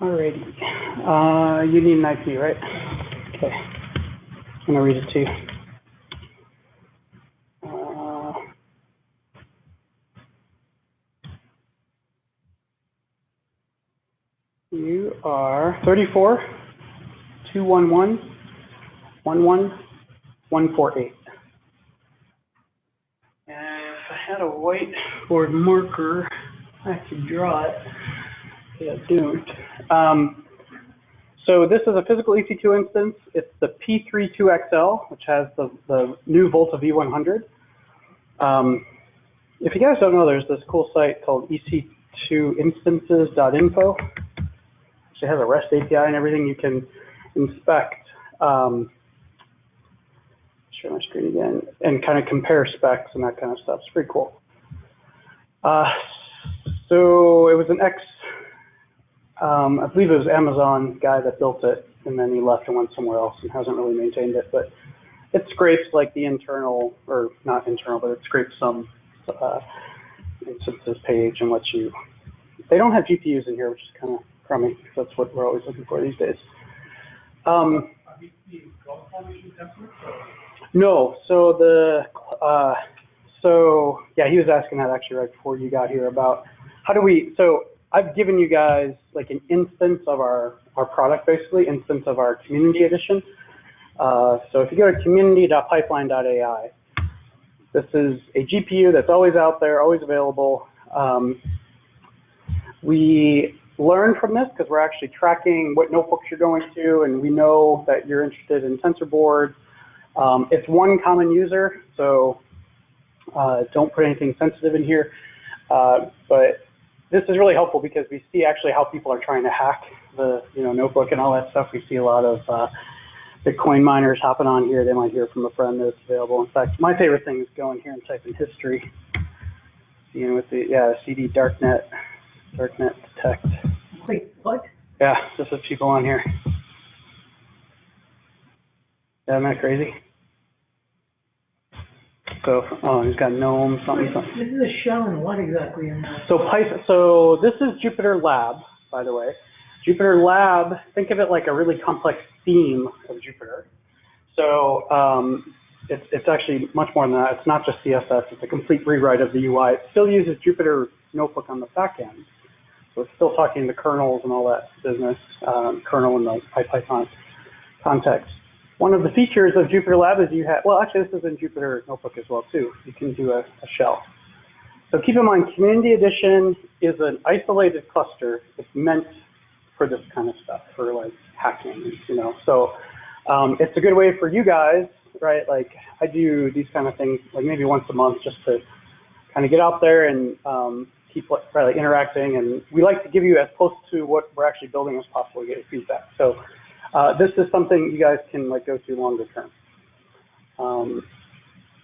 Alrighty. You need an IP, right? Okay. I'm going to read it to you. You are 34 211 11148. And if I had a whiteboard marker, I could draw it. Yeah, don't. So this is a physical EC2 instance. It's the P32XL, which has the new Volta V100. If you guys don't know, there's this cool site called ec2instances.info. It has a REST API and everything. You can inspect, share my screen again, and kind of compare specs and that kind of stuff. It's pretty cool. So it was an I believe it was Amazon guy that built it, and then he left and went somewhere else and hasn't really maintained it. But it scrapes like the internal, or not internal, but it scrapes some instances page and lets you. They don't have GPUs in here, which is kind of crummy, because that's what we're always looking for these days. No, so yeah, he was asking that actually right before you got here about how do we, so I've given you guys like an instance of our product, basically, instance of our community edition. So if you go to community.pipeline.ai, this is a GPU that's always out there, always available. We learn from this because we're actually tracking what notebooks you're going to, and we know that you're interested in TensorBoard. It's one common user, so don't put anything sensitive in here. But this is really helpful because we see actually how people are trying to hack the notebook and all that stuff. We see a lot of Bitcoin miners hopping on here. They might hear from a friend that it's available. In fact, my favorite thing is going here and typing history. With the CD darknet detect. Wait, what? Yeah, this is people on here. Isn't that crazy? So, oh, he's got GNOME, something. This is a shell and what exactly in that? So this is JupyterLab, by the way. JupyterLab, think of it like a really complex theme of Jupyter. So it's actually much more than that. It's not just CSS. It's a complete rewrite of the UI. It still uses Jupyter Notebook on the back end. So it's still talking to kernels and all that business, kernel in the Python context. One of the features of JupyterLab is you have, well, actually this is in Jupyter Notebook as well too. You can do a shell. So keep in mind, Community Edition is an isolated cluster. It's meant for this kind of stuff, for like hacking, So it's a good way for you guys, right? Like I do these kind of things like maybe once a month just to kind of get out there and keep like interacting. And we like to give you as close to what we're actually building as possible to get your feedback. So this is something you guys can like go through longer term. What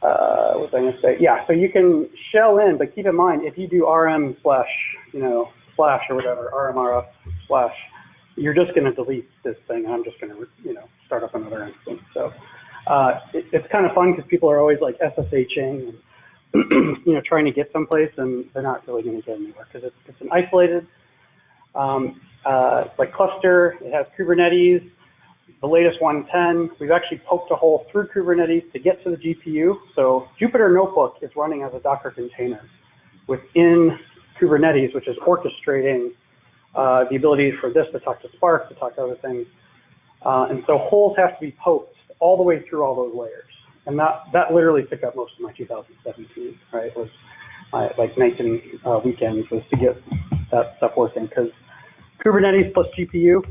was I going to say? Yeah, so you can shell in, but keep in mind if you do rm slash, slash or whatever, rmrf slash, you're just going to delete this thing, and I'm just going to, start up another instance. So it's kind of fun because people are always like SSHing and trying to get someplace, and they're not really going to get anywhere because it's an isolated like cluster. It has Kubernetes. The latest 110, we've actually poked a hole through Kubernetes to get to the GPU. So Jupyter Notebook is running as a Docker container within Kubernetes, which is orchestrating the ability for this to talk to Spark, to talk to other things. And so holes have to be poked all the way through all those layers. And that literally took up most of my 2017, right? Was my like nights and weekends was to get that stuff working, because Kubernetes plus GPU,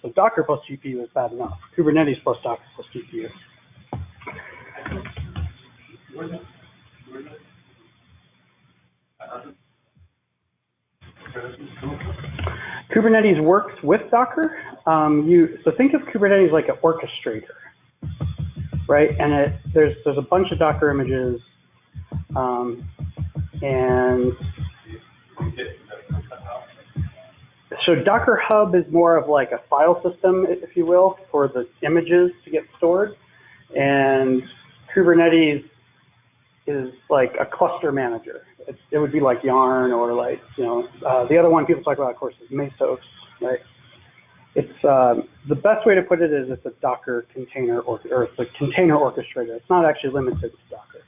so Docker plus GPU is bad enough. Kubernetes plus Docker plus GPU. Kubernetes works with Docker. So think of Kubernetes like an orchestrator, right? And there's a bunch of Docker images, and so Docker Hub is more of like a file system, if you will, for the images to get stored. And Kubernetes is like a cluster manager. It would be like Yarn or like, the other one people talk about, of course, is Mesos, right? It's the best way to put it is it's a Docker container or it's a container orchestrator. It's not actually limited to Docker,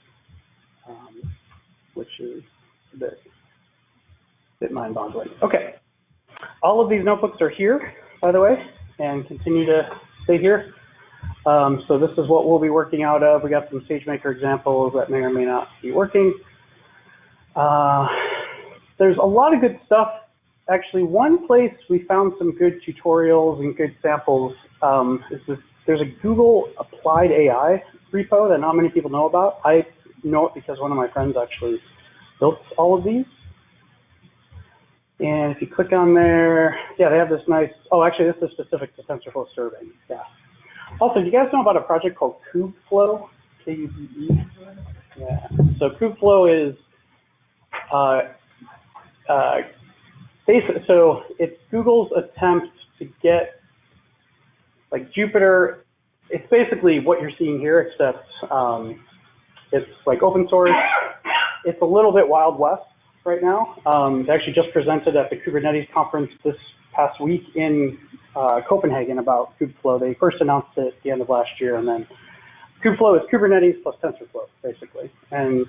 which is a bit mind-boggling. Okay, all of these notebooks are here, by the way, and continue to stay here. So this is what we'll be working out of. We got some SageMaker examples that may or may not be working. There's a lot of good stuff. Actually, one place we found some good tutorials and good samples there's a Google Applied AI repo that not many people know about. I know it because one of my friends actually built all of these. And if you click on there, yeah, they have this nice, oh, actually, this is specific to TensorFlow serving, yeah. Also, do you guys know about a project called Kubeflow? K-U-B-E? Yeah, so Kubeflow is, so it's Google's attempt to get, like Jupyter, it's basically what you're seeing here, except it's like open source. It's a little bit Wild West right now. They actually just presented at the Kubernetes conference this past week in Copenhagen about Kubeflow. They first announced it at the end of last year, and then Kubeflow is Kubernetes plus TensorFlow, basically. And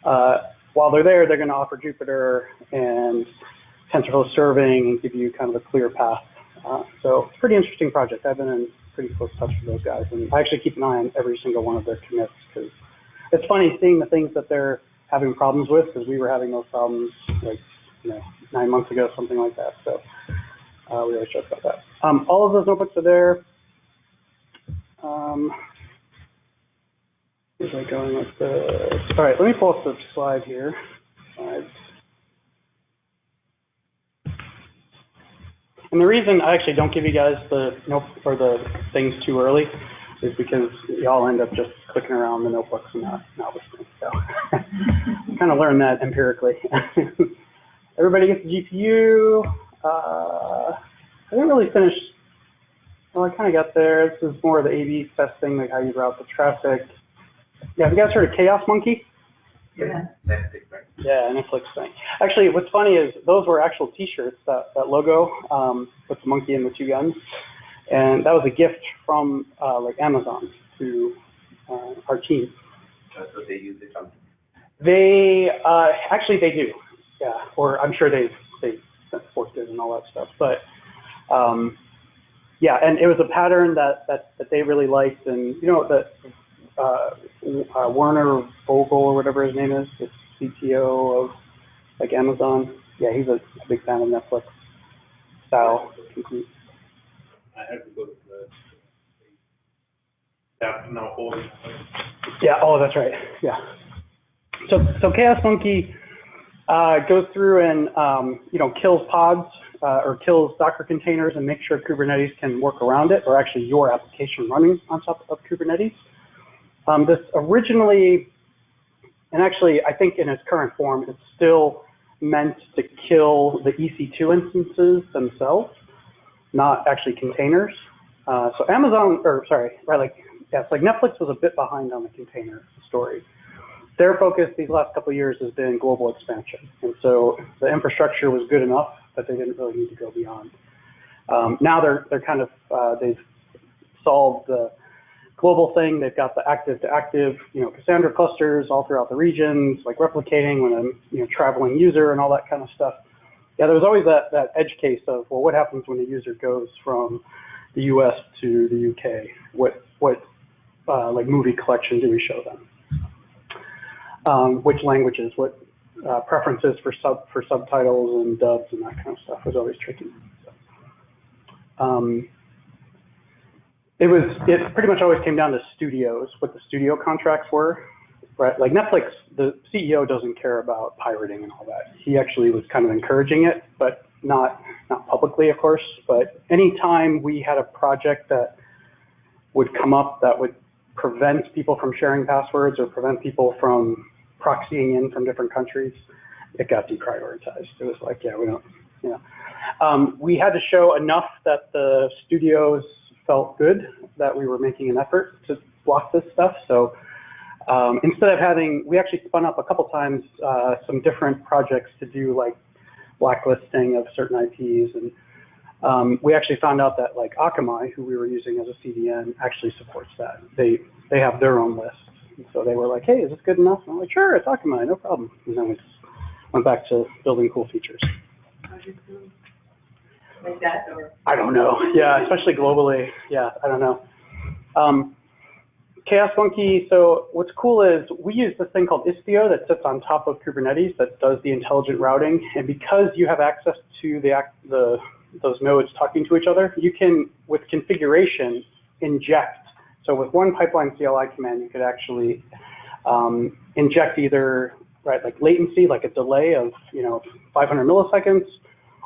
while they're there, they're going to offer Jupyter and TensorFlow serving and give you kind of a clear path. So it's a pretty interesting project. I've been in pretty close touch with those guys, and I actually keep an eye on every single one of their commits because it's funny seeing the things that they're having problems with, because we were having those problems like 9 months ago, something like that. So we always joke about that. All of those notebooks are there. Where's I going with this? All right, let me pull up the slide here. Slides. And the reason I actually don't give you guys the the things too early is because y'all end up just clicking around the notebooks and not listening. So kind of learned that empirically. Everybody gets a GPU. I didn't really finish. Well, I kind of got there. This is more of the A/B testing, like how you route the traffic. Yeah, have you guys heard of Chaos Monkey? Yeah. Yeah, Netflix thing. Actually, what's funny is those were actual T-shirts, that logo with the monkey and the two guns. And that was a gift from like Amazon to our team. So they use it on. They actually they do, yeah. Or I'm sure they forked it and all that stuff. But yeah, and it was a pattern that they really liked, and you know that Werner Vogel or whatever his name is, the CTO of like Amazon. Yeah, he's a big fan of Netflix style compute. I have to go to the no, yeah, oh, that's right. Yeah. So Chaos Monkey goes through and kills pods or kills Docker containers and makes sure Kubernetes can work around it, or actually your application running on top of Kubernetes. This originally, and actually I think in its current form, it's still meant to kill the EC2 instances themselves, not actually containers. So Amazon, or sorry, right, like, yeah, it's like Netflix was a bit behind on the container story. Their focus these last couple of years has been global expansion. And so the infrastructure was good enough that they didn't really need to go beyond. Now they're kind of, they've solved the global thing. They've got the active to active, Cassandra clusters all throughout the regions, like replicating when a traveling user and all that kind of stuff. Yeah, there was always that edge case of, well, what happens when a user goes from the US to the UK? What like movie collection do we show them? Which languages? What preferences for subtitles and dubs and that kind of stuff was always tricky. So, it pretty much always came down to studios, what the studio contracts were, right? Like Netflix, the CEO doesn't care about pirating and all that. He actually was kind of encouraging it, but not publicly, of course. But anytime we had a project that would come up that would prevent people from sharing passwords or prevent people from proxying in from different countries, it got deprioritized. It was like, yeah, we don't, we had to show enough that the studios felt good that we were making an effort to block this stuff. So instead of having, we actually spun up a couple times some different projects to do like blacklisting of certain IPs, and we actually found out that like Akamai, who we were using as a CDN, actually supports that. They have their own list. And so they were like, hey, is this good enough? And I'm like, sure, it's Akamai, no problem. And then we just went back to building cool features. Like that, or? I don't know. Yeah, especially globally. Yeah, I don't know. Chaos Monkey, so what's cool is we use this thing called Istio that sits on top of Kubernetes that does the intelligent routing. And because you have access to those nodes talking to each other, you can, with configuration, inject. So with one pipeline CLI command, you could actually inject either, right, like latency, like a delay of 500 milliseconds,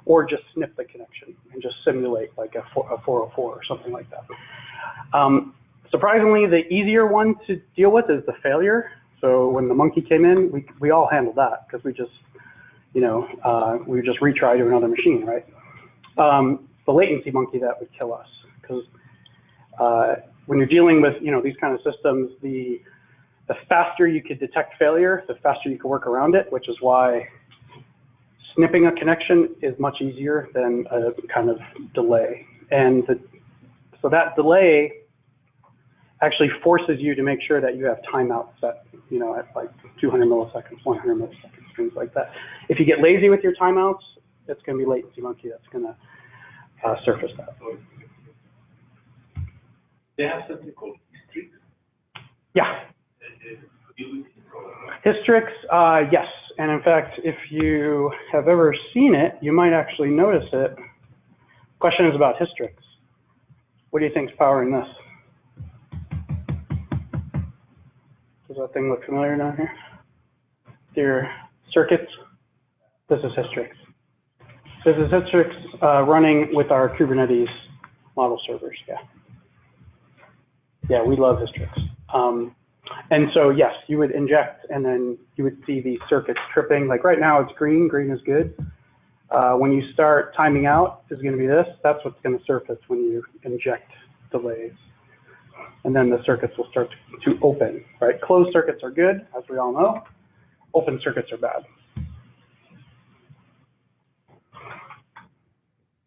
or just snip the connection and just simulate like a 404 or something like that. Surprisingly, the easier one to deal with is the failure. So when the monkey came in, we all handled that because we just, we just retry to another machine, right? The latency monkey, that would kill us because when you're dealing with these kind of systems, the faster you could detect failure, the faster you can work around it, which is why snipping a connection is much easier than a kind of delay. And so that delay actually forces you to make sure that you have timeout set, at like 200 milliseconds, 100 milliseconds, things like that. If you get lazy with your timeouts, it's going to be Latency Monkey that's going to surface that. They have something called Histrix. Yeah. Histrix, yes. And in fact, if you have ever seen it, you might actually notice it. Question is about Histrix. What do you think is powering this? Does that thing look familiar down here? Your circuits? This is Histrix. This is Histrix running with our Kubernetes model servers, yeah. Yeah, we love Histrix. And so, yes, you would inject, and then you would see these circuits tripping. Like right now, it's green. Green is good. When you start timing out, is going to be this. That's what's going to surface when you inject delays. And then the circuits will start to open, right? Closed circuits are good, as we all know. Open circuits are bad.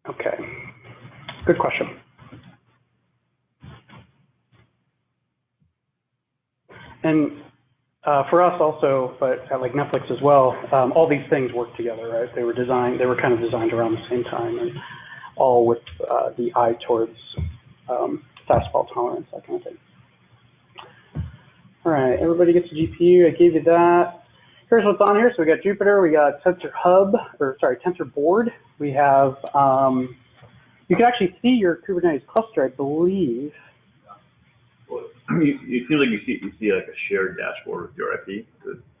Okay, good question. And for us also, but at like Netflix as well, all these things work together, right? They were kind of designed around the same time, and all with the eye towards fast fault tolerance, that kind of thing. All right, everybody gets a GPU. I gave you that. Here's what's on here. So we got Jupyter, we got Tensor Board. We have, you can actually see your Kubernetes cluster, I believe. Well, you feel like you see like a shared dashboard with your IP.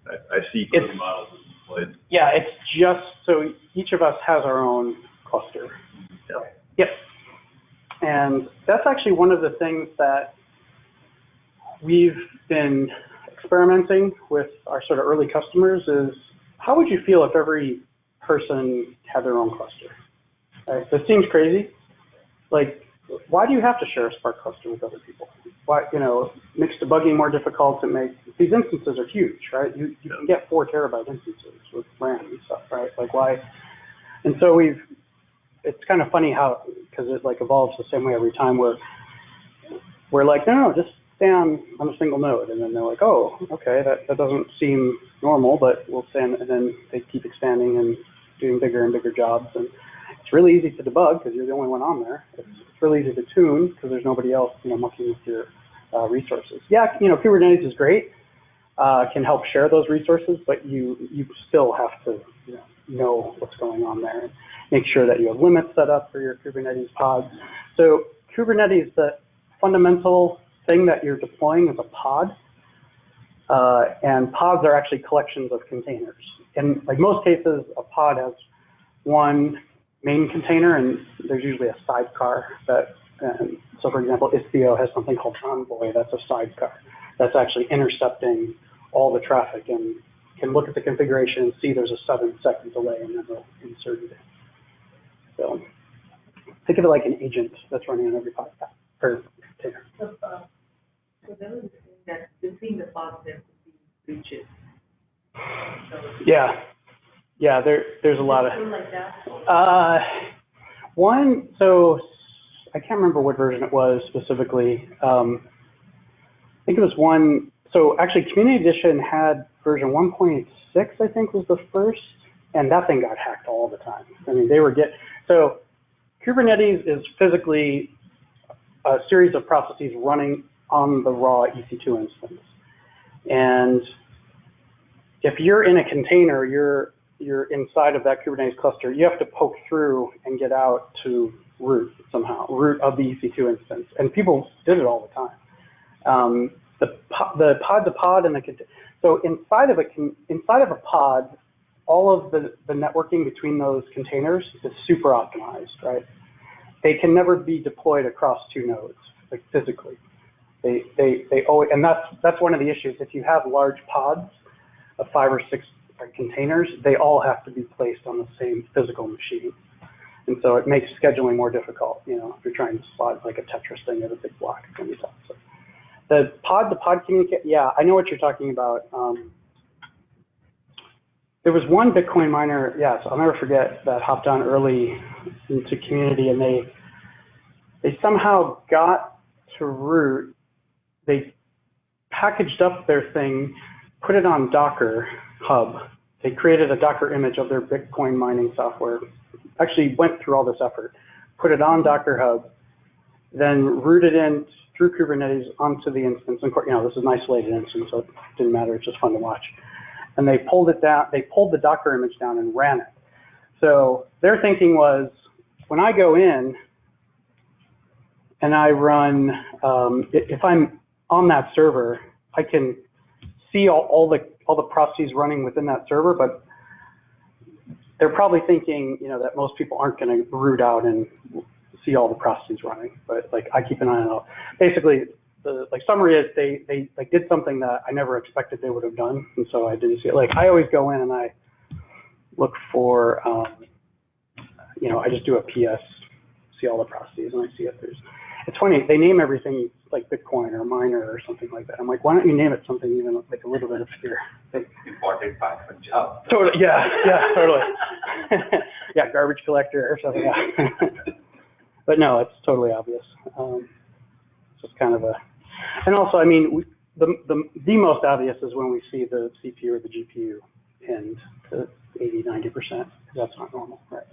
I see code models displayed. Yeah, it's just, so each of us has our own cluster. Yeah. Yep. And that's actually one of the things that we've been experimenting with our sort of early customers is, how would you feel if every person had their own cluster? Right? This seems crazy. Like, why do you have to share a Spark cluster with other people? Why, makes debugging more difficult. It makes, these instances are huge, right? You can get 4 terabyte instances with RAM and stuff, right? Like why? And so it's kind of funny how, because it like evolves the same way every time, where we're like, no, just stay on a single node. And then they're like, oh, okay, that doesn't seem normal, but we'll stay on, and then they keep expanding and doing bigger and bigger jobs. And it's really easy to debug because you're the only one on there. It's really easy to tune because there's nobody else, mucking with your resources. Yeah, Kubernetes is great, can help share those resources, but you still have to, know what's going on there and make sure that you have limits set up for your Kubernetes pods. So Kubernetes, the fundamental thing that you're deploying is a pod, and pods are actually collections of containers. In like most cases, a pod has one main container, and there's usually a sidecar that, so for example, Istio has something called Envoy, that's a sidecar. That's actually intercepting all the traffic and can look at the configuration and see there's a 7-second delay, and then they'll insert it in. So think of it like an agent that's running on every pod or container. So there was that between the pods there could be breaches. So Yeah, there's a lot of. Like that? So I can't remember what version it was specifically. I think it was one, so actually Community Edition had version 1.6, I think was the first, and that thing got hacked all the time. I mean, so Kubernetes is physically a series of processes running on the raw EC2 instance. And if you're in a container, you're inside of that Kubernetes cluster, you have to poke through and get out to root somehow, root of the EC2 instance. And people did it all the time. The pod to pod and so inside of a pod, all of the networking between those containers is super optimized, right? They can never be deployed across two nodes, like physically. They always, and that's one of the issues. If you have large pods of 5 or 6 containers, they all have to be placed on the same physical machine. And so it makes scheduling more difficult, you know, if you're trying to slot like a Tetris thing at a big block, it's going to be tough. So the pod-to-pod communicate, yeah, I know what you're talking about. There was one Bitcoin miner, yes, I'll never forget, that hopped on early into community, and they somehow got to root. They packaged up their thing, put it on Docker Hub. They created a Docker image of their Bitcoin mining software, actually went through all this effort, put it on Docker Hub, then rooted in through Kubernetes onto the instance. And, you know, this is an isolated instance, so it didn't matter, it's just fun to watch. And they pulled it down, they pulled the Docker image down and ran it. So their thinking was, when I go in and I run, if I'm on that server, I can see all the processes running within that server, but they're probably thinking, you know, that most people aren't going to root out and see all the processes running. But like, I keep an eye on it. Basically, the summary is they like did something that I never expected they would have done, and so I didn't see it. Like, I always go in and I look for, you know, I just do a PS, see all the processes, and I see if there's. It's funny, they name everything like Bitcoin or miner or something like that. I'm like, why don't you name it something even like a little bit obscure? Important part for job. Totally, yeah, totally. Yeah, garbage collector or something. Yeah. But no, it's totally obvious. It's just kind of a, and also, I mean, the most obvious is when we see the CPU or the GPU pinned to 80, 90%. That's not normal, right?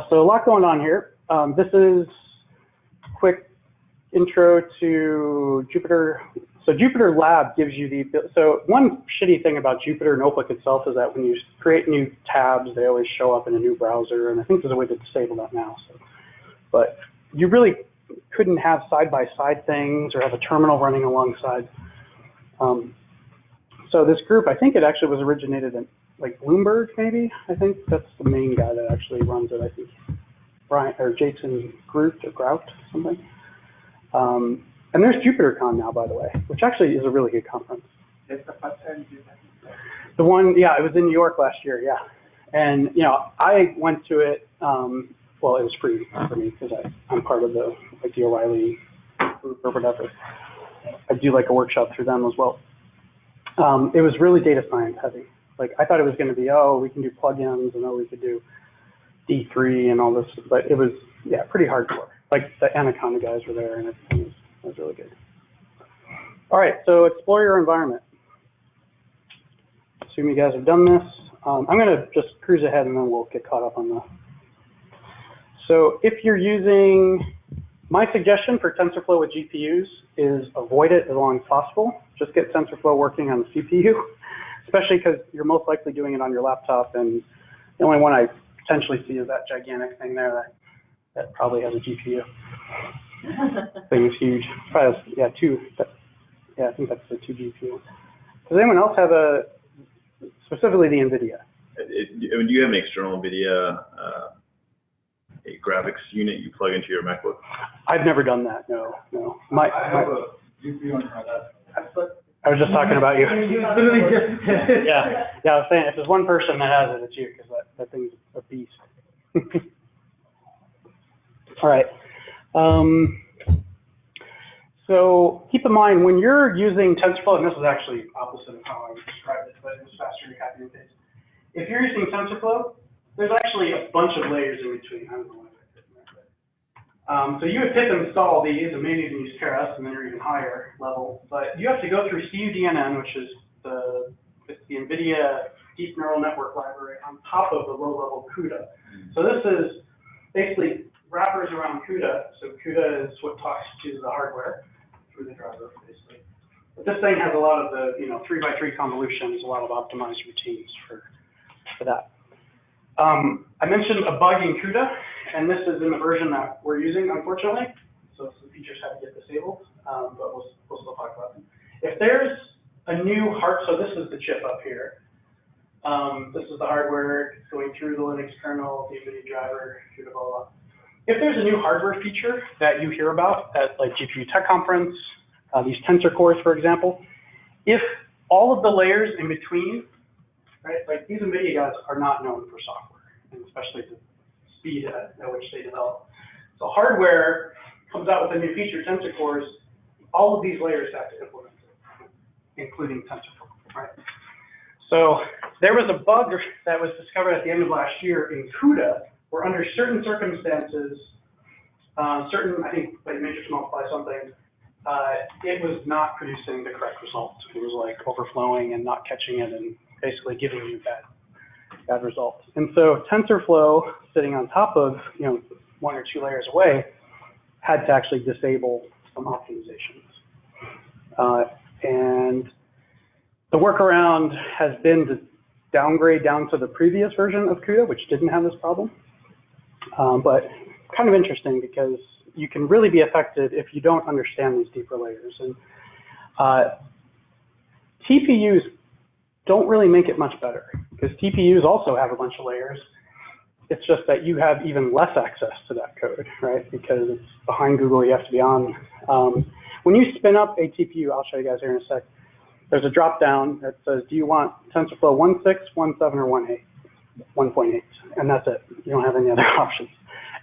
So a lot going on here. This is quick intro to Jupyter. So JupyterLab gives you so one shitty thing about Jupyter Notebook itself is that when you create new tabs, they always show up in a new browser, and I think there's a way to disable that now. So, but you really couldn't have side-by-side things or have a terminal running alongside. So this group, I think it actually was originated in like Bloomberg, maybe. I think that's the main guy that actually runs it. I think Brian or Jason Grout or Grout something. And there's JupyterCon now, by the way, which actually is a really good conference. That's the first time you The one, yeah, it was in New York last year, yeah. And you know, I went to it. Well, it was free for me because I'm part of the like the O'Reilly group or whatever. I do like a workshop through them as well. It was really data science heavy. Like, I thought it was going to be, oh, we can do plugins and oh, we could do D3 and all this, but it was, yeah, pretty hardcore. Like the Anaconda guys were there and everything was really good. All right, so explore your environment. Assume you guys have done this. I'm going to just cruise ahead and then we'll get caught up on the. So if you're using, my suggestion for TensorFlow with GPUs is avoid it as long as possible. Just get TensorFlow working on the CPU, especially because you're most likely doing it on your laptop, and the only one I potentially see is that gigantic thing there that probably has a GPU. Thing is huge. Probably has, yeah, two. Yeah, I think that's the 2 GPU. Does anyone else have specifically the NVIDIA? Do you have an external NVIDIA a graphics unit you plug into your MacBook? I've never done that. No. I have a GPU on my laptop. I was just talking about you. Yeah. I was saying if there's one person that has it, it's you, because that thing's a beast. All right. So keep in mind when you're using TensorFlow, and this is actually opposite of how I would describe it, but it was faster to copy and paste. If you're using TensorFlow, there's actually a bunch of layers in between. I don't know why I put that. So you would pip install these, and maybe even use Keras, and then you're even higher level. But you have to go through CUDNN, which is the NVIDIA deep neural network library on top of the low-level CUDA. So this is basically wrappers around CUDA. So CUDA is what talks to the hardware through the driver, basically. But this thing has a lot of the 3x3 convolutions, a lot of optimized routines for that. I mentioned a bug in CUDA, and this is in the version that we're using, unfortunately. So some features have to get disabled, but we'll still talk about them. If there's a new so this is the chip up here. This is the hardware going through the Linux kernel, the NVIDIA driver, CUDA, blah, blah. If there's a new hardware feature that you hear about at like GPU Tech Conference, these tensor cores, for example, if all of the layers in between, right, like these NVIDIA guys are not known for software, and especially the speed at which they develop. So hardware comes out with a new feature, tensor cores, all of these layers have to implement it, including TensorFlow, right? So there was a bug that was discovered at the end of last year in CUDA, where under certain circumstances, I think like matrix multiply something, it was not producing the correct results. It was like overflowing and not catching it and basically giving you bad results. And so TensorFlow, sitting on top of 1 or 2 layers away, had to actually disable some optimizations. And the workaround has been to downgrade down to the previous version of CUDA, which didn't have this problem. But kind of interesting because you can really be affected if you don't understand these deeper layers. And TPUs don't really make it much better because TPUs also have a bunch of layers. It's just that you have even less access to that code, right? Because it's behind Google, you have to be on. When you spin up a TPU, I'll show you guys here in a sec, there's a drop down that says, do you want TensorFlow 1.6, 1.7, or 1.8? And that's it. You don't have any other options.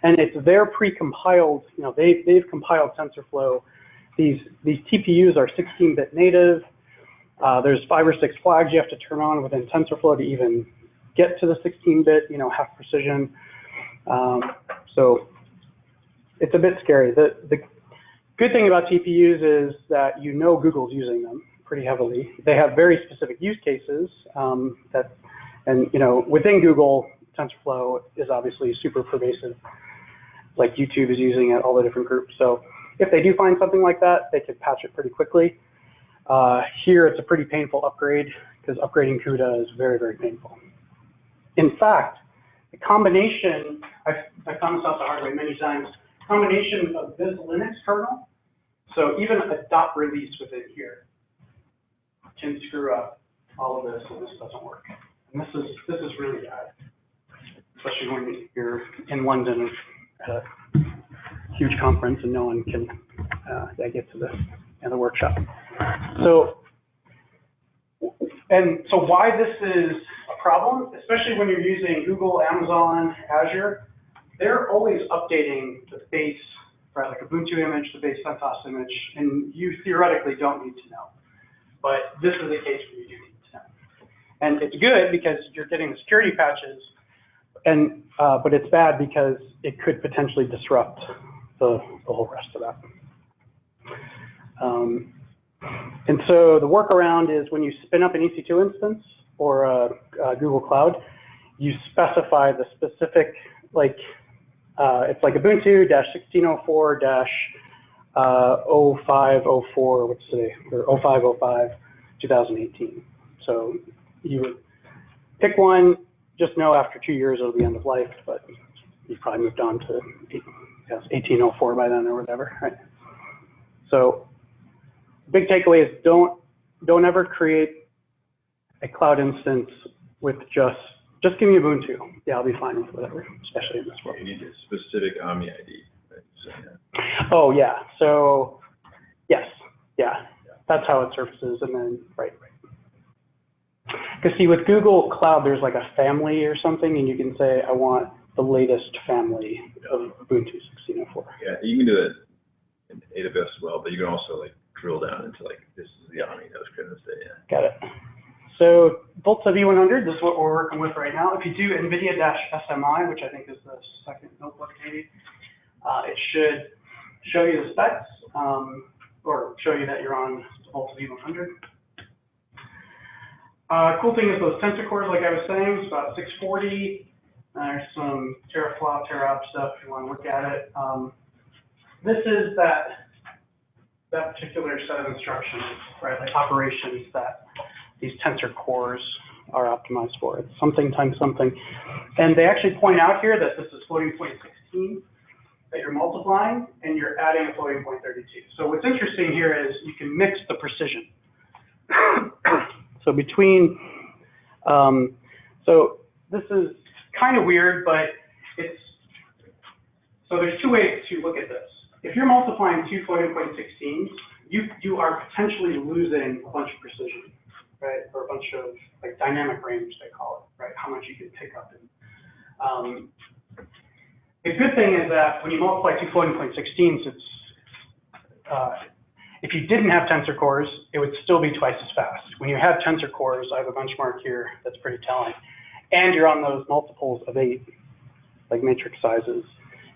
And it's their pre-compiled, they've compiled TensorFlow. These TPUs are 16-bit native. There's 5 or 6 flags you have to turn on within TensorFlow to even get to the 16-bit, half precision. So it's a bit scary. The good thing about TPUs is that Google's using them pretty heavily. They have very specific use cases within Google, TensorFlow is obviously super pervasive. Like YouTube is using it, all the different groups. So if they do find something like that, they could patch it pretty quickly. Here, it's a pretty painful upgrade because upgrading CUDA is very, very painful. In fact, the combination, I've found this out the hard way many times, combination of this Linux kernel, so even a dot release within here can screw up all of this, and this doesn't work. And this is really bad, especially when you're in London at a huge conference and no one can get to the workshop. So why this is a problem, especially when you're using Google, Amazon, Azure, they're always updating the base, right, like Ubuntu image, the base CentOS image, and you theoretically don't need to know. But this is a case where you do need to know. And it's good because you're getting the security patches, and but it's bad because it could potentially disrupt the whole rest of that. And so the workaround is when you spin up an EC2 instance or a Google Cloud, you specify the specific, it's like Ubuntu -1604 -0504, what's today, or 0505 2018. So you would pick one, just know after 2 years it'll be end of life, but you probably moved on to 1804 by then or whatever, right? So big takeaway is don't ever create a cloud instance with just give me Ubuntu. Yeah, I'll be fine with whatever, especially in this world. You need a specific OMNI ID. Right? So, yeah. Oh yeah, so yes, yeah, that's how it surfaces, and then right. Because see, with Google Cloud, there's like a family or something, and you can say, I want the latest family of Ubuntu 1604. Yeah, you can do it in AWS as well, but you can also drill down into this is the OMNI that was created this day. Yeah. Got it. So Volta V100, this is what we're working with right now. If you do NVIDIA-SMI, which I think is the second notebook maybe, it should show you the specs, or show you that you're on Volta V100. Cool thing is those tensor cores, like I was saying, it's about 640. There's some teraflop, terab stuff if you want to look at it. This is that particular set of instructions, right, like operations that these tensor cores are optimized for. It's something times something. And they actually point out here that this is floating point 16 that you're multiplying, and you're adding a floating point 32. So what's interesting here is you can mix the precision. So between, so this is kind of weird, but so there's two ways to look at this. If you're multiplying two floating point 16s, you are potentially losing a bunch of precision, right? Or a bunch of like dynamic range, they call it, right? How much you can pick up. The good thing is that when you multiply two floating point 16s, if you didn't have tensor cores, it would still be twice as fast. When you have tensor cores, I have a benchmark here that's pretty telling, and you're on those multiples of 8, like matrix sizes,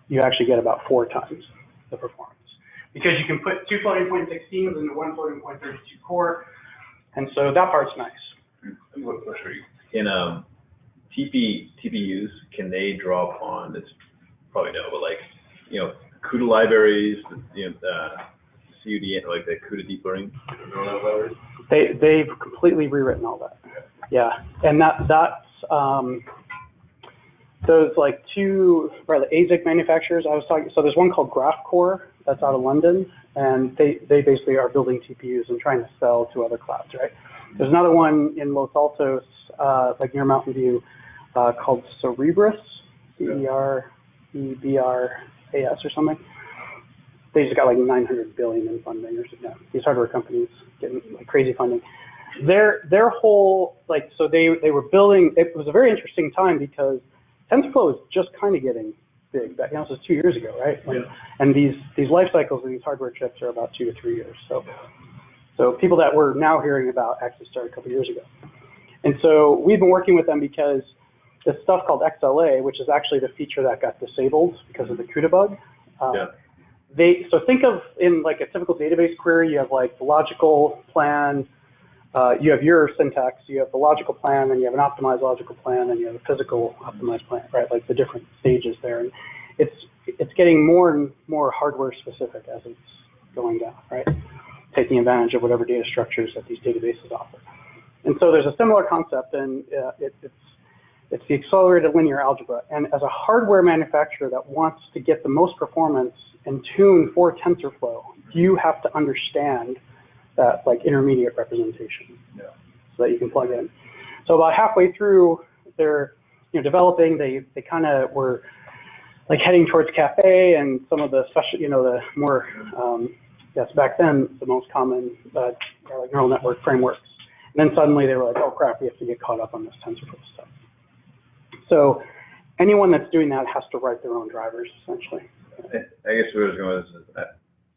you actually get about 4 times the performance. Because you can put two floating point 16s into one floating point 32 core, and so that part's nice. What question are you? In TPUs, can they draw upon, it's probably no, but like, you know, CUDA libraries, you know, CUD, like the CUDA deep learning neural libraries? They've completely rewritten all that. Okay. Yeah, and that's those like two, right, the ASIC manufacturers I was talking. So there's one called GraphCore that's out of London, and they basically are building TPUs and trying to sell to other clouds, right? There's another one in Los Altos, like near Mountain View, called Cerebras, CEREBRAS or something. They just got like 900 billion in funding or something. These hardware companies getting like crazy funding. Their whole, like, so they were building, it was a very interesting time because TensorFlow is just kind of getting big. That, you know, this was 2 years ago, right? When, and these life cycles of these hardware chips are about 2 to 3 years. So people that we're now hearing about actually started a couple years ago. And so we've been working with them because this stuff called XLA, which is actually the feature that got disabled because of the CUDA bug. So think of in like a typical database query, you have like the logical plan, you have your syntax, you have the logical plan, then you have an optimized logical plan, and you have a physical optimized plan, right? Like the different stages there. And it's getting more and more hardware specific as it's going down, right? Taking advantage of whatever data structures that these databases offer. And so there's a similar concept, and it's the accelerated linear algebra. And as a hardware manufacturer that wants to get the most performance and tune for TensorFlow, you have to understand that like intermediate representation, so that you can plug in. So about halfway through their developing, they kind of were like heading towards Cafe and some of the special, the more, yes, back then the most common like neural network frameworks. And then suddenly they were like, oh crap, we have to get caught up on this TensorFlow stuff. So anyone that's doing that has to write their own drivers, essentially. I guess where I was going with this is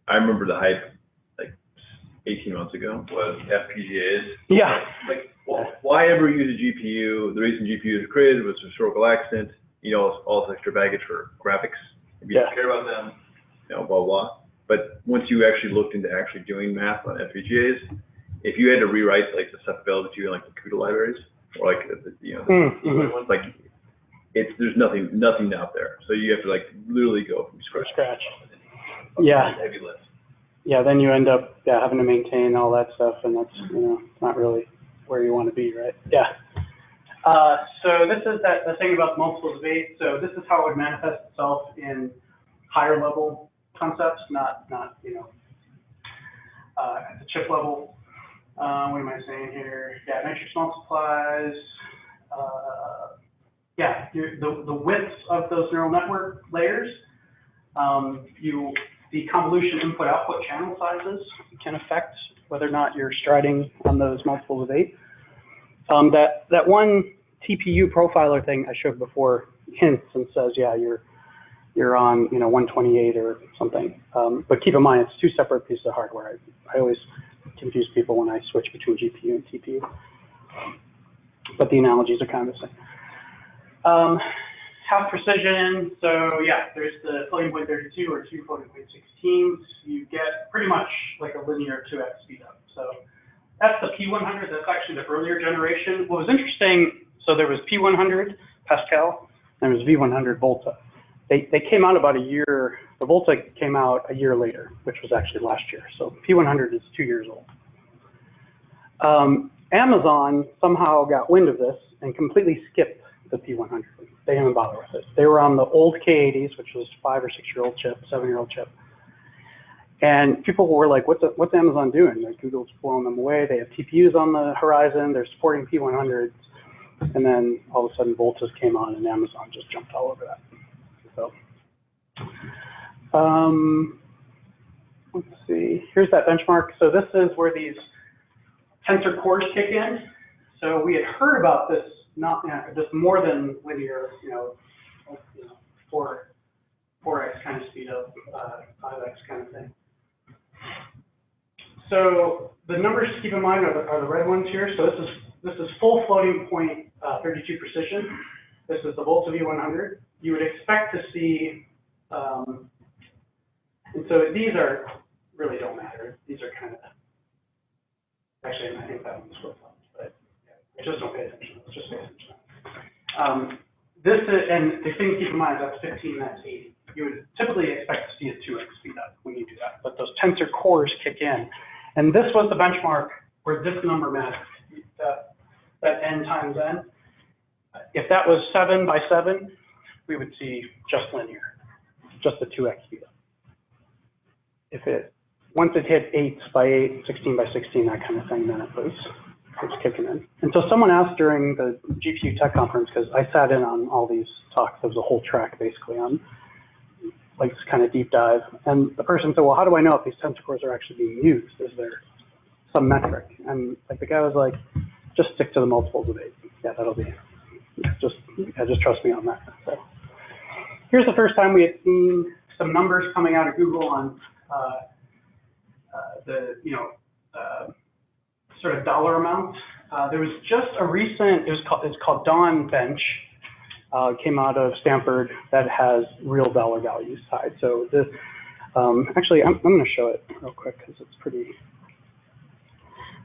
I remember the hype like 18 months ago was FPGAs. Yeah. Like, why ever use a GPU? The reason GPUs were created was historical accident, all this extra baggage for graphics. If you don't care about them, blah, blah. But once you actually looked into actually doing math on FPGAs, if you had to rewrite like the stuff available to you in like the CUDA libraries, or like the ones, like there's nothing out there. So you have to like literally go from scratch. Yeah. Heavy lift. Yeah, then you end up having to maintain all that stuff, and that's not really where you want to be, right? Yeah. So this is the thing about multiples of 8. So this is how it would manifest itself in higher level concepts, not at the chip level. What am I saying here? Yeah, matrix multiplies. The widths of those neural network layers. The convolution input-output channel sizes can affect whether or not you're striding on those multiples of 8. That one TPU profiler thing I showed before hints and says, yeah, you're on 128 or something. But keep in mind, it's 2 separate pieces of hardware. I always confuse people when I switch between GPU and TPU. but the analogies are kind of the same. Half precision, so yeah, there's the floating point 32 or 2 floating point 16s. You get pretty much like a linear 2x speed up. So that's the P100, that's actually the earlier generation. What was interesting, so there was P100 Pascal, and there was V100 Volta. They came out about a year, the Volta came out a year later, which was actually last year. So P100 is 2 years old. Amazon somehow got wind of this and completely skipped the P100. They didn't bother with it. They were on the old K80s, which was 5 or 6 year old chip, 7-year-old chip. And people were like, what's Amazon doing? Like, Google's blowing them away. They have TPUs on the horizon. They're supporting P100s. And then all of a sudden Voltas came on and Amazon just jumped all over that. So let's see, here's that benchmark. So this is where these tensor cores kick in. So we had heard about this, not just more than linear, 4x kind of speed up, 5x kind of thing. So the numbers to keep in mind are the red ones here. So this is full floating point 32 precision. This is the Volta V100. You would expect to see, and so these are really don't matter. These are kind of, actually, I think that one's flip flops, but yeah, just don't pay attention. Let's just pay attention. This is, and the thing to keep in mind, that's 15, that's 80. You would typically expect to see a 2x speed up when you do that, but those tensor cores kick in. And this was the benchmark where this number mattered, that n times n. If that was 7 by 7, we would see just linear, just a 2x speed up. Once it hit 8 by 8, 16 by 16, that kind of thing, then it was kicking in. And so someone asked during the GPU Tech Conference, because I sat in on all these talks, there was a whole track basically on like this kind of deep dive. And the person said, well, how do I know if these tensor cores are actually being used? Is there some metric? And like the guy was like, just stick to the multiples of 8. Yeah, that'll be, just trust me on that. So here's the first time we had seen some numbers coming out of Google on sort of dollar amount. There was just a recent, it's called Dawn Bench, came out of Stanford that has real dollar values tied. So this, actually, I'm going to show it real quick because it's pretty.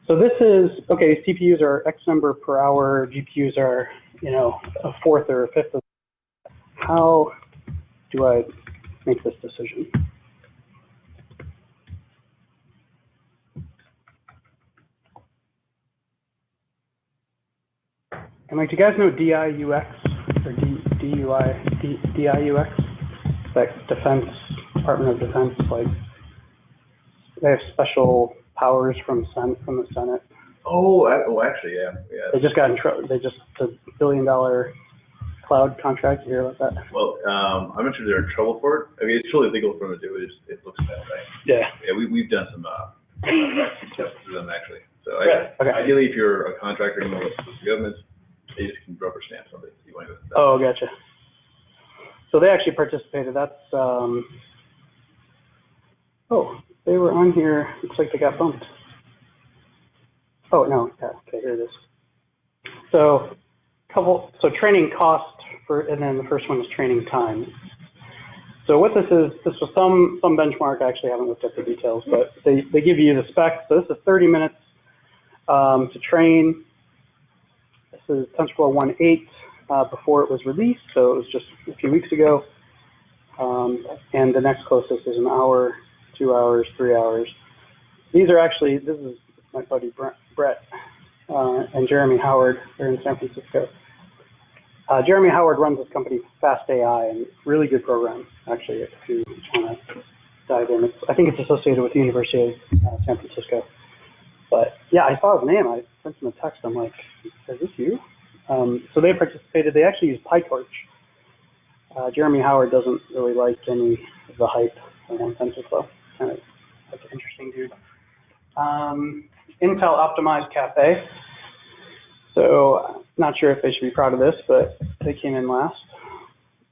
So this is, okay, CPUs are X number per hour, GPUs are, a fourth or a fifth of. How do I make this decision? And like, do you guys know DIUX or DIUX? That Defense, Department of Defense, like, they have special powers from the Senate. Oh, actually, yeah. They just got in trouble. They just, the $1 billion cloud contract. You hear about that? Well, I'm not sure they're in trouble for it. I mean, it's totally legal for them to do it. It looks bad, right? Yeah. Yeah, we've done some tests for them actually. So Okay. ideally, if you're a contractor and with the government, they just can rubber stamp something. So you want to go Oh, gotcha. So they actually participated. That's oh, they were on here. Looks like they got bumped. Oh no, yeah, okay, here it is. So training cost and then the first one is training time. So what this was some benchmark. I actually haven't looked at the details, but they give you the specs. So this is 30 minutes to train. This is TensorFlow 1.8 before it was released, so it was just a few weeks ago. And the next closest is an hour, 2 hours, 3 hours. These are actually, this is my buddy Brett and Jeremy Howard. They're in San Francisco. Jeremy Howard runs this company, Fast AI, and really good program, actually, if you want to dive in. I think it's associated with the University of San Francisco. But yeah, I saw his name. I sent him a text. I'm like, is this you? So they participated. They actually used PyTorch. Jeremy Howard doesn't really like any of the hype around TensorFlow. Kind of like an interesting dude. Intel optimized Cafe. So not sure if they should be proud of this, but they came in last.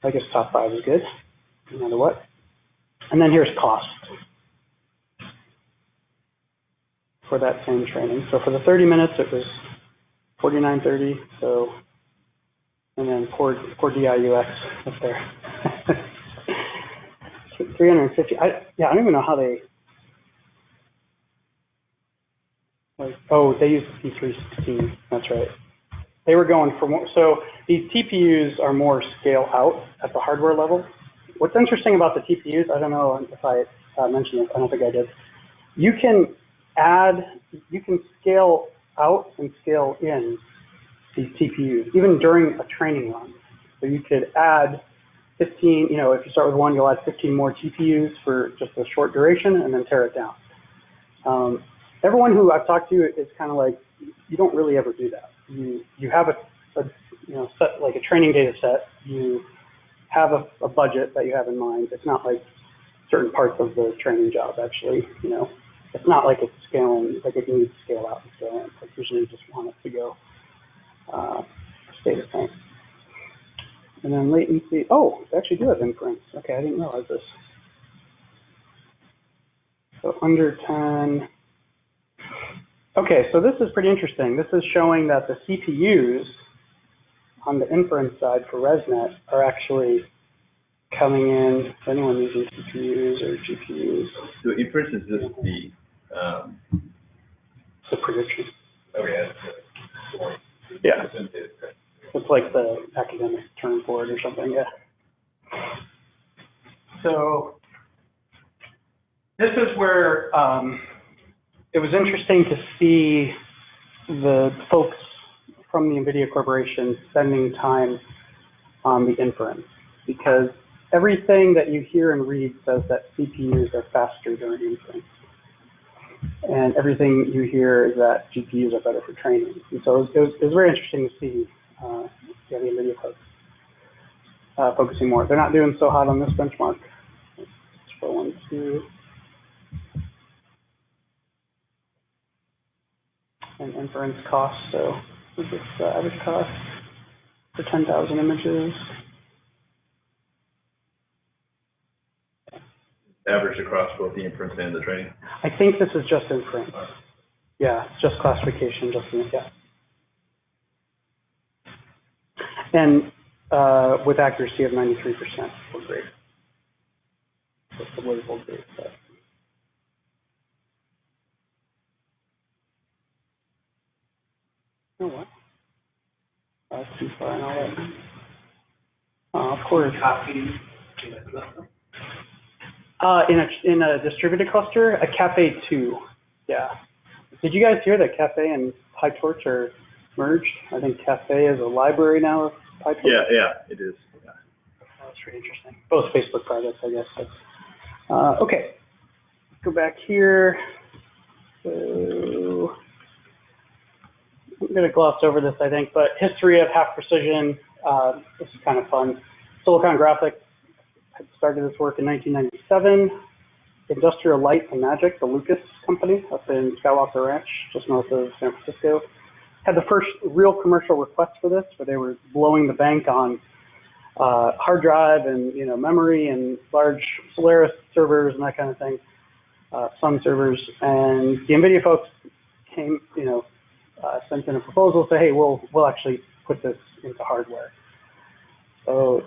I guess top 5 is good, no matter what. And then here's cost for that same training. So for the 30 minutes, it was 4930. So, and then poor DIUX up there. 350. Yeah, I don't even know how they. Like, oh, they use P316. That's right. They were going for more. So these TPUs are more scale out at the hardware level. What's interesting about the TPUs, I don't know if I mentioned this, I don't think I did. You can scale out and scale in these TPUs, even during a training run. So you could add 15, you know, if you start with one, you'll add 15 more TPUs for just a short duration and then tear it down. Everyone who I've talked to is kind of like, you don't really ever do that. You have a you know, set, like a training data set, you have a budget that you have in mind. It's not like certain parts of the training job actually, you know, it's not like it's scaling, like it needs to scale out and scale in. Like usually you just want it to go stay the same. And then latency, oh, they actually do have inference. Okay, I didn't realize this. So under 10. Okay, so this is pretty interesting. This is showing that the CPUs on the inference side for ResNet are actually coming in. Is anyone using CPUs or GPUs? So inference is just the prediction. Okay. Yeah. It's like the academic term for it or something, yeah. So this is where it was interesting to see the folks from the NVIDIA Corporation spending time on the inference, because everything that you hear and read says that CPUs are faster during inference. And everything you hear is that GPUs are better for training. And so it was very interesting to see the NVIDIA folks focusing more. They're not doing so hot on this benchmark. Let's go 1, 2. And inference cost, so this is the average cost for 10,000 images. Average across both the inference and the training? I think this is just inference. Yeah, just classification, just yeah. And with accuracy of 93% for grade. That's the labeled grade set. Oh, what? That's too far and all that. Of course. In a distributed cluster, a Cafe 2. Yeah. Did you guys hear that Cafe and PyTorch are merged? I think Cafe is a library now of PyTorch. Yeah, it is. Yeah. That's pretty interesting. Both Facebook projects, I guess. But, okay. Let's go back here. So I'm going to gloss over this, I think, but history of half precision. This is kind of fun. Silicon Graphics. I started this work in 1997. Industrial Light and Magic, the Lucas company up in Skywalker Ranch, just north of San Francisco, had the first real commercial request for this, where they were blowing the bank on hard drive and memory and large Solaris servers and that kind of thing, Sun servers. And the NVIDIA folks came, sent in a proposal, say, hey, we'll actually put this into hardware. So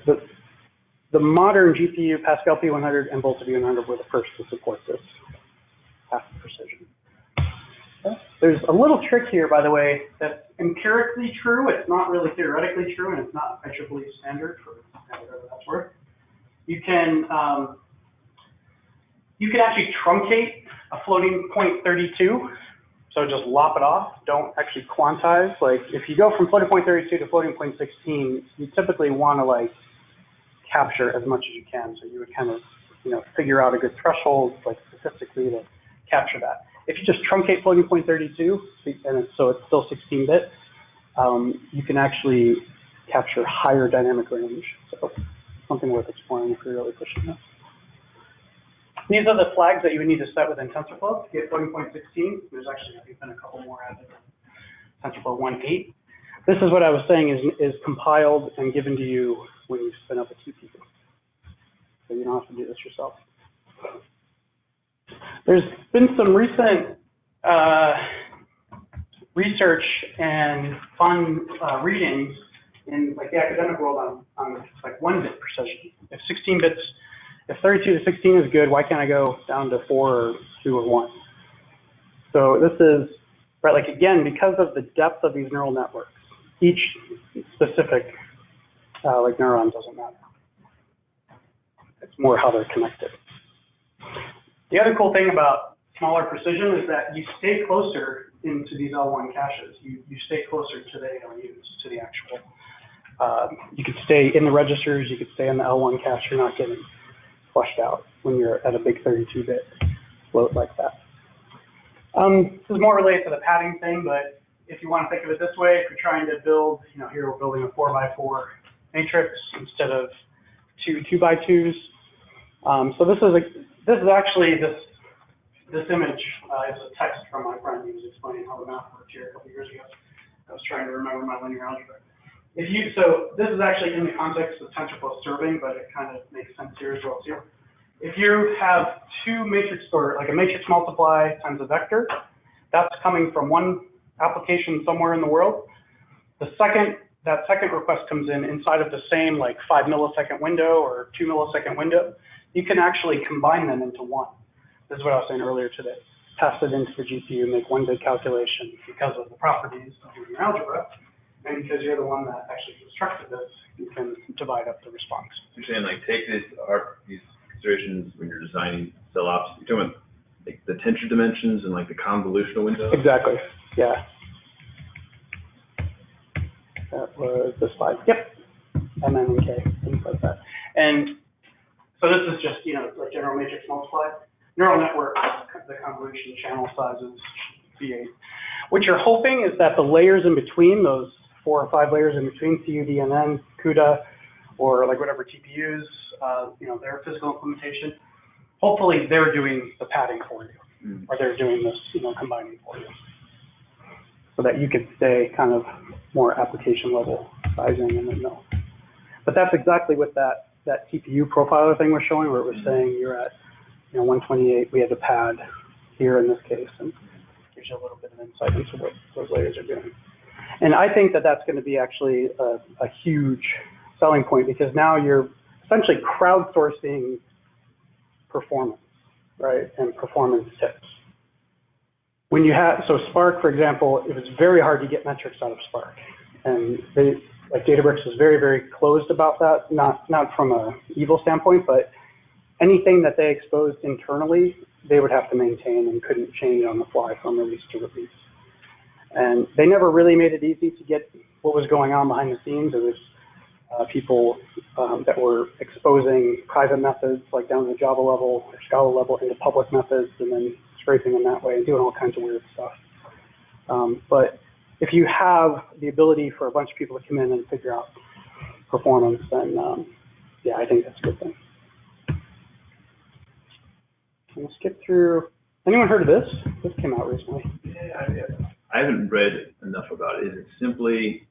the modern GPU, Pascal P100 and Volta P100 were the first to support this half precision. Okay. There's a little trick here, by the way, that's empirically true. It's not really theoretically true, and it's not IEEE standard for whatever that's worth. You can actually truncate a floating point 32. So just lop it off. Don't actually quantize. Like if you go from floating point 32 to floating point 16, you typically want to capture as much as you can. So you would kind of, figure out a good threshold, statistically, to capture that. If you just truncate floating point 32, and so it's still 16-bit, you can actually capture higher dynamic range. So something worth exploring if you're really pushing this. These are the flags that you would need to set within TensorFlow to get floating point 16. There's actually, I think, been a couple more added in TensorFlow 1.8. This is what I was saying is compiled and given to you when you spin up a TPU. So you don't have to do this yourself. There's been some recent research and fun readings in like the academic world on like 1-bit precision. If 16 bits, if 32 to 16 is good, why can't I go down to 4 or 2 or 1? So this is, right, like again, because of the depth of these neural networks, each specific like neuron doesn't matter. It's more how they're connected. The other cool thing about smaller precision is that you stay closer into these L1 caches. You stay closer to the ALUs, to the actual. You could stay in the registers, you could stay in the L1 cache. You're not getting flushed out when you're at a big 32-bit load like that. This is more related to the padding thing, but if you want to think of it this way, if you're trying to build, here we're building a 4x4 matrix instead of 2 2x2s. So this is actually this image is a text from my friend. He was explaining how the math worked here a couple years ago. I was trying to remember my linear algebra. So this is actually in the context of TensorFlow serving, but it kind of makes sense here as well too. If you have two matrix, or like a matrix multiply times a vector, that's coming from one application somewhere in the world. That second request comes in inside of the same like 5 millisecond window or 2 millisecond window. You can actually combine them into one. This is what I was saying earlier today. Pass it into the GPU, make one big calculation because of the properties of your algebra, and because you're the one that actually constructed this, you can divide up the response. You're saying like take these considerations when you're designing cell ops. You're talking about like the tensor dimensions and like the convolutional window. Exactly. Yeah. That was the slide. Yep. M, N, and K, things like that. And so this is just, like general matrix multiply. Neural network, the convolution channel size is V8. What you're hoping is that the layers in between, those 4 or 5 layers in between, CUDNN, CUDA, or like whatever TPUs, their physical implementation, hopefully they're doing the padding for you, or they're doing this, combining for you, so that you could stay kind of more application level sizing and then no. But that's exactly what that TPU profiler thing was showing, where it was saying you're at 128, we had to pad here in this case, and gives you a little bit of insight into what those layers are doing. And I think that that's going to be actually a huge selling point, because now you're essentially crowdsourcing performance, right, and performance tips. When you have, so Spark, for example, it was very hard to get metrics out of Spark. And like Databricks was very, very closed about that, not from a evil standpoint, but anything that they exposed internally, they would have to maintain and couldn't change on the fly from release to release. And they never really made it easy to get what was going on behind the scenes. It was people that were exposing private methods, like down to the Java level or Scala level, into public methods, and then scraping them that way and doing all kinds of weird stuff. But if you have the ability for a bunch of people to come in and figure out performance, then yeah, I think that's a good thing. We'll skip through. Anyone heard of this? This came out recently. Yeah, I haven't read enough about it. Is it simply,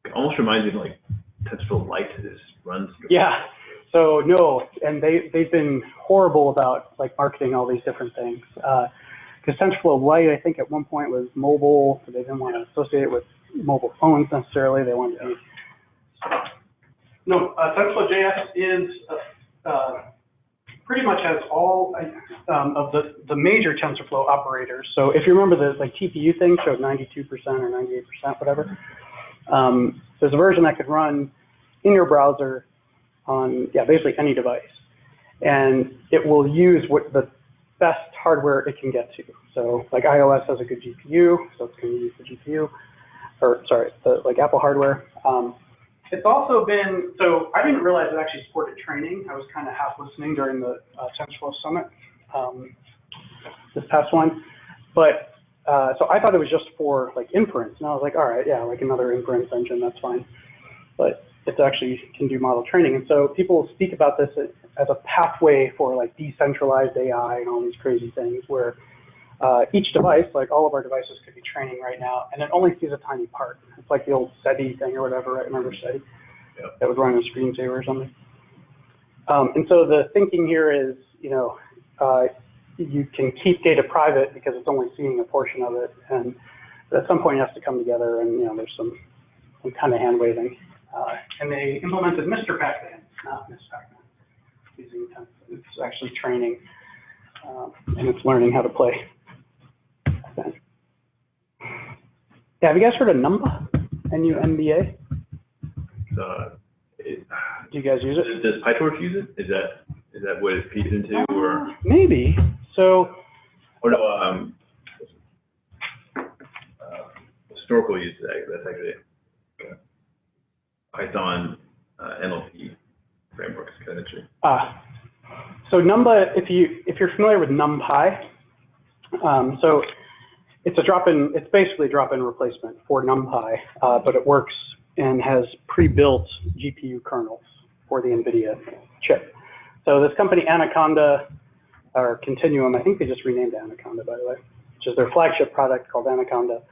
it almost reminds me of like TensorFlow Light that runs? Yeah. So no, and they've been horrible about like marketing all these different things. Because TensorFlow Light, I think at one point was mobile, so they didn't want to associate it with mobile phones necessarily. They wanted to be. No, TensorFlow.js is pretty much has all of the major TensorFlow operators. So if you remember the like TPU thing showed 92% or 98%, whatever. There's a version that could run in your browser on basically any device, and it will use what the best hardware it can get to. So like iOS has a good GPU, so it's going to use the GPU, or sorry, like Apple hardware. It's also been, so I didn't realize it actually supported training. I was kind of half listening during the TensorFlow Summit, this past one. But, so I thought it was just for like inference. And I was like, all right, yeah, like another inference engine, that's fine. But it actually can do model training. And so people speak about this as a pathway for like decentralized AI and all these crazy things where each device, like all of our devices could be training right now, and it only sees a tiny part. It's like the old SETI thing or whatever, right? Remember SETI? Yep. That would run a screensaver or something. And so the thinking here is, you can keep data private because it's only seeing a portion of it, and But at some point, it has to come together, and there's some kind of hand waving. And they implemented Mr. Pac-Man, not Miss Pac-Man, using Tensor. It's actually training, and it's learning how to play. Yeah, have you guys heard of Numba? N-U-M-B-A? Do you guys use it? Does PyTorch use it? Is that what it feeds into, or? Maybe. So. Or no, Snorkel uses that. That's actually Python NLP frameworks, essentially. So Numba, if you're familiar with NumPy, so it's it's basically a drop-in replacement for NumPy, but it works and has pre-built GPU kernels for the NVIDIA chip. So this company Anaconda, or Continuum, I think they just renamed Anaconda, by the way, which is their flagship product called Anaconda.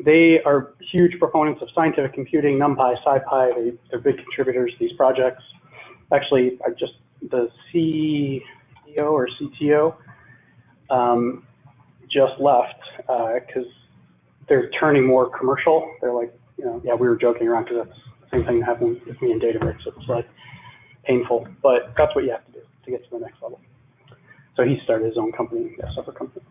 They are huge proponents of scientific computing, NumPy, SciPy. They're big contributors to these projects. Actually, the CEO or CTO just left because they're turning more commercial. They're like, yeah, we were joking around because that's the same thing that happened with me in Databricks. It's like painful, but that's what you have to do to get to the next level. So he started his own company, a separate company.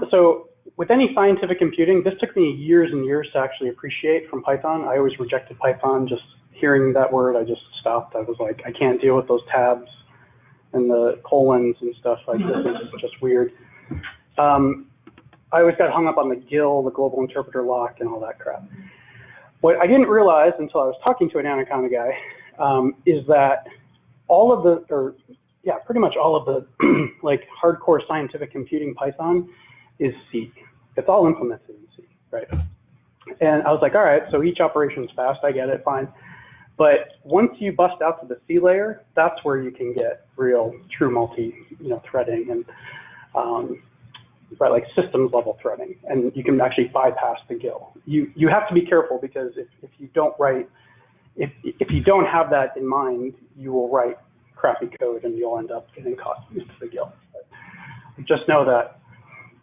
So with any scientific computing, this took me years and years to actually appreciate from Python. I always rejected Python. Just hearing that word, I just stopped. I was like, I can't deal with those tabs and the colons and stuff like this. It's just weird. I always got hung up on the GIL, the global interpreter lock, and all that crap. What I didn't realize until I was talking to an Anaconda guy is that pretty much all of the like hardcore scientific computing Python is C. It's all implemented in C, right? And I was like, all right, so each operation is fast. I get it, fine. But once you bust out to the C layer, that's where you can get real, true threading and like systems level threading, and you can actually bypass the GIL. You have to be careful because if you don't write, if you don't have that in mind, you will write crappy code and you'll end up getting caught into the GIL. But just know that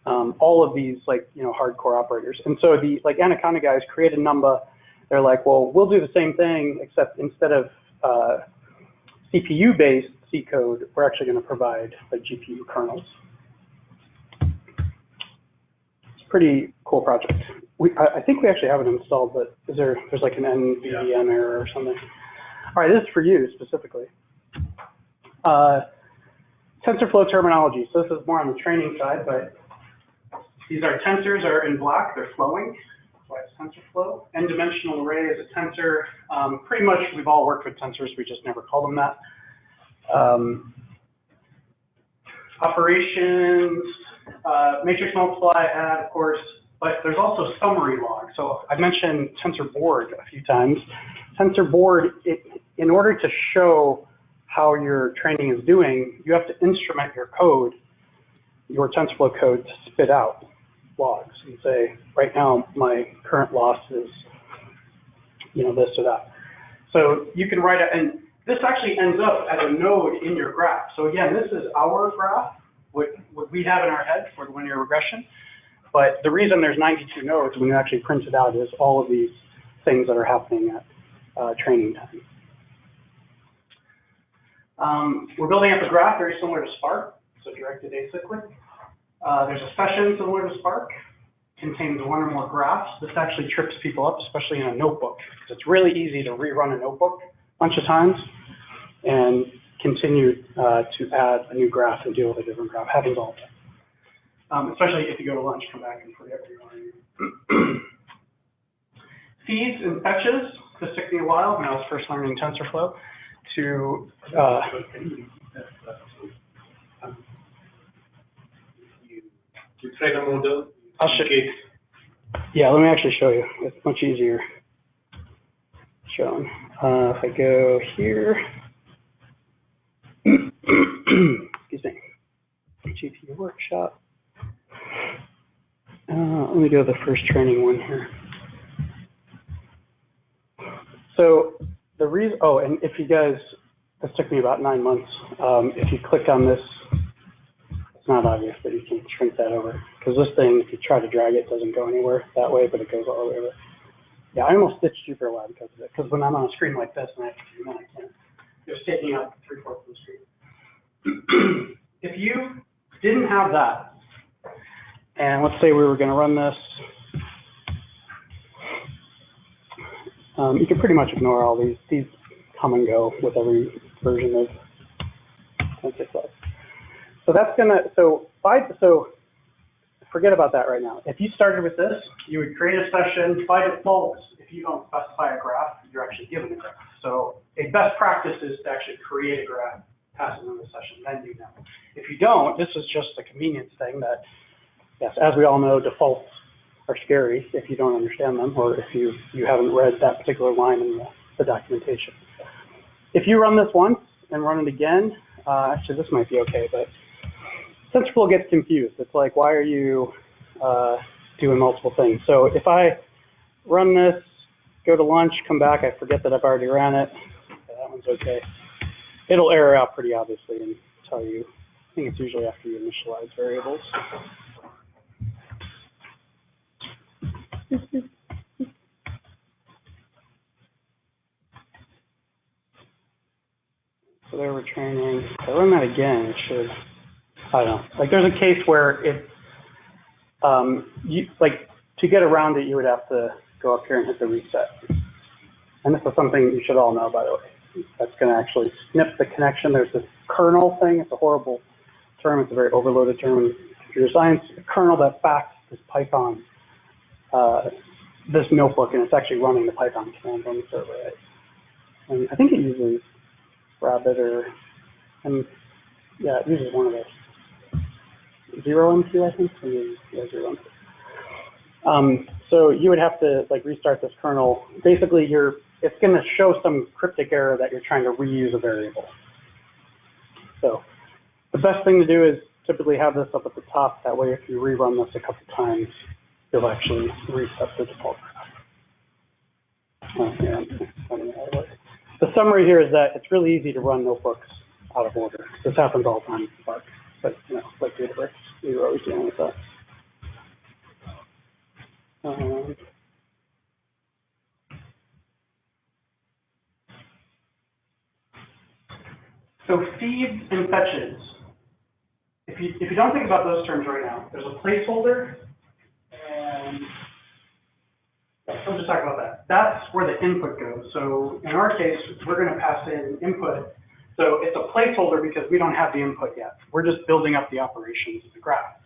all of these hardcore operators, and so the Anaconda guys created Numba. They're like, well, we'll do the same thing, except instead of CPU-based C code, we're actually going to provide GPU kernels. It's a pretty cool project. I think we actually have it installed, but there's like an NVDM error or something. All right, this is for you specifically. TensorFlow terminology. So this is more on the training side, but these tensors are in black. They're flowing. That's why it's TensorFlow. N-dimensional array is a tensor. Pretty much, we've all worked with tensors. We just never call them that. Operations, matrix multiply, add, of course. But there's also summary log. So I mentioned TensorBoard a few times. TensorBoard, in order to show how your training is doing, you have to instrument your code, your TensorFlow code, to spit out logs and say, right now my current loss is, this or that. So you can write it, and this actually ends up as a node in your graph. So again, this is our graph, what we have in our head for the linear regression. But the reason there's 92 nodes when you actually print it out is all of these things that are happening at training time. We're building up a graph very similar to Spark, so directed acyclic. There's a session similar to Spark, contains one or more graphs. This actually trips people up, especially in a notebook. It's really easy to rerun a notebook a bunch of times and continue to add a new graph and deal with a different graph. Happens all the time. Especially if you go to lunch, come back and forget where you are. Feeds and fetches. This took me a while when I was first learning TensorFlow to You train a model. I'll show you. Yeah, let me actually show you. It's much easier shown. If I go here, excuse me, GPU workshop. Let me go to the first training one here. So the reason, and if you guys, this took me about 9 months. If you click on this, it's not obvious, but you can shrink that over. because this thing, if you try to drag it, doesn't go anywhere that way, but it goes all the way over. Yeah, I almost ditched JupyterLab because of it, because when I'm on a screen like this and I have to zoom in, I can't. It was taking up 3/4 of the screen. If you didn't have that, and let's say we were going to run this, you can pretty much ignore all these. These come and go with every version of TensorFlow. So that's gonna, so forget about that right now. If you started with this, you would create a session. By default, if you don't specify a graph, you're actually given a graph. So a best practice is to actually create a graph, pass it in the session, then you know. If you don't, this is just a convenience thing that, yes, as we all know, defaults are scary if you don't understand them, or if you haven't read that particular line in the documentation. If you run this once and run it again, actually this might be okay, but TensorFlow gets confused. It's like, why are you doing multiple things? So if I run this, go to lunch, come back, I forget that I've already ran it. Okay, that one's okay. It'll error out pretty obviously and tell you. I think it's usually after you initialize variables. So there we're training. If I run that again, it should, I don't know. Like there's a case where it, like to get around it, you would have to go up here and hit the reset. And this is something you should all know, by the way. That's going to actually snip the connection. There's this kernel thing. It's a horrible term. It's a very overloaded term in computer science. A kernel that backs this Python, this notebook, and it's actually running the Python command on the server. Right? And I think it uses Rabbit or, and yeah, it uses one of those. 0M2, I think. Yeah, 0M2. So you would have to like restart this kernel. Basically, it's going to show some cryptic error that you're trying to reuse a variable. So the best thing to do is typically have this up at the top. That way, if you rerun this a couple times, you'll actually reset the default graph. The summary here is that it's really easy to run notebooks out of order. This happens all the time in Spark, but you know, like Databricks, we were always dealing with that. So feeds and fetches. If you don't think about those terms right now, there's a placeholder, and we'll just talk about that. That's where the input goes. So in our case, we're going to pass in input. So it's a placeholder because we don't have the input yet. We're just building up the operations of the graph.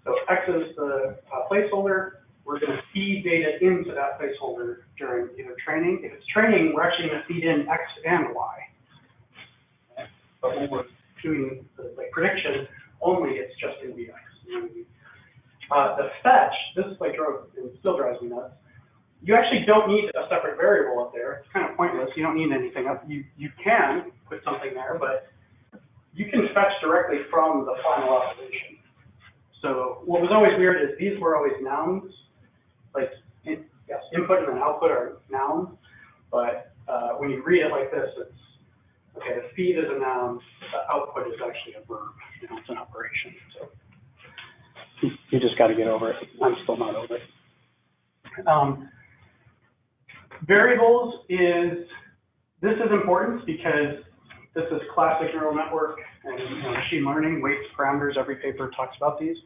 So X is the placeholder. We're going to feed data into that placeholder during either training. If it's training, we're actually going to feed in X and Y. But when we're doing the prediction only, it's just going to be X. The fetch, this like still drives me nuts. You actually don't need a separate variable up there. It's kind of pointless. You don't need anything up. You can put something there, but you can fetch directly from the final operation. So what was always weird is these were always nouns. Like yes, input and then output are nouns, but when you read it like this, it's okay. The feed is a noun. The output is actually a verb. You know, it's an operation. So you just got to get over it. I'm still not over it. Variables this is important because this is classic neural network and machine learning, weights, parameters. Every paper talks about these.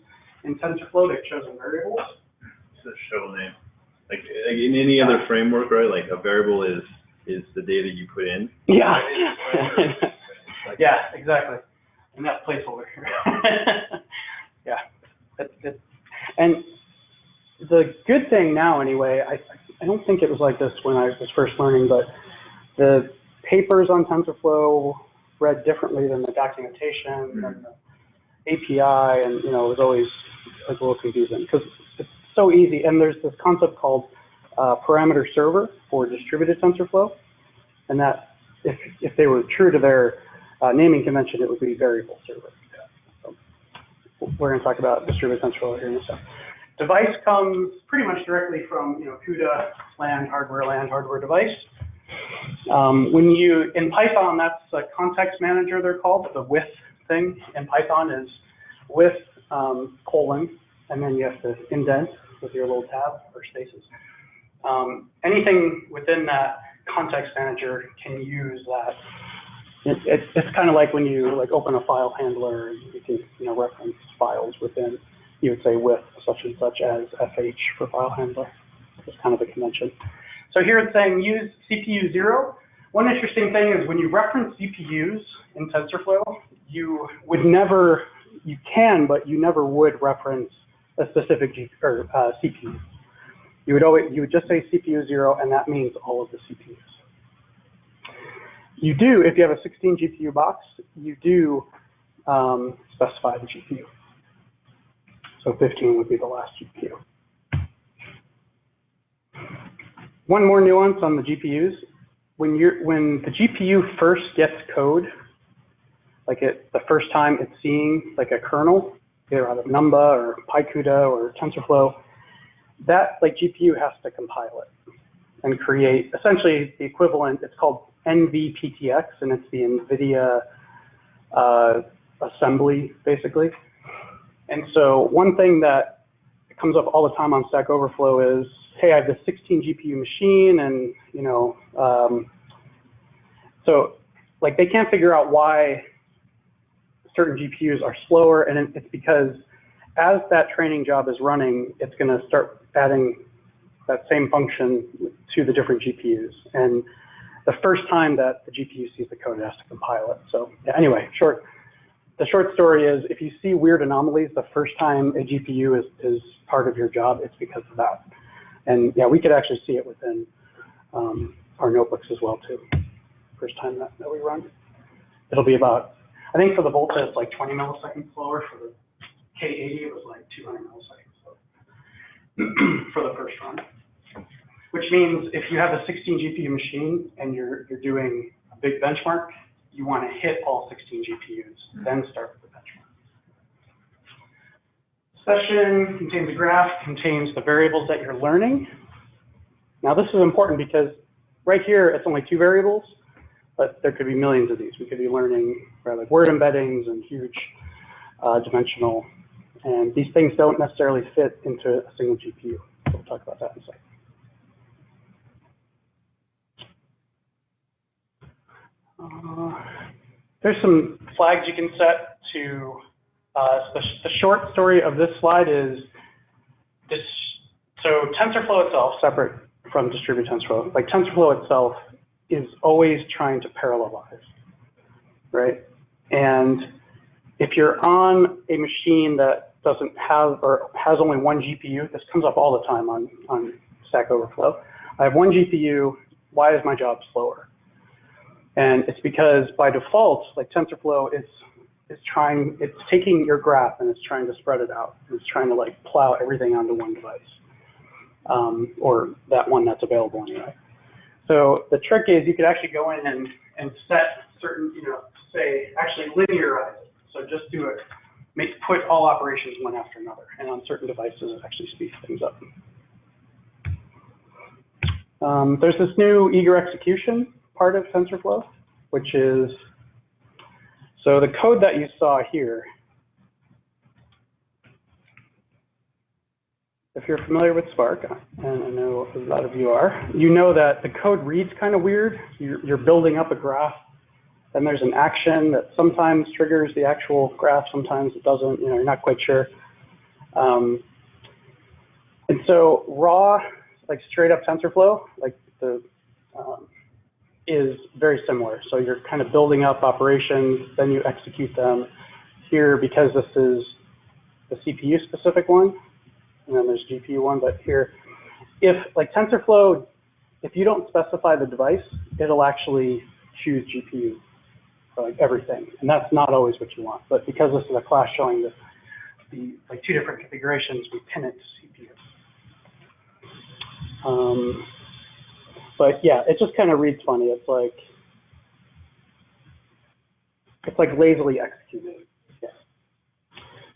In TensorFlow, they've chosen variables. It's a show name. Like in any other framework, right? Like a variable is the data you put in. Yeah. Yeah, exactly. And that's placeholder. Yeah. And the good thing now, anyway, I don't think it was like this when I was first learning, but the papers on TensorFlow read differently than the documentation and the API, and it was always like a little confusing because it's so easy. And there's this concept called parameter server for distributed TensorFlow, and that if they were true to their naming convention, it would be variable server. So we're going to talk about distributed TensorFlow here in a second. Device comes pretty much directly from CUDA, land, hardware, device. In Python, that's a context manager, they're called. The with thing in Python is with : and then you have to indent with your little tab or spaces. Anything within that context manager can use that. It's kind of like when you like open a file handler, you can reference files within. You would say with such and such as FH for file handler. It's kind of a convention. So here it's saying use CPU 0. One interesting thing is when you reference CPUs in TensorFlow, you can, but you never would reference a specific CPU. You would just say CPU 0, and that means all of the CPUs. You do, if you have a 16 GPU box, you do specify the GPU. So 15 would be the last GPU. One more nuance on the GPUs. When the GPU first gets code, like the first time it's seeing like a kernel, either out of Numba or PyCUDA or TensorFlow, that like GPU has to compile it and create essentially the equivalent. It's called NVPTX, and it's the NVIDIA assembly, basically. And so one thing that comes up all the time on Stack Overflow is, hey, I have this 16 GPU machine, and so like they can't figure out why certain GPUs are slower, and it's because as that training job is running, it's going to start adding that same function to the different GPUs. And the first time that the GPU sees the code, it has to compile it. So yeah, anyway, the short story is if you see weird anomalies the first time a GPU is part of your job, it's because of that. And yeah, we could actually see it within our notebooks as well too. First time that we run. It'll be about, I think for the Volta it's like 20 milliseconds slower. For the K80 it was like 200 milliseconds slower for the first run. Which means if you have a 16 GPU machine and you're doing a big benchmark, you want to hit all 16 GPUs, then start with the benchmark. Session contains a graph, contains the variables that you're learning. Now this is important because right here it's only 2 variables, but there could be millions of these. We could be learning like word embeddings and huge dimensional, and these things don't necessarily fit into a single GPU. We'll talk about that in a second. There's some flags you can set to, the short story of this slide is this, so TensorFlow itself, separate from distributed TensorFlow, like TensorFlow itself is always trying to parallelize, right? And if you're on a machine that doesn't have, or has only one GPU, this comes up all the time on Stack Overflow. I have one GPU, why is my job slower? And it's because by default, like TensorFlow it's taking your graph and it's trying to spread it out. It's trying to like plow everything onto one device, or that one that's available anyway. So the trick is you could actually go in and set certain, say actually linearize it. So just do it, put all operations one after another, and on certain devices it actually speeds things up. There's this new eager execution part of TensorFlow, which is, so the code that you saw here, if you're familiar with Spark, and I know a lot of you are, you know that the code reads kind of weird. You're building up a graph, and there's an action that sometimes triggers the actual graph, sometimes it doesn't, you're not quite sure. And so raw, like straight up TensorFlow, like is very similar. So you're kind of building up operations, then you execute them. Here, because this is the CPU specific one, and then there's GPU one, but here, if like TensorFlow, if you don't specify the device, it'll actually choose GPU for like everything. And that's not always what you want. But because this is a class showing the like 2 different configurations, we pin it to CPU. But yeah, it just kind of reads funny. It's like lazily executed. Yeah.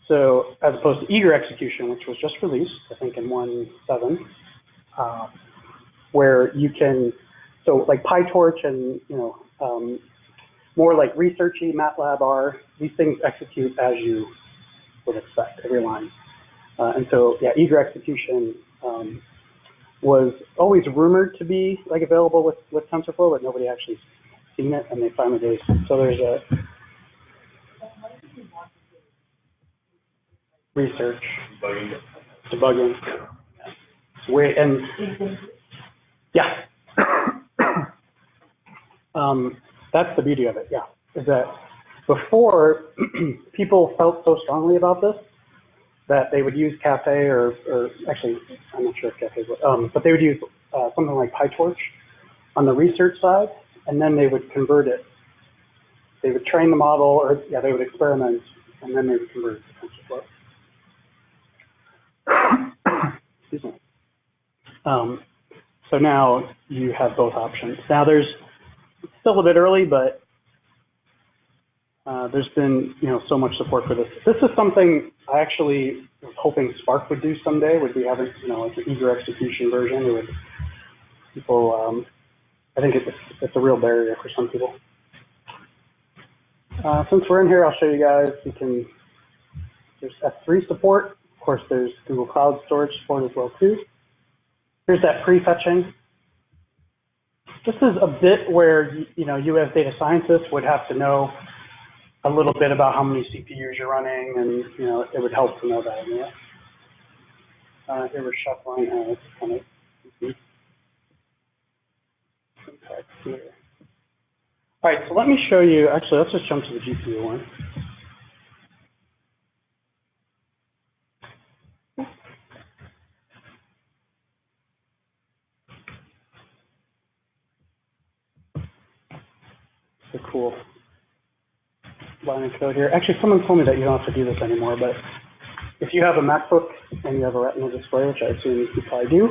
So as opposed to eager execution, which was just released, I think in 1.7, where you can, so like PyTorch and more like researchy MATLAB R, these things execute as you would expect, every line. And so, yeah, eager execution was always rumored to be like available with TensorFlow, but nobody actually seen it, and they finally did. So there's a research, debugging. Wait, and yeah, that's the beauty of it. Yeah, is that before people felt so strongly about this that they would use Cafe or actually, I'm not sure if Cafe would, but they would use something like PyTorch on the research side, and then they would convert it. They would train the model, or yeah, they would experiment, and then they would convert it to TensorFlow. Excuse me. So now you have both options. Now there's still a bit early, but there's been so much support for this. This is something I actually was hoping Spark would do someday. Would be having like an eager execution version. It would people. I think it's a real barrier for some people. Since we're in here, I'll show you guys. There's S3 support. Of course, there's Google Cloud Storage support as well too. Here's that pre-fetching. This is a bit where you as data scientists would have to know a little bit about how many CPUs you're running, and it would help to know that. Anyway. Here we're shuffling. It's kind of here. All right, so let me show you. Actually, let's just jump to the GPU one. So cool line of code here. Actually, someone told me that you don't have to do this anymore, but if you have a MacBook and you have a Retina display, which I assume you probably do,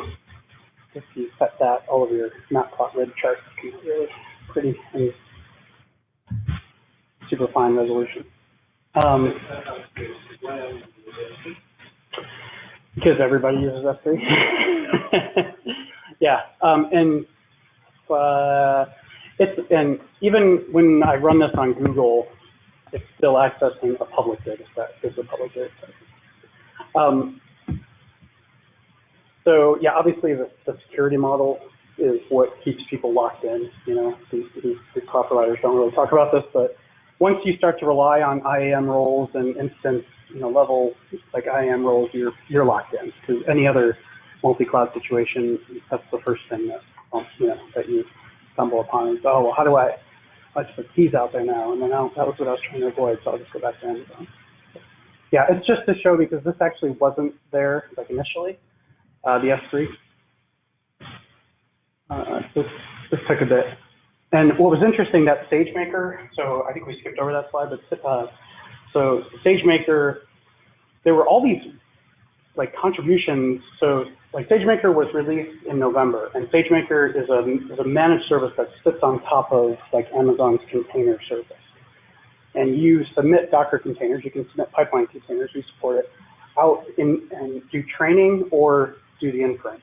if you set that, all of your matplotlib charts can be really pretty and super fine resolution. Because everybody uses S3. Yeah, and even when I run this on Google, it's still accessing a public data set. It's a public data set. So yeah, obviously the security model is what keeps people locked in. These cloud providers don't really talk about this, but once you start to rely on IAM roles and instance level like IAM roles, you're locked in. Because any other multi-cloud situation, that's the first thing that that you stumble upon. And so, oh, well, how do I just put keys out there now? And then that was what I was trying to avoid, so I'll just go back to Amazon. Yeah, it's just to show, because this actually wasn't there like initially, the S3. This took a bit. And what was interesting, that SageMaker, so I think we skipped over that slide, but so SageMaker, there were all these like contributions. So like SageMaker was released in November, and SageMaker is a managed service that sits on top of like Amazon's container service. And you submit Docker containers, you can submit pipeline containers, we support it, out and do training or do the inference.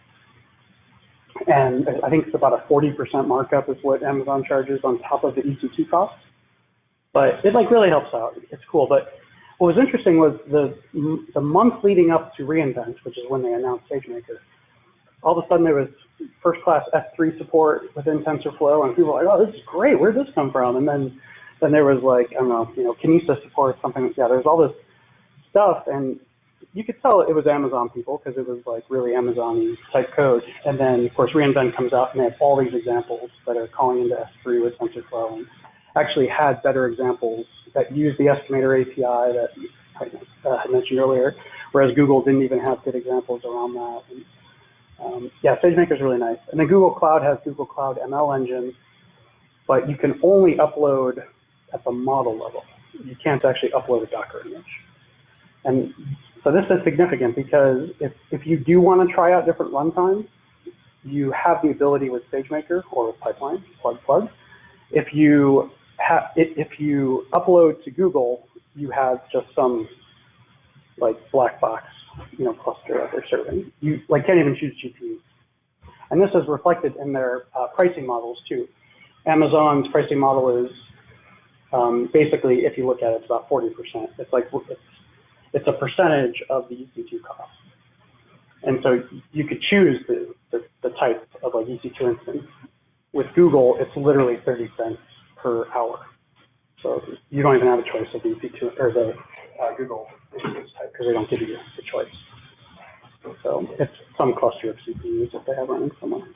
And I think it's about a 40% markup is what Amazon charges on top of the EC2 cost. But it like really helps out. It's cool. But what was interesting was the month leading up to reInvent, which is when they announced SageMaker, all of a sudden there was first-class S3 support within TensorFlow, and people were like, oh, this is great. Where'd this come from? And then there was like, I don't know, Kinesis support, something. Yeah, there's all this stuff, and you could tell it was Amazon people because it was like really Amazon-y type code. And then of course reInvent comes out and they have all these examples that are calling into S3 with TensorFlow, and actually had better examples that use the estimator API that I had mentioned earlier, whereas Google didn't even have good examples around that. And, yeah, SageMaker is really nice. And then Google Cloud has Google Cloud ML Engine, but you can only upload at the model level. You can't actually upload a Docker image. And so this is significant because if you do want to try out different runtimes, you have the ability with SageMaker or with Pipeline, plug. If you upload to Google, you have just some like black box, cluster that they're serving. You like can't even choose GPUs. And this is reflected in their pricing models too. Amazon's pricing model is basically, if you look at it, it's about 40%. It's like it's a percentage of the EC2 cost. And so you could choose the type of like EC2 instance. With Google, it's literally 30 cents per hour. So you don't even have a choice of the EC2 or the Google instance type because they don't give you the choice. So it's some cluster of CPUs that they have running somewhere.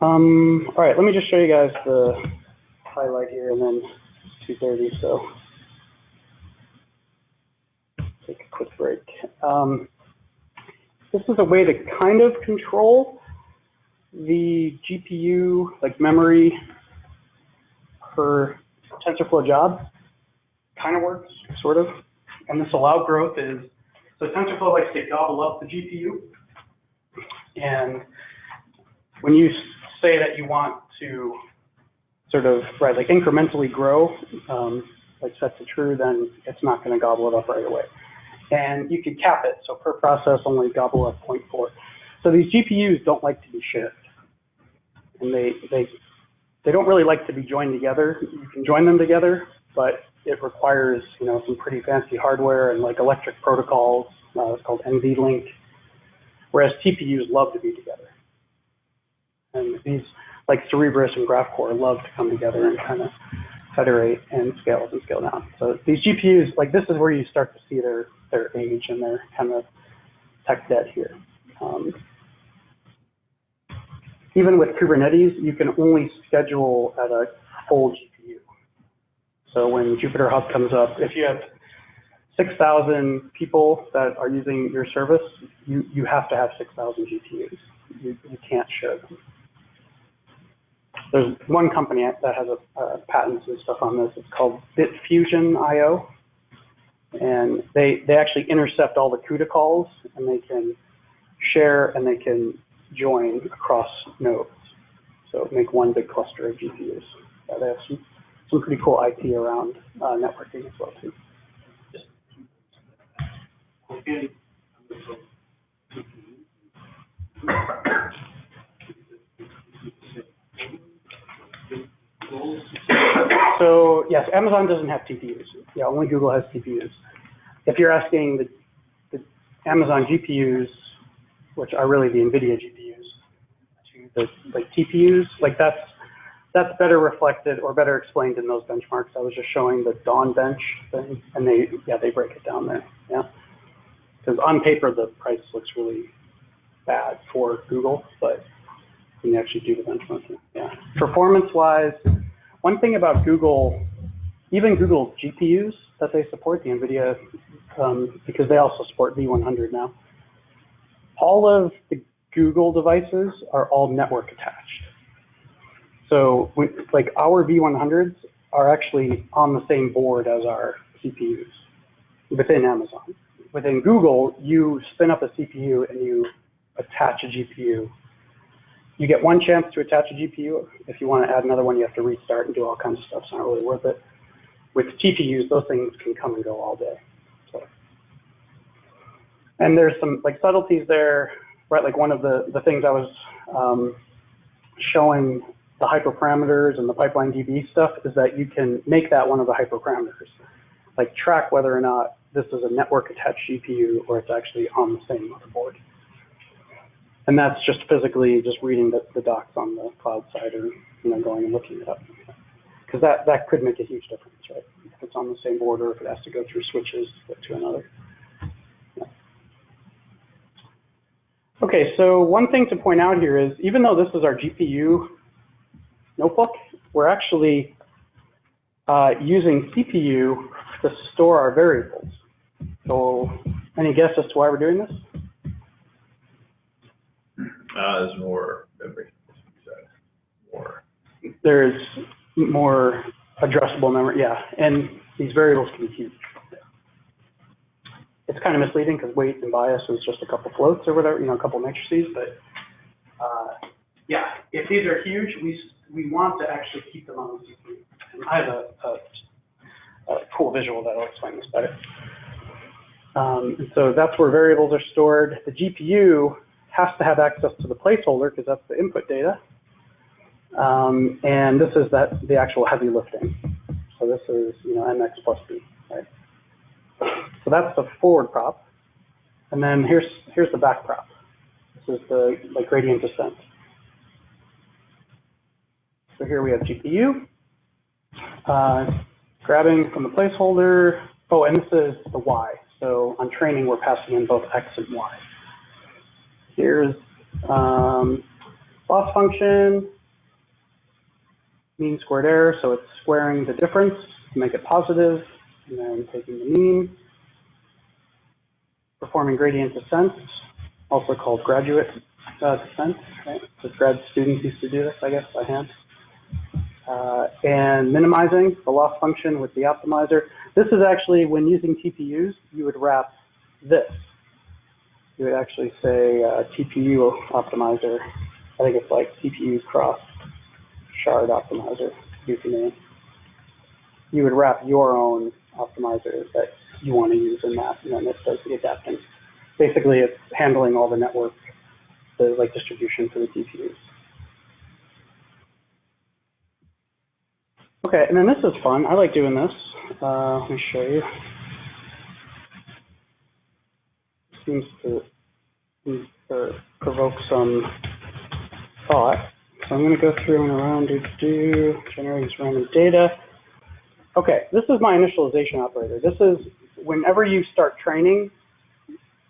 All right, let me just show you guys the highlight here, and then it's 2:30, so take a quick break. This is a way to kind of control the GPU, like memory per TensorFlow job. Kind of works, sort of. And this allow growth is, so TensorFlow likes to gobble up the GPU. And when you say that you want to sort of, right, like incrementally grow, like set to true, then it's not going to gobble it up right away. And you can cap it, so per process only gobble up 0.4. So these GPUs don't like to be shared. And they don't really like to be joined together. You can join them together, but it requires, you know, some pretty fancy hardware and like electric protocols. It's called NVLink, whereas TPUs love to be together. And these, like Cerebrus and GraphCore, love to come together and kind of federate and scale up and scale down. So these GPUs, like this is where you start to see their age and their kind of tech debt here. Even with Kubernetes, you can only schedule at a full GPU. So when Jupyter Hub comes up, if you have 6,000 people that are using your service, you have to have 6,000 GPUs. You can't share them. There's one company that has patents and stuff on this. It's called Bitfusion.io. And they actually intercept all the CUDA calls, and they can share and they can join across nodes. So make one big cluster of GPUs. They have some pretty cool IP around networking as well too. So yes, Amazon doesn't have TPUs. Yeah, only Google has TPUs. If you're asking the Amazon GPUs, which are really the NVIDIA GPUs, to the like TPUs, like that's better reflected or better explained in those benchmarks. I was just showing the Dawn bench thing, and they break it down there. Yeah, because on paper the price looks really bad for Google, but when you actually do the benchmarking, yeah. Performance-wise, one thing about Google, even Google GPUs that they support, the NVIDIA, because they also support V100 now, all of the Google devices are all network attached. So like our V100s are actually on the same board as our CPUs within Amazon. Within Google, you spin up a CPU and you attach a GPU. You get one chance to attach a GPU. If you want to add another one, you have to restart and do all kinds of stuff. It's not really worth it. With TPUs, those things can come and go all day. So, and there's some like subtleties there, right? Like one of the things I was showing the hyperparameters and the pipeline DB stuff is that you can make that one of the hyperparameters. Like track whether or not this is a network attached GPU or it's actually on the same motherboard. And that's just physically just reading the docs on the cloud side or going and looking it up. Because that could make a huge difference, right? If it's on the same board or if it has to go through switches to another. Yeah. Okay, so one thing to point out here is even though this is our GPU notebook, we're actually using CPU to store our variables. So any guess as to why we're doing this? There's more memory. There's more addressable memory, yeah, and these variables can be huge. It's kind of misleading because weight and bias is just a couple floats or whatever, a couple matrices, but yeah, if these are huge, we want to actually keep them on the CPU. And I have a cool visual that'll explain this better. And so that's where variables are stored. The GPU has to have access to the placeholder because that's the input data. And this is the actual heavy lifting. So this is, MX plus B. So that's the forward prop. And then here's the back prop. This is the gradient descent. So here we have GPU, grabbing from the placeholder. Oh, and this is the Y. So on training, we're passing in both X and Y. Here's loss function, mean squared error. So it's squaring the difference to make it positive, and then taking the mean. Performing gradient descent, also called graduate descent, right? So grad students used to do this, I guess, by hand. And minimizing the loss function with the optimizer. This is actually, when using TPUs, you would wrap this. You would actually say TPU optimizer. I think it's like TPU cross shard optimizer, username. You would wrap your own optimizer that you want to use in that, and then it does the adapting. Basically, it's handling all the network, the distribution for the TPUs. Okay, and then this is fun. I like doing this. Let me show you. Seems to provoke some thought. So I'm going to go through and around, generating some random data. Okay, this is my initialization operator. This is whenever you start training,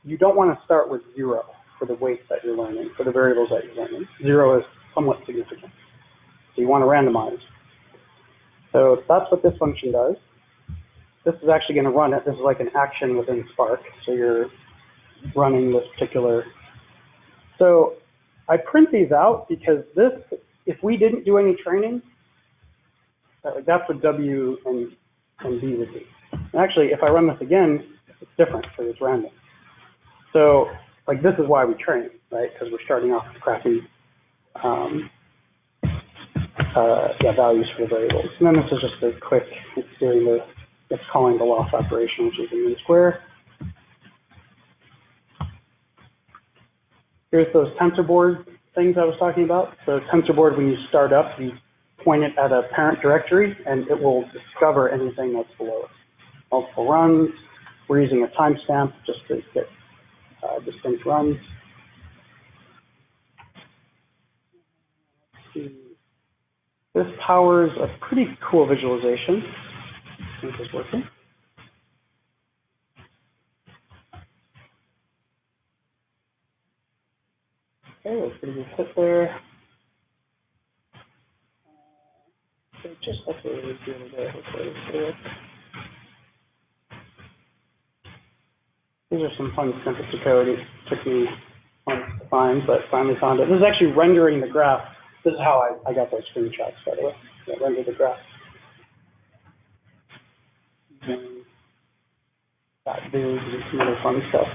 you don't want to start with 0 for the weights that you're learning, for the variables that you're learning. 0 is somewhat significant. So you want to randomize. So that's what this function does. This is actually going to run it. This is like an action within Spark. So you're running this particular. So I print these out because this, if we didn't do any training, that's what W and B would be. And actually, if I run this again, it's different because it's random. So like this is why we train, right? Because we're starting off with crappy values for the variables. And then this is just a quick, it's calling the loss operation, which is a mean square. Here's those TensorBoard things I was talking about. So TensorBoard, when you start up, you point it at a parent directory, and it will discover anything that's below it. Multiple runs. We're using a timestamp just to get distinct runs. This powers a pretty cool visualization. I think it's working. Okay, that's a pretty good fit there. So just like we did the other day. Hopefully these are some fun snippets of code. It took me months to find, but finally found it. This is actually rendering the graph. This is how I got those screenshots, by the way. I rendered the graph. Got viz and some other fun stuff.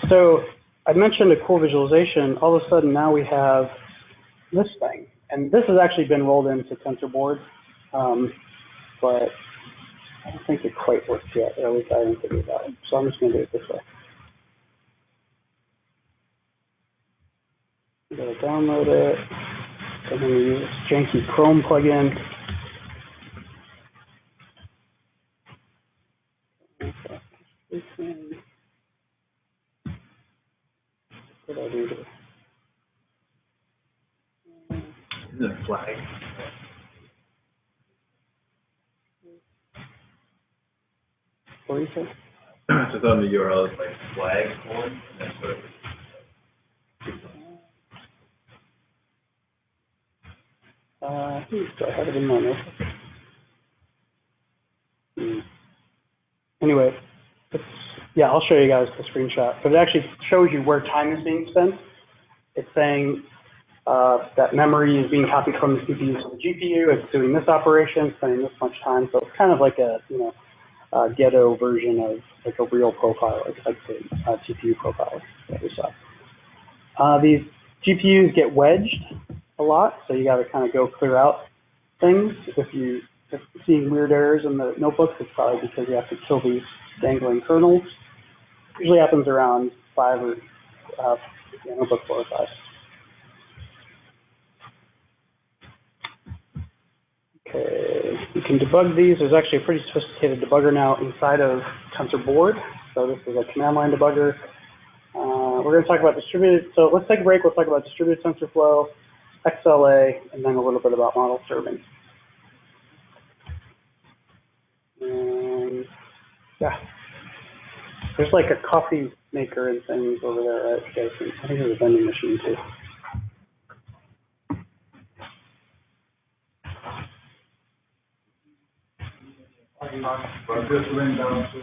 So I mentioned a cool visualization. All of a sudden now we have this thing. And this has actually been rolled into TensorBoard, but I don't think it quite works yet, or at least I haven't figured it out. So I'm just going to do it this way. I'm going to download it. I'm going to use this janky Chrome plugin. What did I do here? Isn't it a flag? What do you say? So it's on the URL, it's like flag one, and then sort of. Do I have it in my notebook? Anyway, yeah, I'll show you guys the screenshot. But it actually shows you where time is being spent. It's saying that memory is being copied from the CPU to the GPU. It's doing this operation, spending this much time. So it's kind of like a ghetto version of like a real profile, like the TPU profile that we saw. These GPUs get wedged a lot, so you got to kind of go clear out things. If you're seeing weird errors in the notebooks, it's probably because you have to kill these dangling kernels. Usually happens around 5 or notebook 4 or 5. Okay, you can debug these. There's actually a pretty sophisticated debugger now inside of TensorBoard. So this is a command line debugger. We're going to talk about distributed, so let's take a break. We'll talk about distributed TensorFlow, XLA, and then a little bit about model serving. And yeah, there's like a coffee maker and things over there, right? I think there's a vending machine too. But this went down to,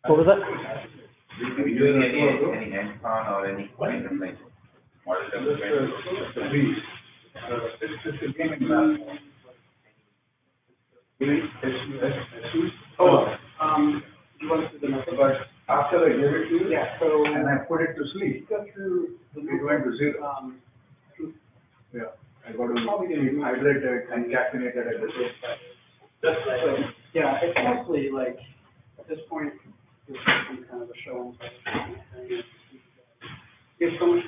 What was that? Will you be doing any hands-on or any kind of like model development? it's a beat. It's a gaming platform. Oh, you want to do the next one? But after I gave it to you, Yeah, so and I put it to sleep, go through the it went to zero. Yeah, I got to hydrate it and caffeinate it at the same time. So, yeah, it's mostly like, at this point, it's some kind of a show and tell. There's so much.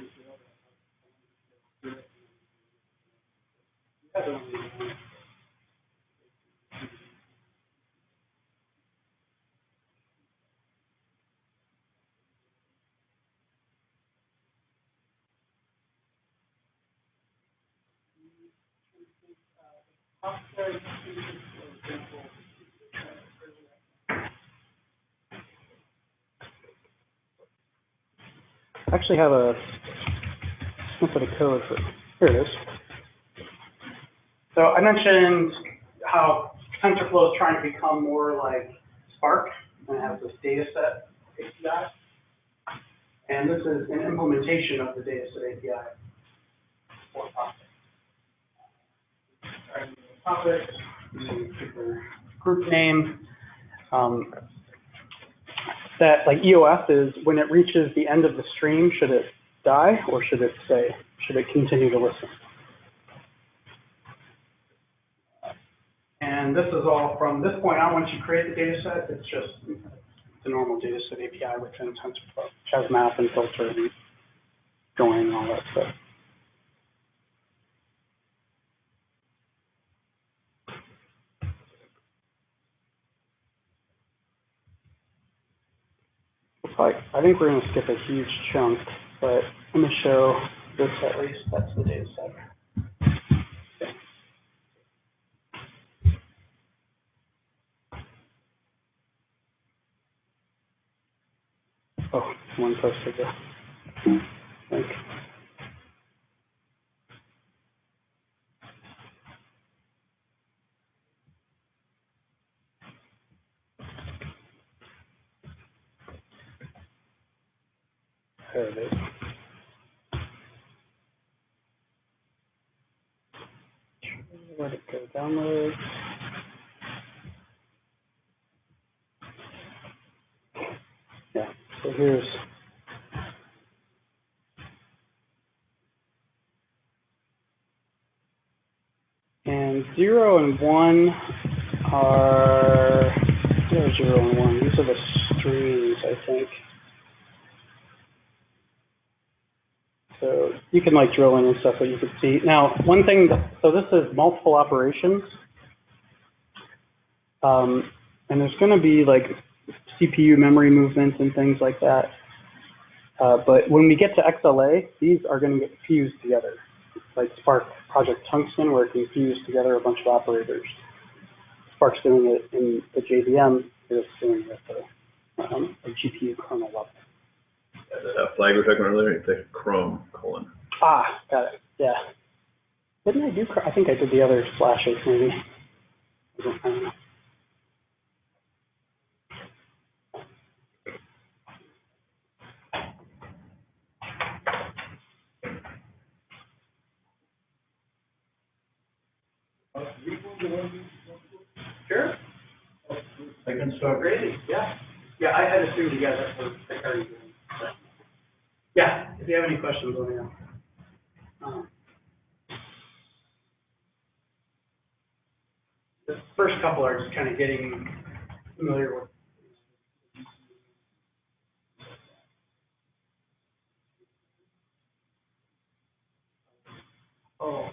I actually have a snippet of code for, here it is. So I mentioned how TensorFlow is trying to become more like Spark and it has this data set API. And this is an implementation of the data set API for topic, group name. That like EOF is when it reaches the end of the stream, should it die or should it stay? Should it continue to listen? And this is all from this point on. Once you create the data set, it's just the normal data set API within TensorFlow, which has map and filter and join and all that stuff. I think we're going to skip a huge chunk, but let me show this at least. That's the data set. Okay. Oh, one posted there. Thank you. There it is. Let it go download. Yeah, so here's and 0 and 1 are 0 and 1. These are the streams, I think. So you can like drill in and stuff that you can see. Now, one thing, so this is multiple operations. And there's going to be like CPU memory movements and things like that. But when we get to XLA, these are going to get fused together. Like Spark Project Tungsten, where it can fuse together a bunch of operators. Spark's doing it in the JVM, it's doing it at the GPU kernel level. That flag we're talking about earlier, it's like Chrome : Ah, got it. Yeah. Didn't I do? I think I did the other slashes maybe. I don't know. Sure. I can start. Great. Yeah. Yeah, I had assumed you guys were already doing it. Yeah, if you have any questions, let me know. The first couple are just kind of getting familiar with. Oh.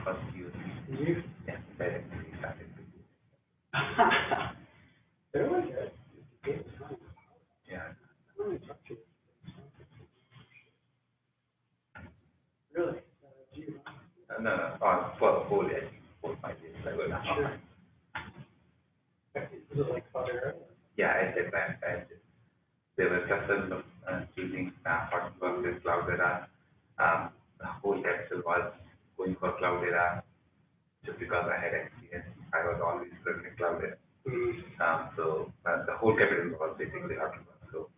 first use. You? Yeah, directly started. They're really good. Yeah. Really? No, for the whole year, 4 5 years, I will not. Sure. Is it like Cloudera? Yeah, I did that. There were customers choosing hot versus Cloudera. The whole capital was going for Cloudera just because I had experience. I was always working at Cloudera. So the whole capital was basically hot. So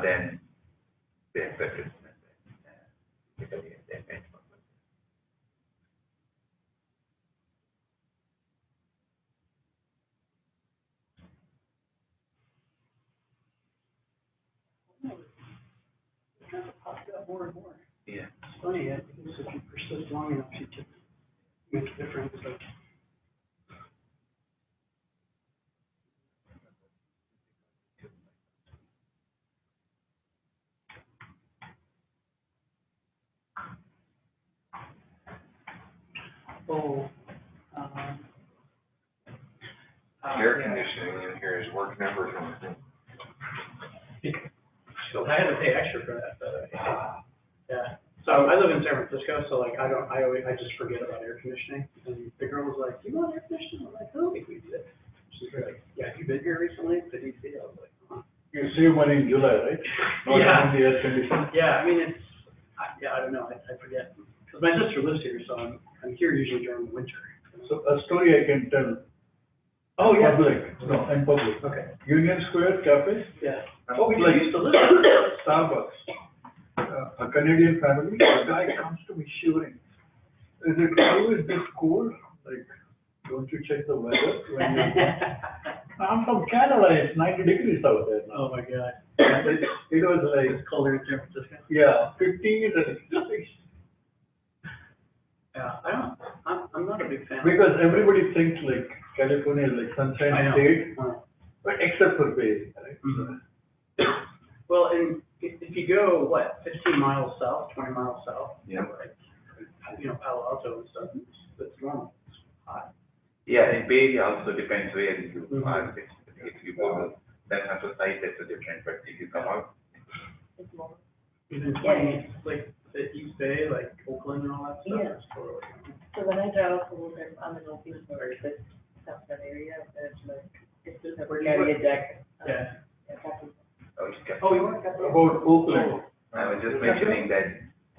then they accepted benchmark. Popped up more and more. Yeah. It's funny, I think if you persist long enough, you can make a difference. Like, Air conditioning in here is working everything. I had to pay extra for that, by the way. Yeah. So I live in San Francisco, so like I just forget about air conditioning. And the girl was like, "You want air conditioning?" I'm like, "Oh, we do." She's like, "Yeah, have you been here recently to DC?" I was like, "Huh." You save money in July, right? Not Yeah. in the air conditioning. Yeah, I mean, I don't know, I forget. Because my sister lives here, so I'm here usually during the winter. So a story I can tell. Oh, yeah. Public, no, in public. Okay. Union Square Cafe, Yeah. Oh, we used to live there. Starbucks. A Canadian family, a guy comes to me shivering. Is it how is this cold? Like, don't you check the weather when you I'm from Canada, it's 90 degrees out there now. Oh, my God. It was like, It's colder in San Francisco. yeah, 15 and Yeah, I'm not a big fan. because everybody thinks like California is like I sunshine know. state, but except for Bay, right? Mhm. Well, and if you go, 15 miles south, 20 miles south? Yeah. Like, Palo Alto and stuff, it's normal, it's hot. Yeah, in Bay Area also depends where you Mhm. are. If you go to that central site, that's a different, but if you come out, Even 20, like the East Bay, like Oakland and all that stuff, Yeah. it's totally. So when I travel to work, I'm in office for this stuff that area, it's like, it's just a Where you carry a work? jacket. Yeah. oh, You want that? About Oakland, I was just mentioning that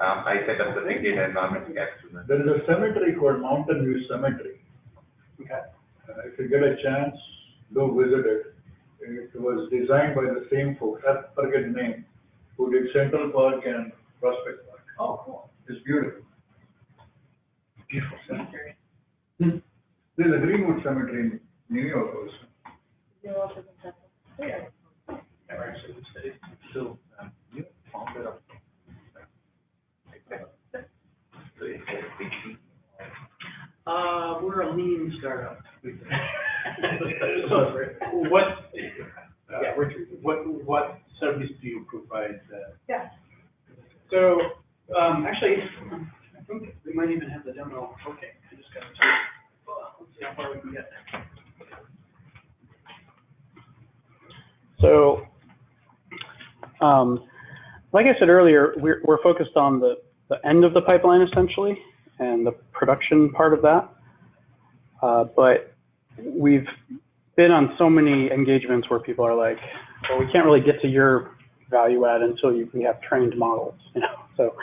I set up the big data environment capsule. there is a cemetery called Mountain View Cemetery. Okay. If you get a chance, go visit it. It was designed by the same folks, I forget the name, who did Central Park and Prospect Park. Oh, cool. It's beautiful. Beautiful cemetery. There's a Greenwood Cemetery in New York also. You're also in Tampa. Yeah. Never actually been studied. So, you founder of. So it's a big thing. We're a lean startup. So, What service do you provide? Yeah. So, actually, I think we might even have the demo. Okay, I just got to check. Let's see how far we can get. So, like I said earlier, we're focused on the end of the pipeline essentially, and the production part of that. But we've been on so many engagements where people are like, well, we can't really get to your value add until we have trained models, So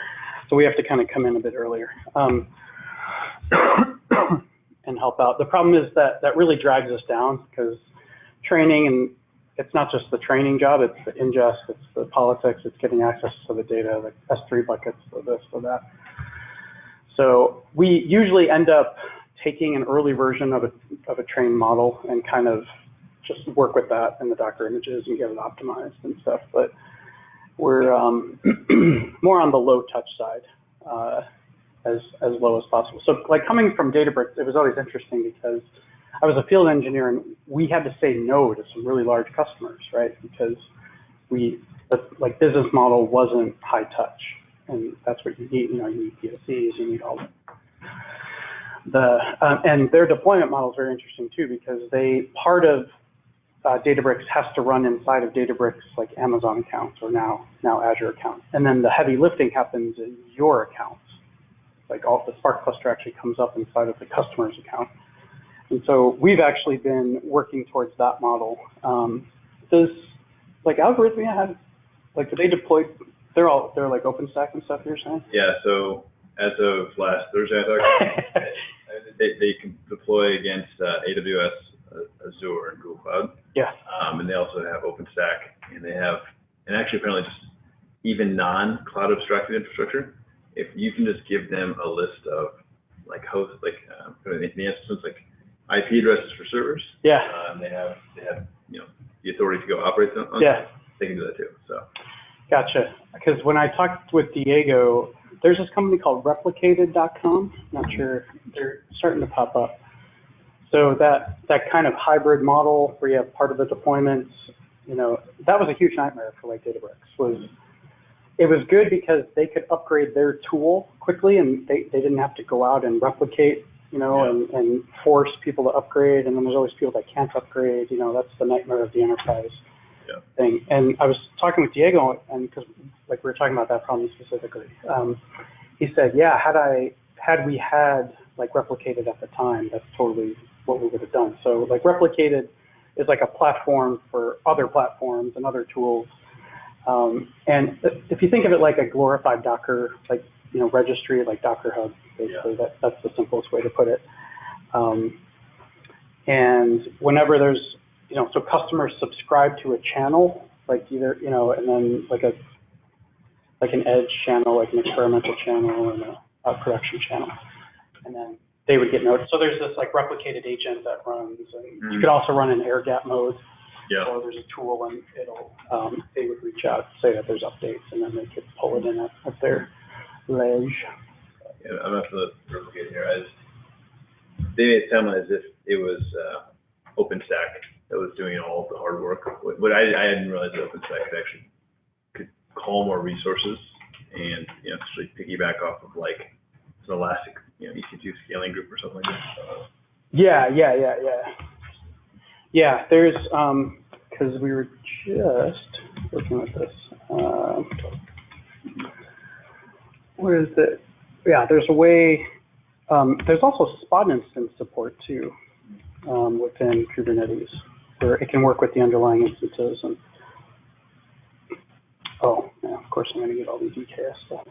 we have to kind of come in a bit earlier and help out. The problem is that really drags us down because training, and it's not just the training job, it's the ingest, it's the politics, it's getting access to the data, the S3 buckets, for this, for that. So we usually end up taking an early version of a trained model and kind of just work with that in the Docker images and get it optimized and stuff. But we're more on the low touch side, as low as possible. So like coming from Databricks, it was always interesting because I was a field engineer and we had to say no to some really large customers, right? Because the business model wasn't high touch, and that's what you need. You need POCs, you need all that. And their deployment model is very interesting too, because part of Databricks has to run inside of Databricks like Amazon accounts or now Azure accounts. And then the heavy lifting happens in your accounts. Like all the Spark cluster actually comes up inside of the customer's account. And so we've actually been working towards that model. Does like Algorithmia have, like, do they deploy, they're like OpenStack and stuff, you're saying? Yeah, so as of last Thursday, I thought, they can deploy against AWS, Azure, and Google Cloud. Yeah. And they also have OpenStack, and they have, and actually apparently just even non-cloud abstracted infrastructure, if you can just give them a list of like hosts, like the instance, like IP addresses for servers. Yeah. They have the authority to go operate them. Yeah. They can do that too. So. Gotcha. Because when I talked with Diego, there's this company called Replicated.com. Not sure, they're starting to pop up. So that kind of hybrid model where you have part of the deployments, that was a huge nightmare for like Databricks. It was good because they could upgrade their tool quickly, and they didn't have to go out and replicate, and force people to upgrade. And then there's always people that can't upgrade. That's the nightmare of the enterprise thing. And I was talking with Diego, and because like we were talking about that problem specifically, he said, yeah, had we had like Replicated at the time, that's totally what we would have done. So like Replicated is like a platform for other platforms and other tools. And if you think of it like a glorified Docker, like, registry, like Docker Hub, basically, that's the simplest way to put it. And whenever there's, so customers subscribe to a channel, like either, and then like an edge channel, like an experimental channel, and a production channel. And then they would get notified. So there's this like replicated agent that runs, and you could also run in air gap mode. Yeah. So there's a tool, and they would reach out, say that there's updates, and then they could pull it in at their ledge. Yeah, I'm not going to replicate here. They made it sound as if it was OpenStack that was doing all of the hard work. But I didn't realize that OpenStack could call more resources and actually piggyback off of like an elastic EC2 scaling group or something like that. Yeah, there's, because we were just looking at this. Where is it? Yeah, there's a way, there's also spot instance support too within Kubernetes, where it can work with the underlying instances. And oh, yeah, of course I'm going to get all these EKS stuff.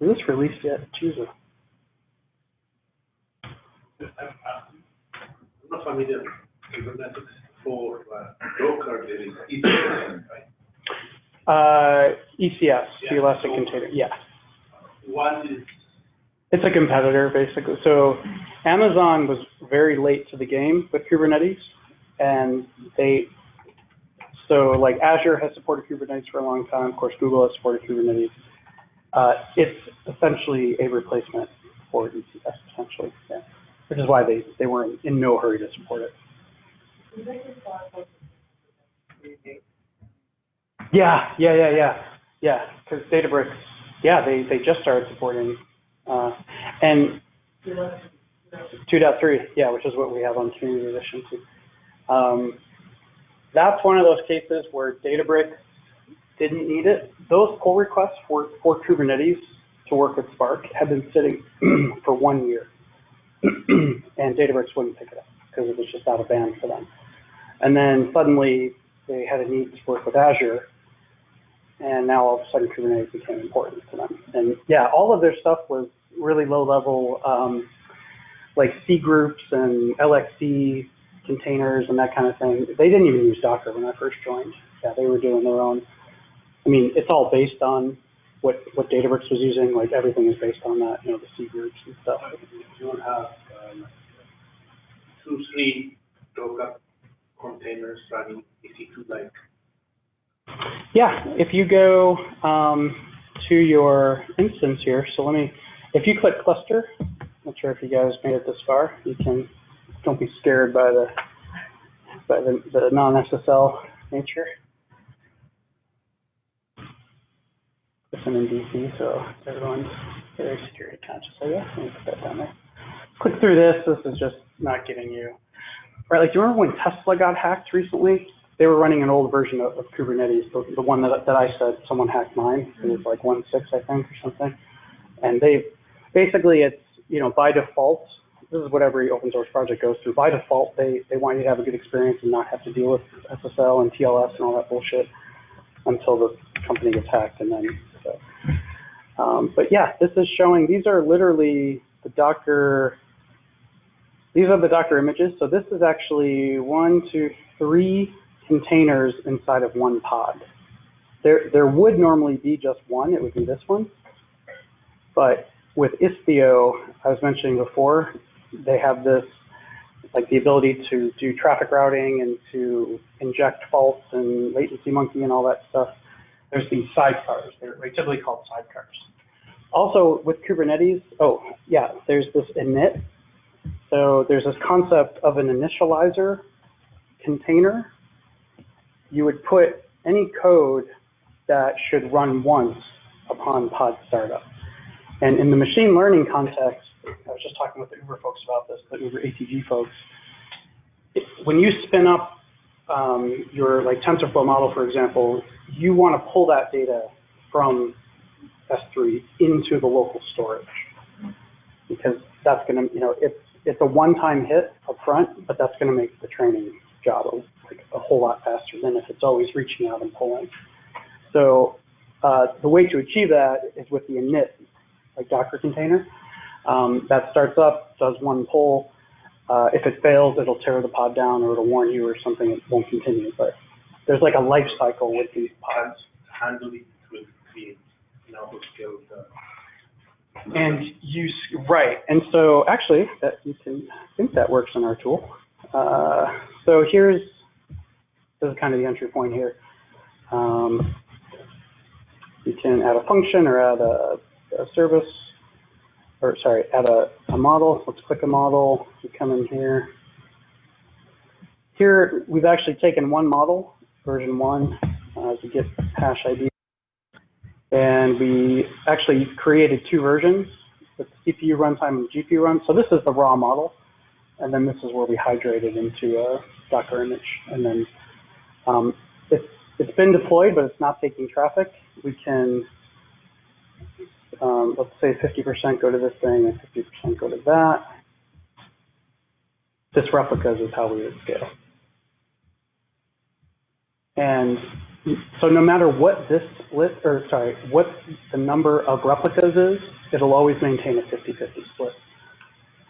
Is this released yet? Jesus. I'm not familiar with Kubernetes for Docker, there is Istio, right? ECS, the Elastic Container, yeah. One is, it's a competitor, basically. So Amazon was very late to the game with Kubernetes, and so like Azure has supported Kubernetes for a long time. Of course, Google has supported Kubernetes. It's essentially a replacement for ECS, essentially, yeah. Which is why they were in no hurry to support it. Yeah, because Databricks, they just started supporting, and 2.3, yeah, which is what we have on Community Edition too. That's one of those cases where Databricks didn't need it. Those pull requests for Kubernetes to work with Spark have been sitting for 1 year, and Databricks wouldn't pick it up because it was just out of band for them. And then suddenly they had a need to work with Azure, and now all of a sudden Kubernetes became important to them. And yeah, all of their stuff was really low level, like C groups and LXC containers and that kind of thing. They didn't even use Docker when I first joined. Yeah, they were doing their own. I mean, it's all based on what Databricks was using. Like everything is based on that, the C groups and stuff. you have 2-3 Docker containers running EC2 like. Yeah, if you go to your instance here, so if you click cluster, not sure if you guys made it this far, don't be scared by the non-SSL nature. It's in DC, so everyone's very security conscious, I guess. Let me put that down there. click through this. This is just not giving you, right? Like, do you remember when Tesla got hacked recently? They were running an old version of Kubernetes, the one that I said someone hacked mine. It was like 1.6, I think, or something. And they, basically it's, you know, by default, this is what every open source project goes through. By default, they want you to have a good experience and not have to deal with SSL and TLS and all that bullshit until the company gets hacked. And then, so. But yeah, this is showing, these are literally the Docker, these are the Docker images. So this is actually 1, 2, 3 containers inside of one pod. There would normally be just one, it would be this one. But with Istio, I was mentioning before, they have this, like the ability to do traffic routing and to inject faults and Latency Monkey and all that stuff. There's these sidecars, they're typically called sidecars. Also with Kubernetes, oh yeah, there's this init. So there's this concept of an initializer container. You would put any code that should run once upon pod startup. And in the machine learning context, I was just talking with the Uber folks about this, the Uber ATG folks. When you spin up your like TensorFlow model, for example, you want to pull that data from S3 into the local storage, because that's going to, you know, it's a one-time hit up front, but that's going to make the training job like a whole lot faster than if it's always reaching out and pulling. So the way to achieve that is with the init, like Docker container. That starts up, does one pull. If it fails, it'll tear the pod down, or it'll warn you, or something. It won't continue. But there's like a life cycle with these pods. Handling will create novel skills. And you, right. And so actually, that you can, I think that works in our tool. So this is kind of the entry point here. You can add a function or add a service, or sorry, add a model. Let's click a model. We come in here. Here, we've actually taken one model, version 1, to get hash ID. And we actually created 2 versions with CPU runtime and GPU run. So this is the raw model. And then this is where we hydrated into a Docker image. And then it's been deployed, but it's not taking traffic. We can, let's say 50% go to this thing and 50% go to that. This replicas is how we would scale. And so no matter what this split, or sorry, what the number of replicas is, it'll always maintain a 50-50 split.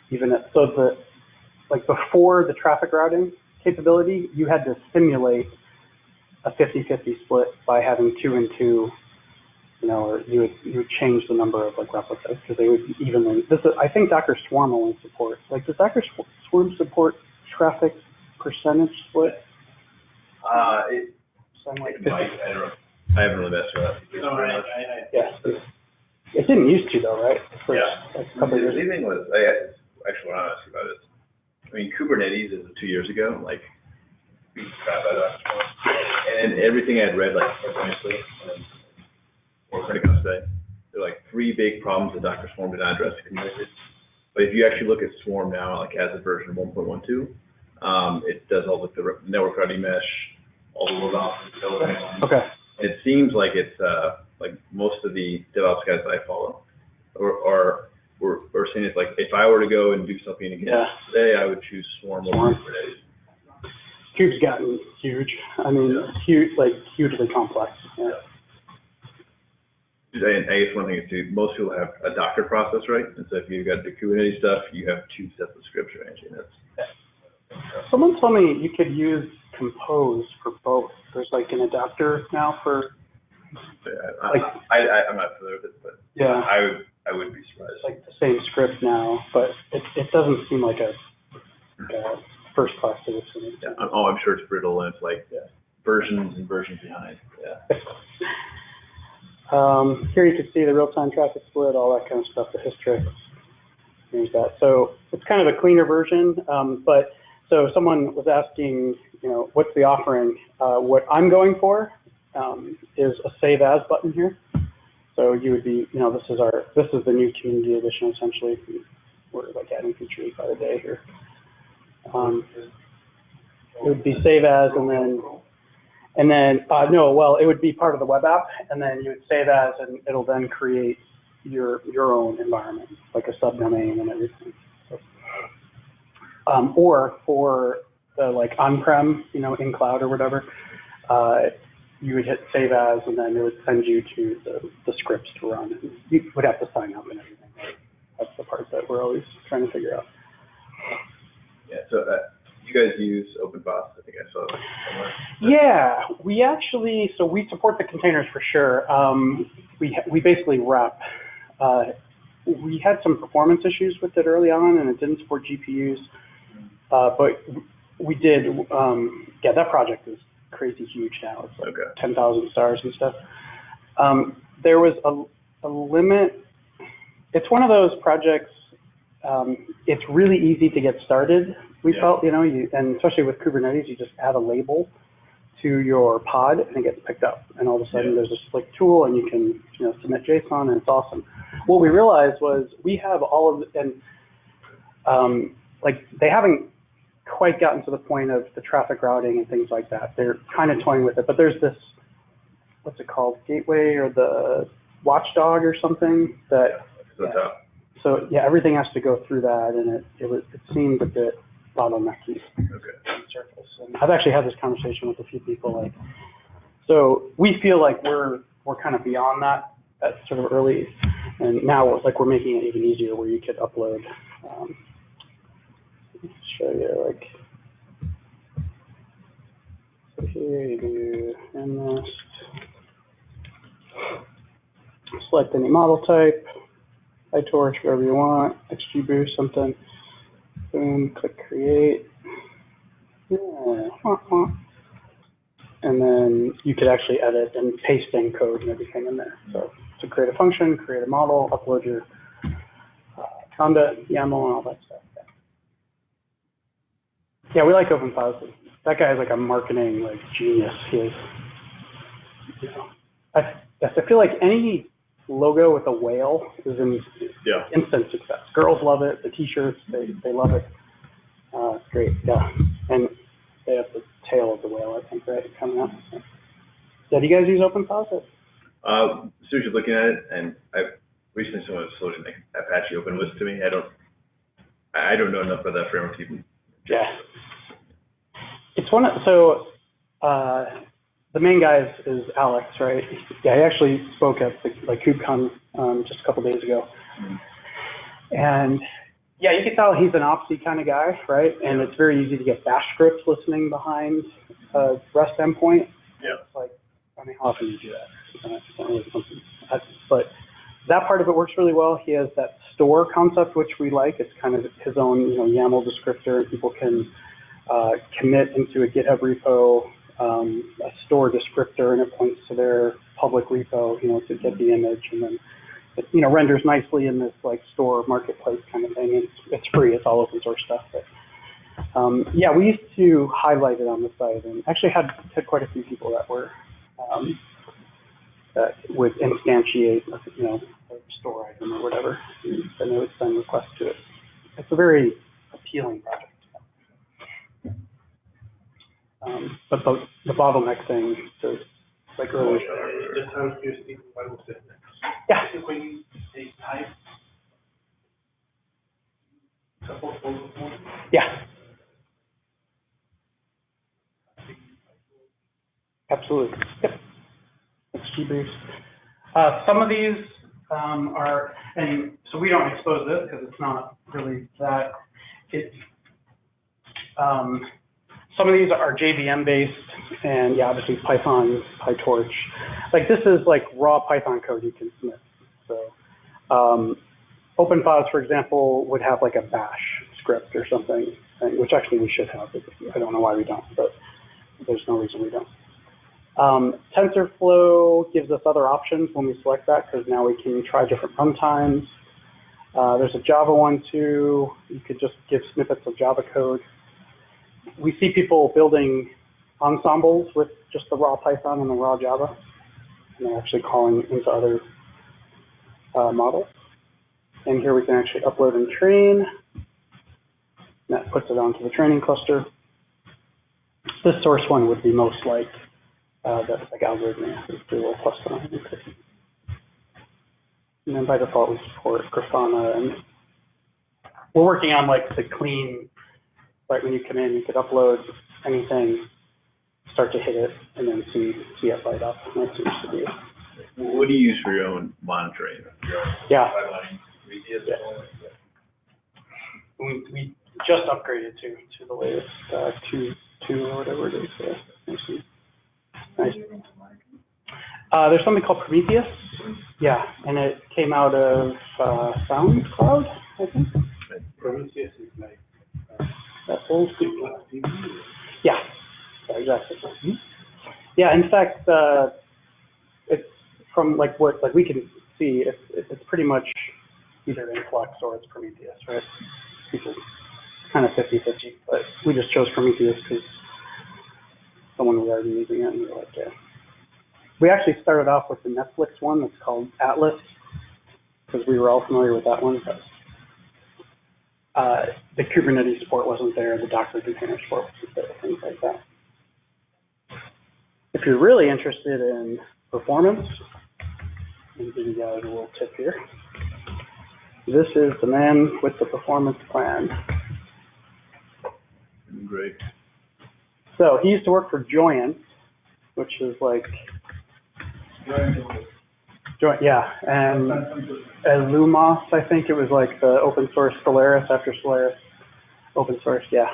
Even if, so the, like before the traffic routing capability, you had to simulate a 50-50 split by having 2 and 2, you know, or you would change the number of like replicas because they would be evenly. This is, I think Docker Swarm only supports. Like, does Docker Swarm support traffic percentage split? Like I haven't really messed with that. No, yes, it didn't used to though, right? Yeah. Like a couple of years. The thing was, actually, what I'm asking about is, I mean, Kubernetes is 2 years ago, like, crap out of that. And everything I had read, like, honestly, or when it comes to that, there are like 3 big problems that Docker Swarm did not address in Kubernetes. But if you actually look at Swarm now, like as a version 1.12, it does all the network routing mesh, all the load off. Okay. It seems like it's like most of the DevOps guys that I follow are saying it's like, if I were to go and do something again today, I would choose Swarm over Kubernetes. Kube's gotten huge. I mean, huge, like hugely complex. Yeah. And I guess one thing is too, most people have a Docker process, right? And so if you've got the Kubernetes stuff, you have 2 sets of scripts you're managing. Someone told me you could use Compose for both. There's like an adapter now for. Like, I'm not familiar with it, but yeah, I would be surprised. It's like the same script now, but it doesn't seem like a first class citizen. Yeah, I'm sure it's brittle and it's like versions and versions behind. Yeah. Here you can see the real-time traffic split, all that kind of stuff, the history. There's that. So it's kind of a cleaner version, but so someone was asking, you know, what's the offering? What I'm going for is a save as button here. So you would be, you know, this is the new community edition essentially. we're like adding features by the day here. It would be save as, and then no, well, it would be part of the web app, and then you would save as, and it'll then create your own environment, like a subdomain and everything. So, or for the like on-prem, you know, in cloud or whatever, you would hit save as, and then it would send you to the scripts to run. And you would have to sign up and everything. Right? That's the part that we're always trying to figure out. Yeah, so you guys use OpenFOSS, I think I saw that somewhere. Yeah, we actually, so we support the containers for sure. We basically wrap. We had some performance issues with it early on, and it didn't support GPUs, but we did, yeah, that project is crazy huge now. It's like 10,000 stars and stuff. There was a limit. It's one of those projects, it's really easy to get started. We felt, you know, and especially with Kubernetes, you just add a label to your pod and it gets picked up. And all of a sudden there's a slick tool and you can, you know, submit JSON and it's awesome. What we realized was we have all of, and like they haven't quite gotten to the point of the traffic routing and things like that. They're kind of toying with it, but there's this, what's it called, gateway or the watchdog or something that, so yeah, everything has to go through that, and it seemed a bit bottlenecky on the surface. And I've actually had this conversation with a few people, like, so we feel like we're kind of beyond that sort of early, and now it's like we're making it even easier where you could upload. Show you like, so here you do MNest, select any model type, PyTorch, whatever you want, XGBoost, something, boom, click create, and then you could actually edit and paste in code and everything in there. So to create a function, create a model, upload your Anaconda, YAML, and all that stuff. Yeah, we like OpenFOSS. That guy is like a marketing like genius. He is, you know, I feel like any logo with a whale is an instant success. Girls love it. The T-shirts, they love it. It's great. Yeah, and they have the tail of the whale, I think, right, coming up. Yeah, do you guys use OpenFOSS? Seriously looking at it, and I've recently someone floated like Apache OpenWhisk to me. I don't know enough about that framework to even. Yeah. It's one of, so the main guy is Alex, right? Yeah, he actually spoke at like KubeCon just a couple days ago. And yeah, you can tell he's an opsy kind of guy, right? And it's very easy to get bash scripts listening behind a REST endpoint. Yeah. It's like, I mean, how often do you do that? But that part of it works really well. He has that store concept, which we like. It's kind of his own, you know, YAML descriptor. People can commit into a GitHub repo, a store descriptor, and it points to their public repo, you know, to get the image, and then it, you know, renders nicely in this like store marketplace kind of thing. And it's free. It's all open source stuff. But yeah, we used to highlight it on the site, and actually had quite a few people that were that would instantiate, you know, a store item or whatever, and they would send requests to it. It's a very appealing project. But the bottleneck thing, so like earlier. Just out of curiosity, what was it? Yeah. When you say type, support photo mode? Yeah. Absolutely. Yep. XGBoost. Some of these are, and so we don't expose this because it's not really that. Some of these are JVM based, and yeah, obviously Python, PyTorch. Like this is like raw Python code you can submit. So OpenFOSS, for example, would have like a bash script or something, which actually we should have. I don't know why we don't, but there's no reason we don't. TensorFlow gives us other options when we select that, because now we can try different runtimes. There's a Java one too. You could just give snippets of Java code. We see people building ensembles with just the raw Python and the raw Java, and they're actually calling into other models. and here we can actually upload and train. That puts it onto the training cluster. This source one would be most like the algorithm. Let's do a little plus sign. And then by default, we support Grafana, and we're working on like the clean, right when you come in, you could upload anything, start to hit it, and then see it light up. That seems to be. What do you use for your own monitoring? Yeah. Yeah. We just upgraded to the latest 2 or whatever it is. Nice. There's something called Prometheus. Yeah, and it came out of SoundCloud, I think. Prometheus is like, That's old school. Yeah, exactly. Yeah, in fact, it's from like what we can see, it's pretty much either Influx or it's Prometheus, right? People kind of 50-50, but we just chose Prometheus because someone was already using it, and we were like, yeah. We actually started off with the Netflix one that's called Atlas, because we were all familiar with that one, but the Kubernetes support wasn't there, the Docker container support wasn't there, things like that. If you're really interested in performance, let me give you guys a little tip here. This is the man with the performance plan. Great. So he used to work for Joyent, which is like, yeah, and Lumos, I think it was like the open source Solaris after Solaris. Open source, yeah.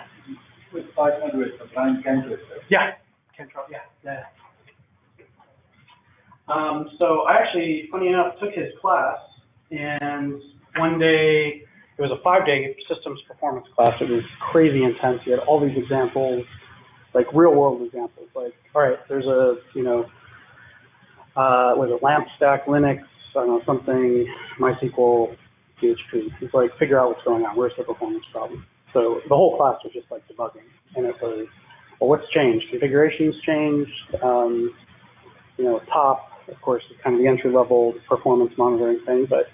With 500, the plan can do it. Yeah, Kentrop, yeah. So I actually, funny enough, took his class, and one day, it was a 5-day systems performance class. It was crazy intense. He had all these examples, like real world examples. Like, all right, there's a, was it LAMP stack, Linux, I don't know, something, MySQL, PHP. He's like, figure out what's going on. Where's the performance problem? So the whole class was just like debugging. And it was, well, what's changed? Configurations changed. Top, of course, is kind of the entry level performance monitoring thing. But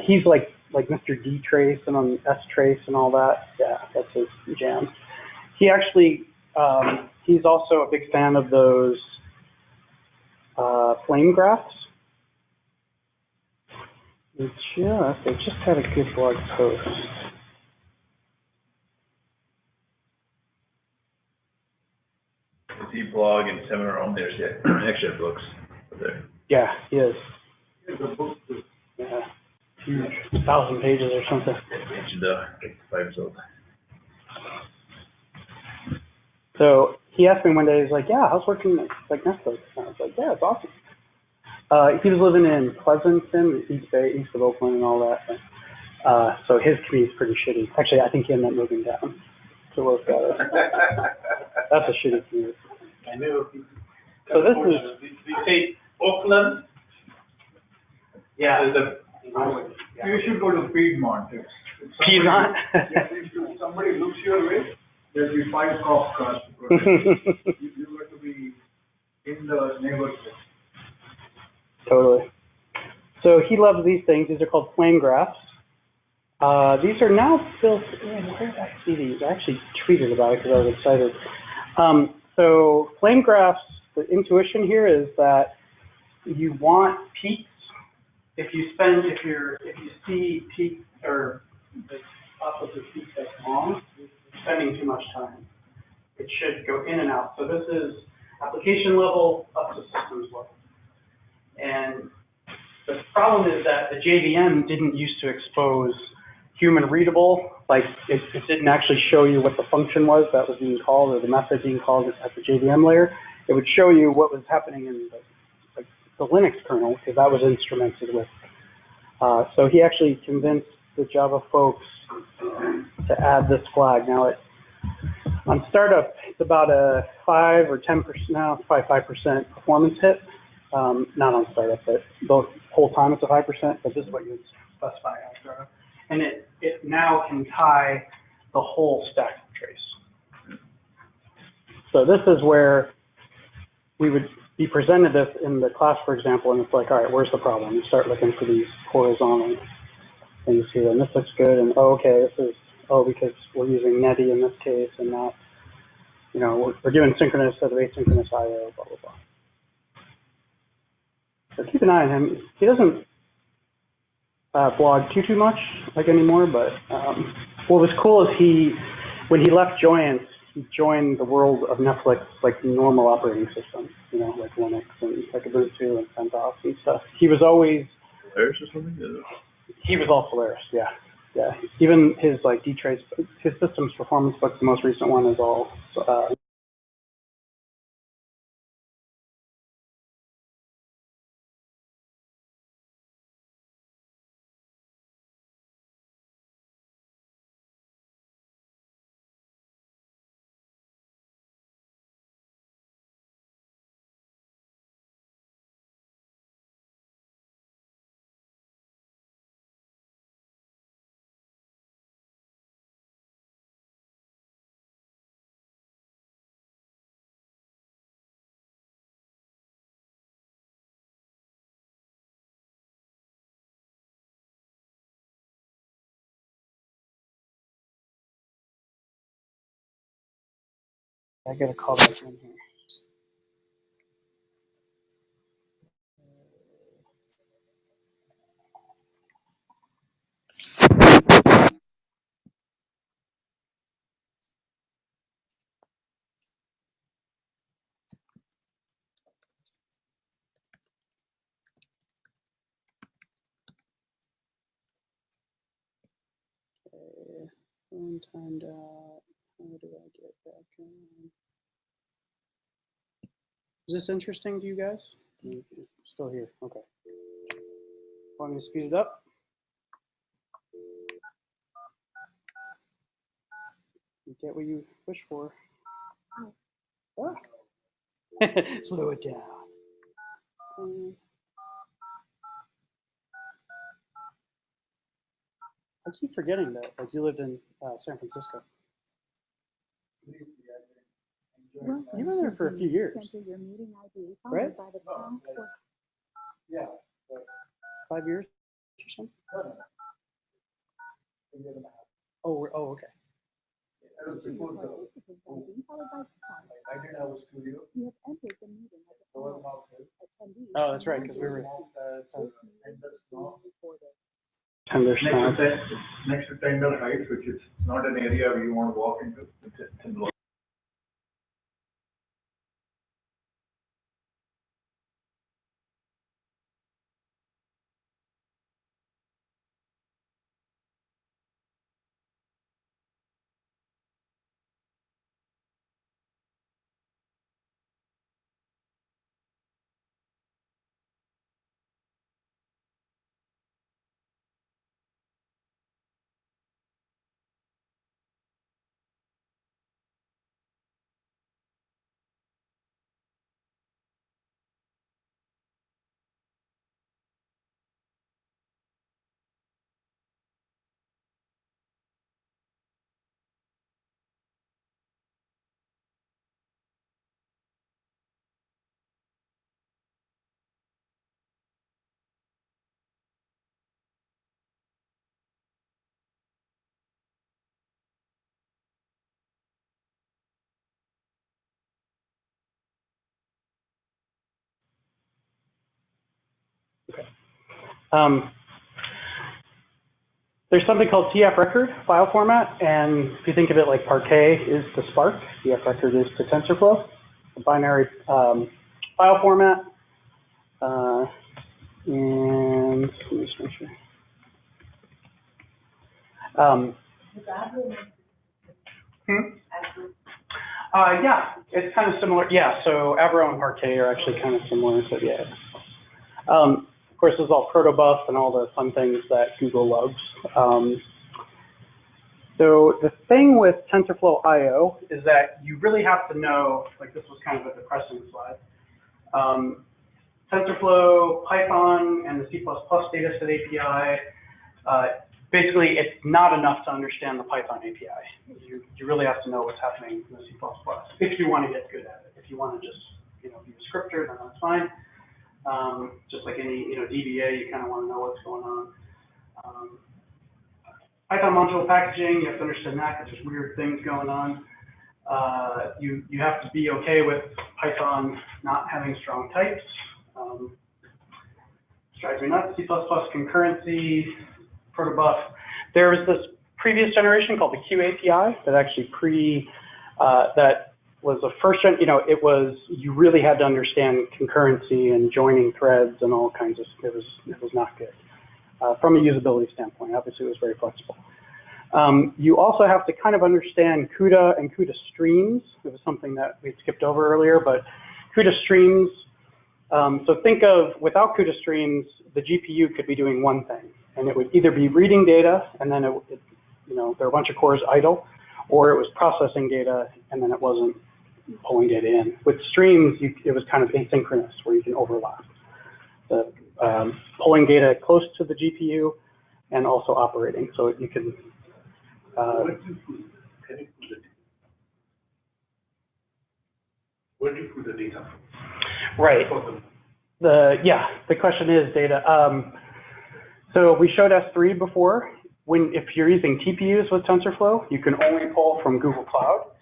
he's like Mr. D Trace and on S Trace and all that. Yeah, that's his jam. He actually, he's also a big fan of those flame graphs. They just had a good blog post. Is he blog and seminar on there? Yeah, actually have books there. Yeah, he is. The book is Yeah, huge, 1,000 pages or something. Mentioned 5 years old. So he asked me one day, he's like, yeah, how's working like Netflix? And I was like, yeah, it's awesome. He was living in Pleasanton, East Bay, east of Oakland and all that. So his commute's pretty shitty. Actually, I think he ended up moving down to work out. That's a shitty commute. I know. So this is, We say Oakland. yeah. You should go to Piedmont. If somebody- Piedmont? Yeah, if somebody looks your way, there'll be 5 Kafkas. You got to be in the neighborhood. Totally. So he loves these things. These are called flame graphs. These are now built in. Where did I see these? I actually tweeted about it because I was excited. So flame graphs, the intuition here is that you want peaks. If you see peaks or the top of the peak that's long, you're spending too much time. It should go in and out. So this is application level up to systems level. And the problem is that the JVM didn't used to expose human readable, like it didn't actually show you what the function was that was being called or the method being called at the JVM layer. It would show you what was happening in the Linux kernel, because that was instrumented with. So he actually convinced the Java folks to add this flag. Now on startup, it's about a 5 or 10%, now it's probably 5% performance hit. Not on startup, but the whole time it's a 5%, but this is what you would specify on startup. And it now can tie the whole stack trace. So this is where we would be presented this in the class, for example, and it's like, all right, where's the problem? You start looking for these horizontal things here, and this looks good, and oh, okay, this is, oh, because we're using Netty in this case, and not, you know, we're doing synchronous instead of asynchronous I/O, blah, blah, blah. So keep an eye on him. He doesn't blog too much like anymore, but what was cool is when he left Joyance, he joined the world of Netflix, like normal operating systems, you know, like Linux and like Ubuntu and CentOS and stuff. He was always Solaris or something? He was all Solaris, yeah, yeah. Even his like dtrace, his systems performance book, the most recent one, is all. I gotta call back in here. Phone timed out. How do I get back on? Is this interesting to you guys? Still here. Okay. Want me to speed it up? You get what you wish for. Ah. Slow it down. I keep forgetting that like you lived in San Francisco. You were there for a few years, right? Yeah. 5 years or something? Oh, okay. Before I did have a studio. Oh, that's right, because we were Tender next to Tender Heights, which is not an area where you want to walk into. There's something called TF record file format, and if you think of it like Parquet is to Spark, TF record is to TensorFlow, a binary file format. And let me just make sure. Yeah, it's kind of similar. Yeah, so Avro and Parquet are actually kind of similar. So yeah. Of course, this is all protobuf and all the fun things that Google loves. So the thing with TensorFlow I/O is that you really have to know, like this was kind of a depressing slide. TensorFlow, Python, and the C++ dataset API, basically it's not enough to understand the Python API. You really have to know what's happening in the C++ if you want to get good at it. If you want to just be a scripter, then that's fine. Just like any DBA, you kind of want to know what's going on. Python module packaging, you have to understand that because there's weird things going on. You have to be okay with Python not having strong types. Drives me nuts. C++ concurrency, protobuf. There was this previous generation called the Q API that actually that was the first gen. You know, you really had to understand concurrency and joining threads and all kinds of. It was not good from a usability standpoint. Obviously, it was very flexible. You also have to kind of understand CUDA and CUDA streams. It was something that we skipped over earlier, but CUDA streams. So think of, without CUDA streams, the GPU could be doing one thing, and it would either be reading data, and then there are a bunch of cores idle, or it was processing data, and then it wasn't pulling data in. With streams, it was kind of asynchronous, where you can overlap. Pulling data close to the GPU, and also operating, so you can. Where do you put the data? Right. The question is data. So we showed S3 before. If you're using TPUs with TensorFlow, you can only pull from Google Cloud,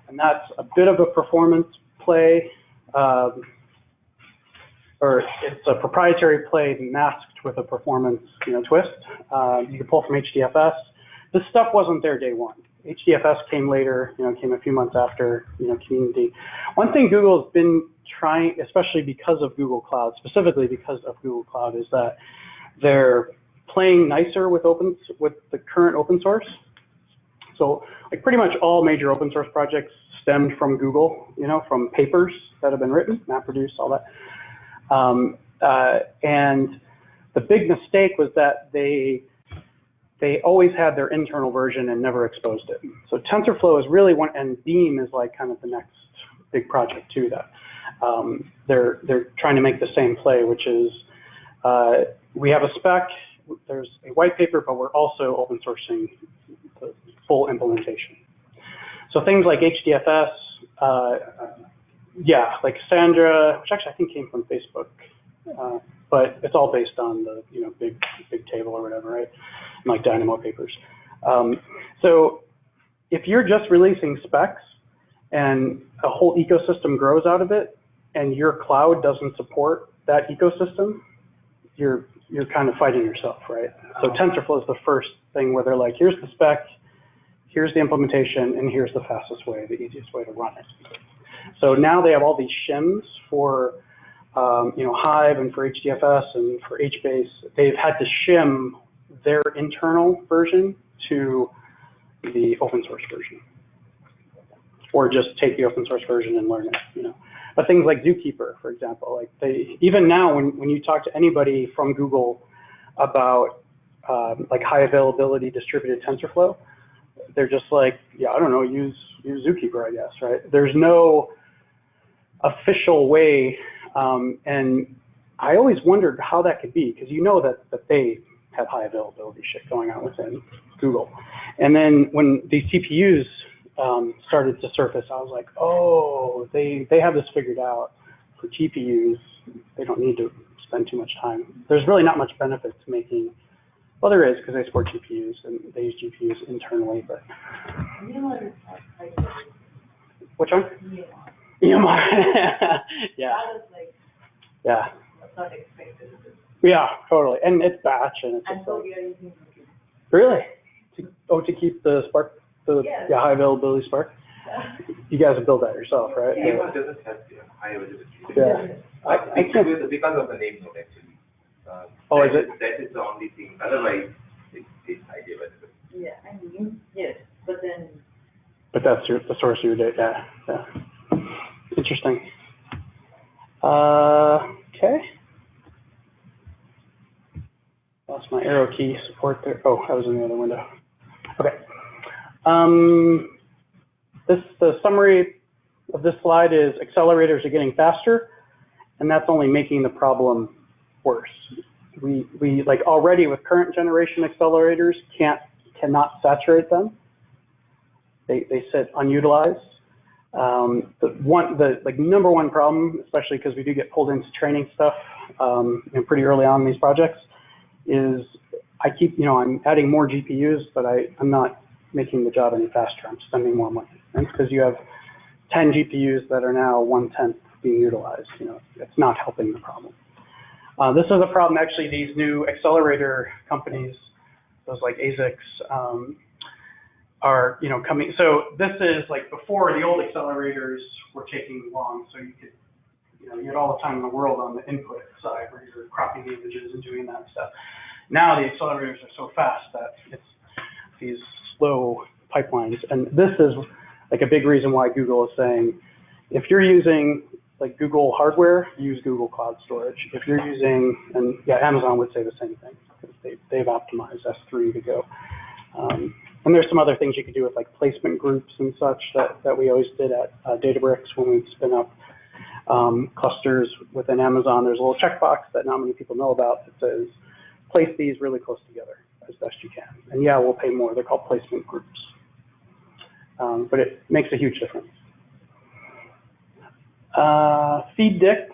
and that's a bit of a performance play, or it's a proprietary play masked with a performance, twist. You can pull from HDFS. This stuff wasn't there day one. HDFS came later, came a few months after, community. One thing Google's been trying, especially because of Google Cloud, specifically because of Google Cloud, is that they're playing nicer with the current open source. So like pretty much all major open source projects stemmed from Google, from papers that have been written, MapReduce, all that. And the big mistake was that they always had their internal version and never exposed it. So TensorFlow is really one, and Beam is like kind of the next big project too that they're trying to make the same play, which is we have a spec, there's a white paper, but we're also open sourcing the full implementation. So things like HDFS, like Cassandra, which actually I think came from Facebook, but it's all based on the big table or whatever, right? And like Dynamo papers. So if you're just releasing specs and a whole ecosystem grows out of it, and your cloud doesn't support that ecosystem, you're kind of fighting yourself, right? So TensorFlow is the first thing where they're like, here's the spec, here's the implementation, and here's the fastest way, the easiest way to run it. So now they have all these shims for Hive and for HDFS and for HBase. They've had to shim their internal version to the open source version, or just take the open source version and learn it. But things like Zookeeper, for example, like even now when you talk to anybody from Google about like high availability distributed TensorFlow, they're just like, yeah, I don't know, use Zookeeper, I guess, right? There's no official way, and I always wondered how that could be, because that they have high availability shit going on within Google. And then when these TPUs started to surface, I was like, oh, they have this figured out for TPUs. They don't need to spend too much time. There's really not much benefit to making, well, there is, because they support GPUs and they use GPUs internally, but. Which one? EMR. Yeah. Yeah. Not expected. Yeah, totally. And it's batch and it's. And so we are using Kubernetes. Really? To keep the Spark, high availability Spark? Yeah. You guys have built that yourself, right? Yeah. It doesn't have high availability. Yeah. I can't. Because of the name node, actually. Is it? That is the only thing. Otherwise, it's highly available. Yeah, yes, but then. But that's the source of your data. Yeah. Interesting. Okay. Lost my arrow key support there. Oh, I was in the other window. Okay. The summary of this slide is accelerators are getting faster, and that's only making the problem worse. We like already with current generation accelerators cannot saturate them. They sit unutilized. The number one problem, especially because we do get pulled into training stuff pretty early on in these projects, is I keep, I'm adding more GPUs, but I'm not making the job any faster. I'm spending more money. And it's because you have 10 GPUs that are now 1/10 being utilized. It's not helping the problem. This is a problem, actually, these new accelerator companies, those like ASICs, are, coming. So this is like before the old accelerators were taking long. So you could, you had all the time in the world on the input side where you're cropping the images and doing that stuff. Now the accelerators are so fast that it's these slow pipelines. And this is like a big reason why Google is saying, if you're using like Google hardware, use Google Cloud Storage. If you're using, and yeah, Amazon would say the same thing, because they've optimized S3 to go. And there's some other things you could do with like placement groups and such that we always did at Databricks when we spin up clusters within Amazon. There's a little checkbox that not many people know about that says, place these really close together as best you can. And yeah, we'll pay more. They're called placement groups. But it makes a huge difference. Feed dict.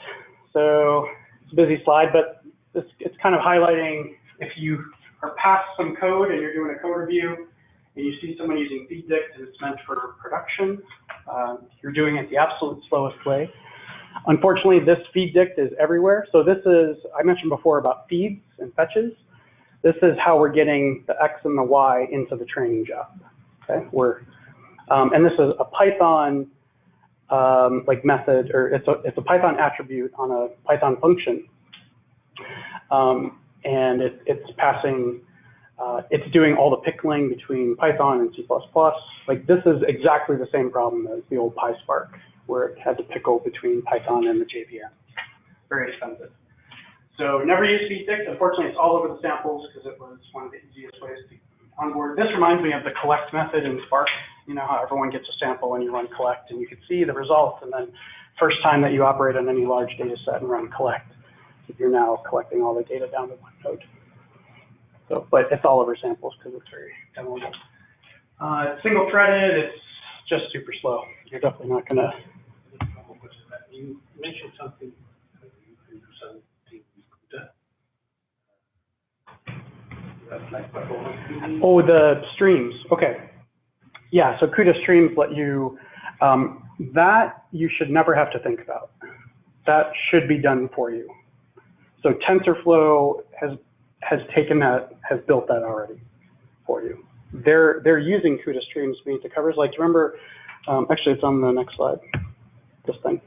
So it's a busy slide, but it's kind of highlighting if you are past some code and you're doing a code review and you see someone using feed dict and it's meant for production, you're doing it the absolute slowest way. Unfortunately, this feed dict is everywhere. So this is, I mentioned before about feeds and fetches. This is how we're getting the X and the Y into the training job. Okay, and this is a Python like method, or it's a Python attribute on a Python function, and it's passing, it's doing all the pickling between Python and C++. Like this is exactly the same problem as the old PySpark, where it had to pickle between Python and the JVM. Very expensive. So never use feed dict. Unfortunately, it's all over the samples because it was one of the easiest ways to onboard. This reminds me of the collect method in Spark. You know how everyone gets a sample and you run collect and you can see the results, and then first time that you operate on any large data set and run collect, you're now collecting all the data down to one node. So, but it's all over samples because it's very downloadable. Single threaded, it's just super slow. You're definitely not gonna. You mentioned something, you can do something with CUDA. Like performance. Oh, the streams, okay. Yeah, so CUDA streams let you, that you should never have to think about. That should be done for you. So TensorFlow has taken that, has built that already for you. They're using CUDA streams beneath the covers. Like, do you remember, actually it's on the next slide, this thing.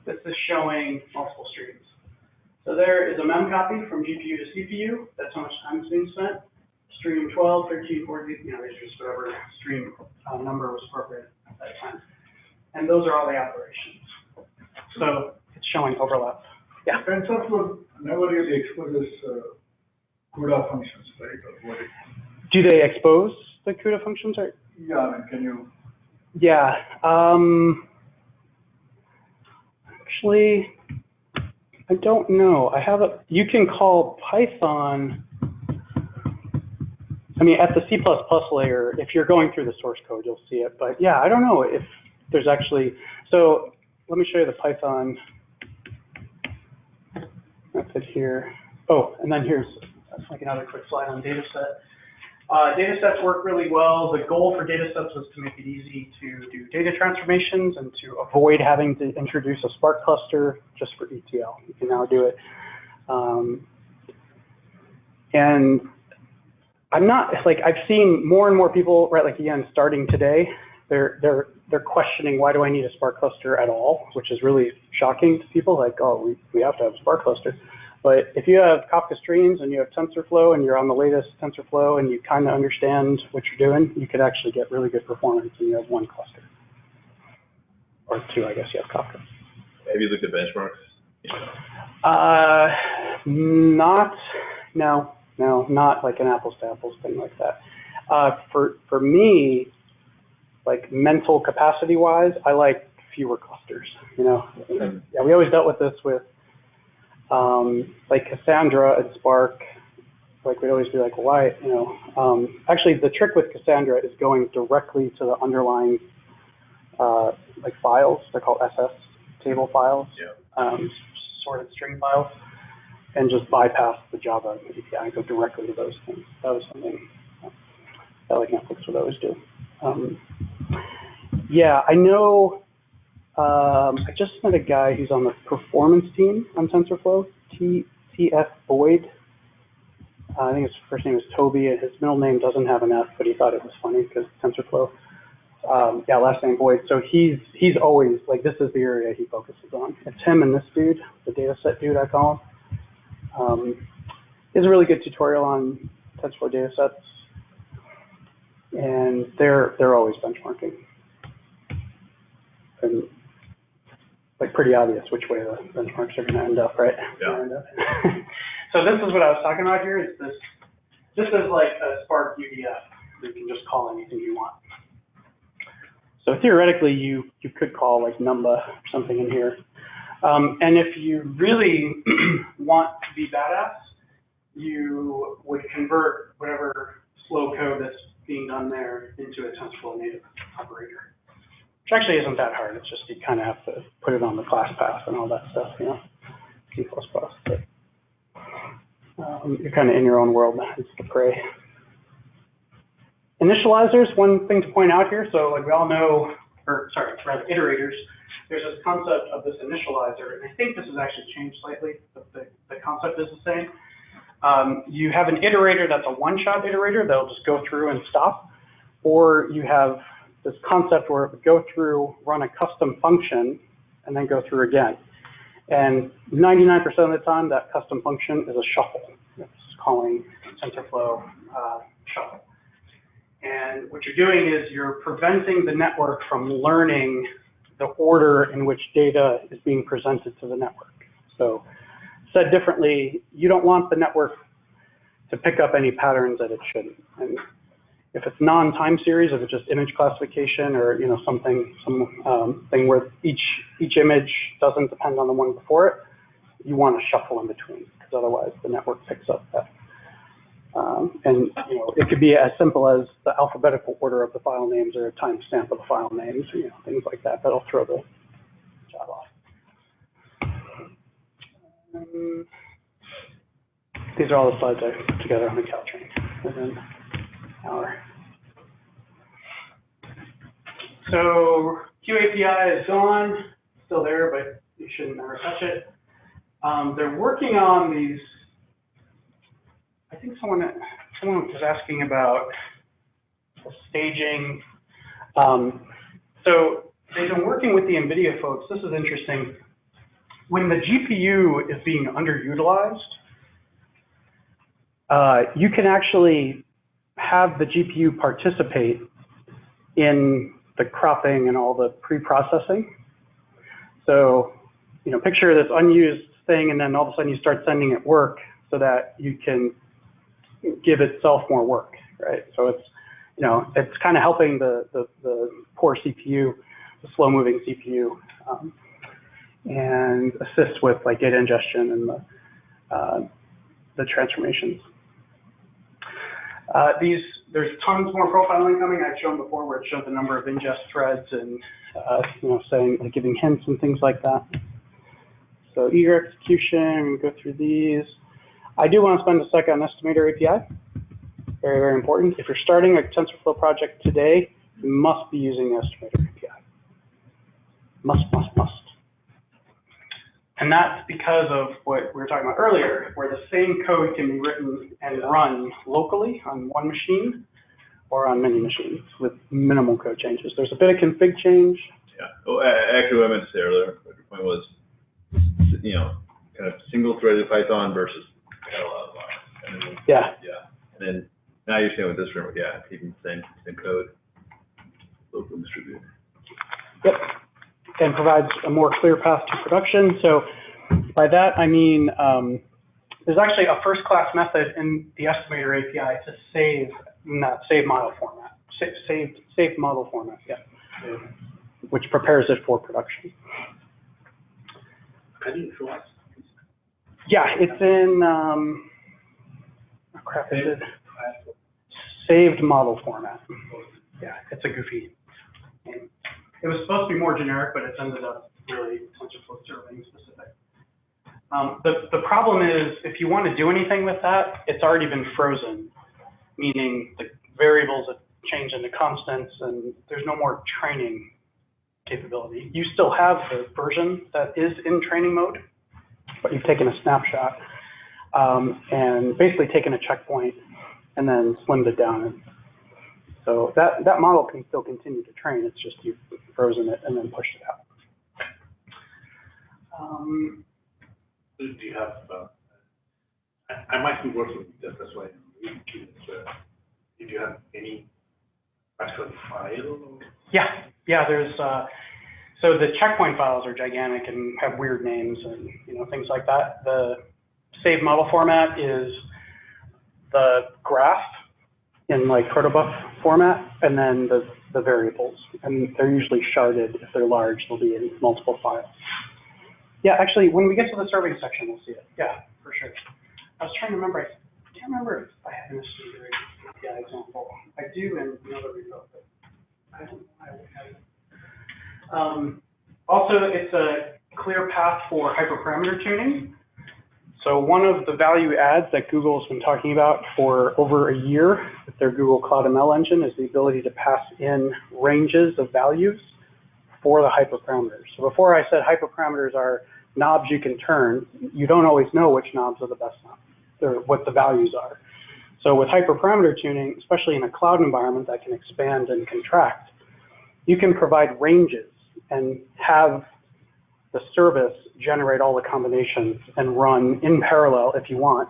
This is showing multiple streams. So there is a mem copy from GPU to CPU. That's how much time is being spent. Stream 12, 13, 14, there's just whatever stream number was appropriate at that time. And those are all the operations. So it's showing overlap. Yeah. TensorFlow never really exposes CUDA functions, right? Or what Do they expose the CUDA functions? Or? Yeah, I mean, can you? Yeah. Actually, I don't know. You can call Python. I mean, at the C++ layer, if you're going through the source code, you'll see it. But yeah, I don't know if there's actually, so let me show you the Python method here. Oh, and then here's like another quick slide on dataset. Datasets work really well. The goal for datasets was to make it easy to do data transformations and to avoid having to introduce a Spark cluster just for ETL. You can now do it. And I'm not, like, I've seen more and more people, right, like again, starting today, they're questioning, why do I need a Spark cluster at all, which is really shocking to people, like, oh, we have to have a Spark cluster. But if you have Kafka streams and you have TensorFlow and you're on the latest TensorFlow and you kind of understand what you're doing, you could actually get really good performance when you have one cluster. Or two, I guess you have Kafka. Have you looked at benchmarks? No, not like an apples to apples thing like that. For me, like mental capacity wise, I like fewer clusters, you know. Yeah, we always dealt with this with like Cassandra and Spark. Like we'd always be like, why, you know. Actually, the trick with Cassandra is going directly to the underlying like files. They're called SS table files, sorted string files. and just bypass the Java API and go directly to those things. That was something that like Netflix would always do. Yeah, I know. I just met a guy who's on the performance team on TensorFlow, TF Boyd. I think his first name is Toby, and his middle name doesn't have an F, but he thought it was funny because TensorFlow. Yeah, last name Boyd. So he's always, like, this is the area he focuses on. It's him and this dude, the data set dude, I call him. He has a really good tutorial on TensorFlow data sets, and they're always benchmarking. And like pretty obvious which way the benchmarks are going to end up, right? Yeah. So this is what I was talking about here. Is this is like a Spark UDF. You can just call anything you want. So theoretically, you could call like Numba or something in here. And if you really want to be badass, you would convert whatever slow code that's being done there into a TensorFlow native operator. Which actually isn't that hard. It's just you kind of have to put it on the class path and all that stuff, you know, C++. But you're kind of in your own world. It's the prey. Initializers, one thing to point out here. So like we all know, or sorry, rather iterators, there's this concept of this initializer. And I think this has actually changed slightly, but the concept is the same. You have an iterator that's a one-shot iterator that'll just go through and stop. Or you have this concept where it would go through, run a custom function, and then go through again. And 99% of the time, that custom function is a shuffle. It's calling TensorFlow shuffle. And what you're doing is you're preventing the network from learning the order in which data is being presented to the network. So said differently, you don't want the network to pick up any patterns that it shouldn't. And if it's non-time series, if it's just image classification or some thing where each image doesn't depend on the one before it, you want to shuffle in between because otherwise the network picks up that. And it could be as simple as the alphabetical order of the file names or a timestamp of the file names, things like that. That'll throw the job off. These are all the slides I put together on the Caltrain within an hour. So QAPI is gone, still there, but you shouldn't ever touch it. They're working on these. I think someone was asking about the staging. So they've been working with the NVIDIA folks. This is interesting. When the GPU is being underutilized, you can actually have the GPU participate in the cropping and all the pre-processing. So, picture this unused thing, and then all of a sudden you start sending it work so that you can give itself more work, right? So it's, it's kind of helping the poor CPU, the slow-moving CPU, and assist with like data ingestion and the transformations. There's tons more profiling coming. I've shown before where it shows the number of ingest threads and saying, like, giving hints and things like that. So eager execution, we go through these. I do want to spend a second on Estimator API. Very, very important. If you're starting a TensorFlow project today, you must be using the Estimator API. Must. And that's because of what we were talking about earlier, where the same code can be written and run locally on one machine or on many machines with minimal code changes. There's a bit of config change. Yeah. Well, actually, what I meant to say earlier, what your point was, kind of single-threaded Python versus parallel. And then, yeah. And then now you're saying with this framework, keeping the same code, locally distributed. Yep. And provides a more clear path to production. So by that, I mean, there's actually a first-class method in the Estimator API to save in that save model format, saved model format, which prepares it for production. Can you show us? Yeah, it's in, saved model format. Yeah, it's a goofy name. It was supposed to be more generic, but it's ended up really TensorFlow serving specific. The problem is, if you want to do anything with that, it's already been frozen, meaning the variables have changed into constants, and there's no more training capability. You still have the version that is in training mode, but you've taken a snapshot and basically taken a checkpoint and then slimmed it down. So that model can still continue to train. It's just you've frozen it and then pushed it out. Do you have, I might be working with that, that's why I'm really curious. Did you have any actual file? Yeah, there's, so the checkpoint files are gigantic and have weird names and, things like that. The save model format is the graph in like protobuf format, and then the variables. And they're usually sharded. If they're large, they'll be in multiple files. Yeah, actually, when we get to the serving section, we'll see it. Yeah, for sure. I was trying to remember, I can't remember if I have an API example. I do in another repo, but I don't know why I would have it. Also, it's a clear path for hyperparameter tuning. So one of the value adds that Google's been talking about for over a year with their Google Cloud ML engine is the ability to pass in ranges of values for the hyperparameters. So before I said hyperparameters are knobs you can turn, you don't always know which knobs are the best knobs, or what the values are. So with hyperparameter tuning, especially in a cloud environment that can expand and contract, you can provide ranges and have the service generate all the combinations and run in parallel if you want,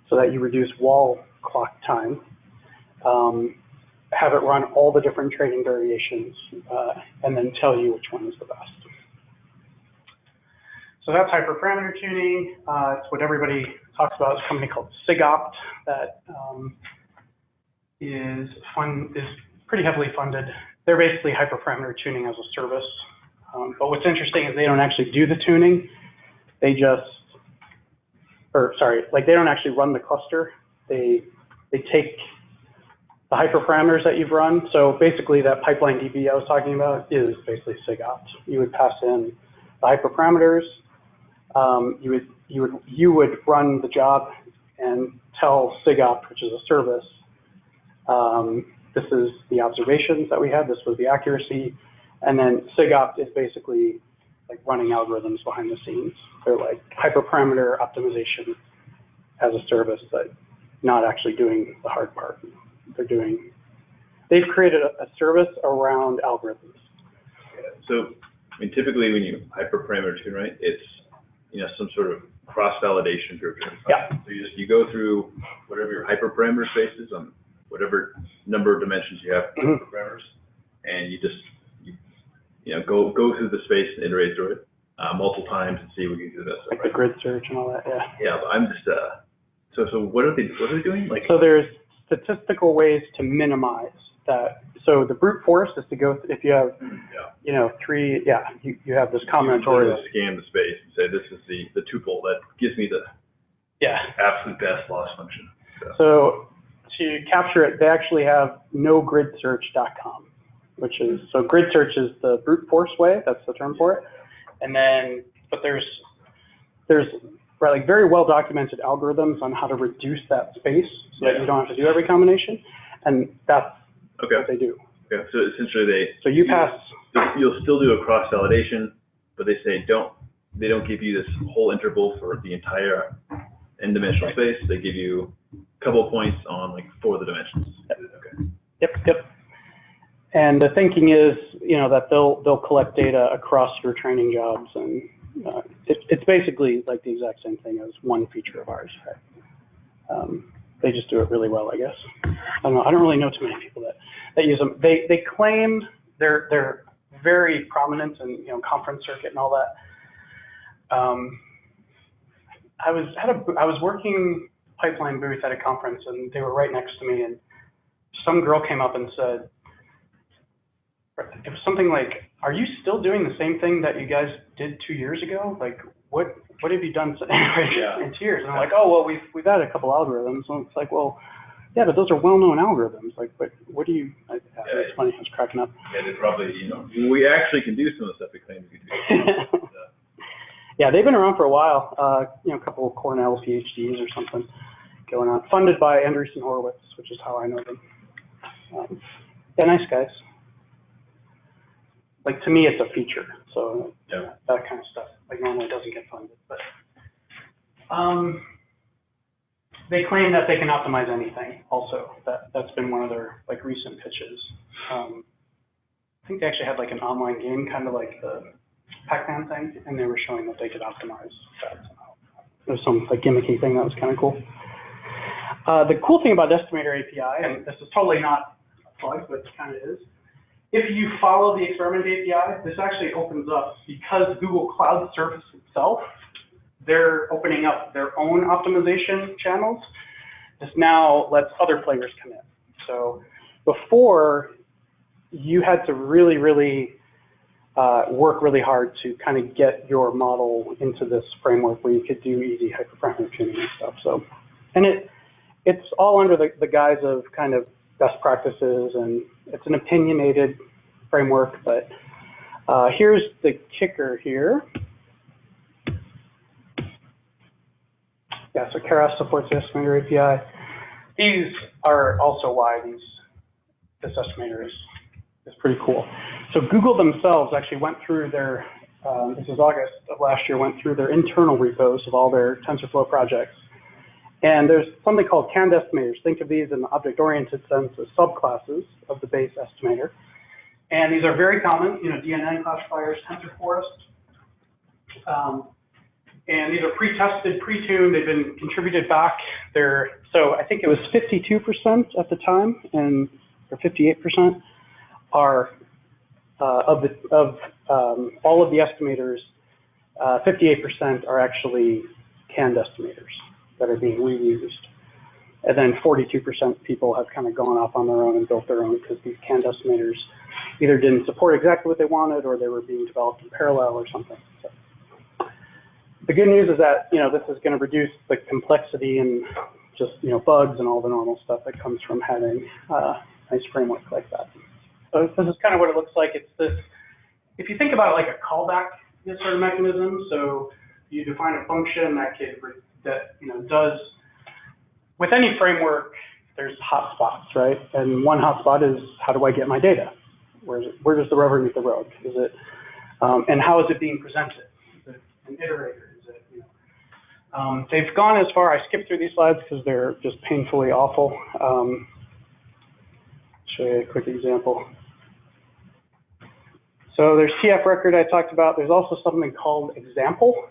so that you reduce wall clock time. Have it run all the different training variations, and then tell you which one is the best. So that's hyperparameter tuning. It's what everybody talks about. It's a company called SIGOPT that is pretty heavily funded. They're basically hyperparameter tuning as a service. But what's interesting is they don't actually do the tuning. They just, they don't actually run the cluster. They take the hyperparameters that you've run. So basically that pipeline DB I was talking about is basically SIGOPT. You would pass in the hyperparameters. You would run the job and tell SIGOPT, which is a service, this is the observations that we had, this was the accuracy. And then SIGOPT is basically like running algorithms behind the scenes. They're like hyperparameter optimization as a service, but not actually doing the hard part. They've created a service around algorithms. Yeah. So, I mean, typically when you hyperparameter tune, right, it's, some sort of cross-validation group. Yeah. So you go through whatever your hyperparameter space is on whatever number of dimensions you have for parameters, and you just, go through the space and iterate through it multiple times and see what you can do the best. Like the grid search and all that, yeah. Yeah, but I'm just, so what are they doing? Like, so there's statistical ways to minimize that. So the brute force is to go, if you have, you have this combinatorial. You scan the space and say, this is the tuple that gives me the absolute best loss function. So to capture it, they actually have nogridsearch.com, which is, so grid search is the brute force way, that's the term for it. And then, but there's like very well documented algorithms on how to reduce that space so that you don't have to do every combination. And that's what they do. Okay, so essentially you'll still do a cross-validation, but they say they don't give you this whole interval for the entire n-dimensional space. They give you a couple of points on like 4 of the dimensions. Yep. And the thinking is, that they'll collect data across your training jobs, and it's basically like the exact same thing as one feature of ours. Right? They just do it really well, I guess. I don't know. I don't really know too many people that use them. They claim they're very prominent in conference circuit and all that. I was working pipeline booth at a conference, and they were right next to me, and some girl came up and said, it was something like, "Are you still doing the same thing that you guys did 2 years ago? Like, what have you done in 2 years?" And I'm like, "Oh, well, we've added a couple algorithms." And it's like, well, yeah, but those are well-known algorithms. Like, but what do you? It's funny. I was cracking up. Yeah, they probably, we actually can do some of the stuff we claim we can do. Yeah, they've been around for a while. You know, a couple of Cornell PhDs or something going on. Funded by Andreessen Horowitz, which is how I know them. Yeah, nice guys. Like, to me, it's a feature. So Yeah. that kind of stuff, like, normally doesn't get funded. But they claim that they can optimize anything also. That's been one of their, like, recent pitches. I think they actually had, like, an online game, kind of like the Pac-Man thing, and they were showing that they could optimize that. There was some, like, gimmicky thing that was kind of cool. The cool thing about Estimator API, and this is totally not a plug, but it kind of is, if you follow the experiment API, this actually opens up, because Google Cloud Service itself, they're opening up their own optimization channels. This now lets other players come in. So before, you had to really, really work really hard to kind of get your model into this framework where you could do easy hyperparameter tuning and stuff. So, and it's all under the guise of kind of best practices, and it's an opinionated framework, but here's the kicker here. Yeah, so Keras supports the Estimator API. These are also why this estimator is pretty cool. So Google themselves actually went through their, this is August of last year, went through their internal repos of all their TensorFlow projects. And there's something called canned estimators. Think of these in the object-oriented sense as subclasses of the base estimator. And these are very common, you know, DNN classifiers, TensorForest. And these are pre-tested, pre-tuned. They've been contributed back. So I think it was 52% at the time, or 58% are of all of the estimators. 58% are actually canned estimators that are being reused. And then 42% people have kind of gone off on their own and built their own, because these canned estimators either didn't support exactly what they wanted, or they were being developed in parallel or something. So the good news is that, you know, this is going to reduce the complexity and just, you know, bugs and all the normal stuff that comes from having a nice framework like that. So this is kind of what it looks like. It's this, if you think about it like a callback sort of mechanism, so you define a function that you know, does, with any framework, there's hotspots, right? And one hotspot is, how do I get my data? Where does the rubber meet the road? Is it, and how is it being presented? Is it an iterator? Is it, you know? They've gone as far, I skipped through these slides because they're just painfully awful. Show you a quick example. So there's TF record I talked about. There's also something called example.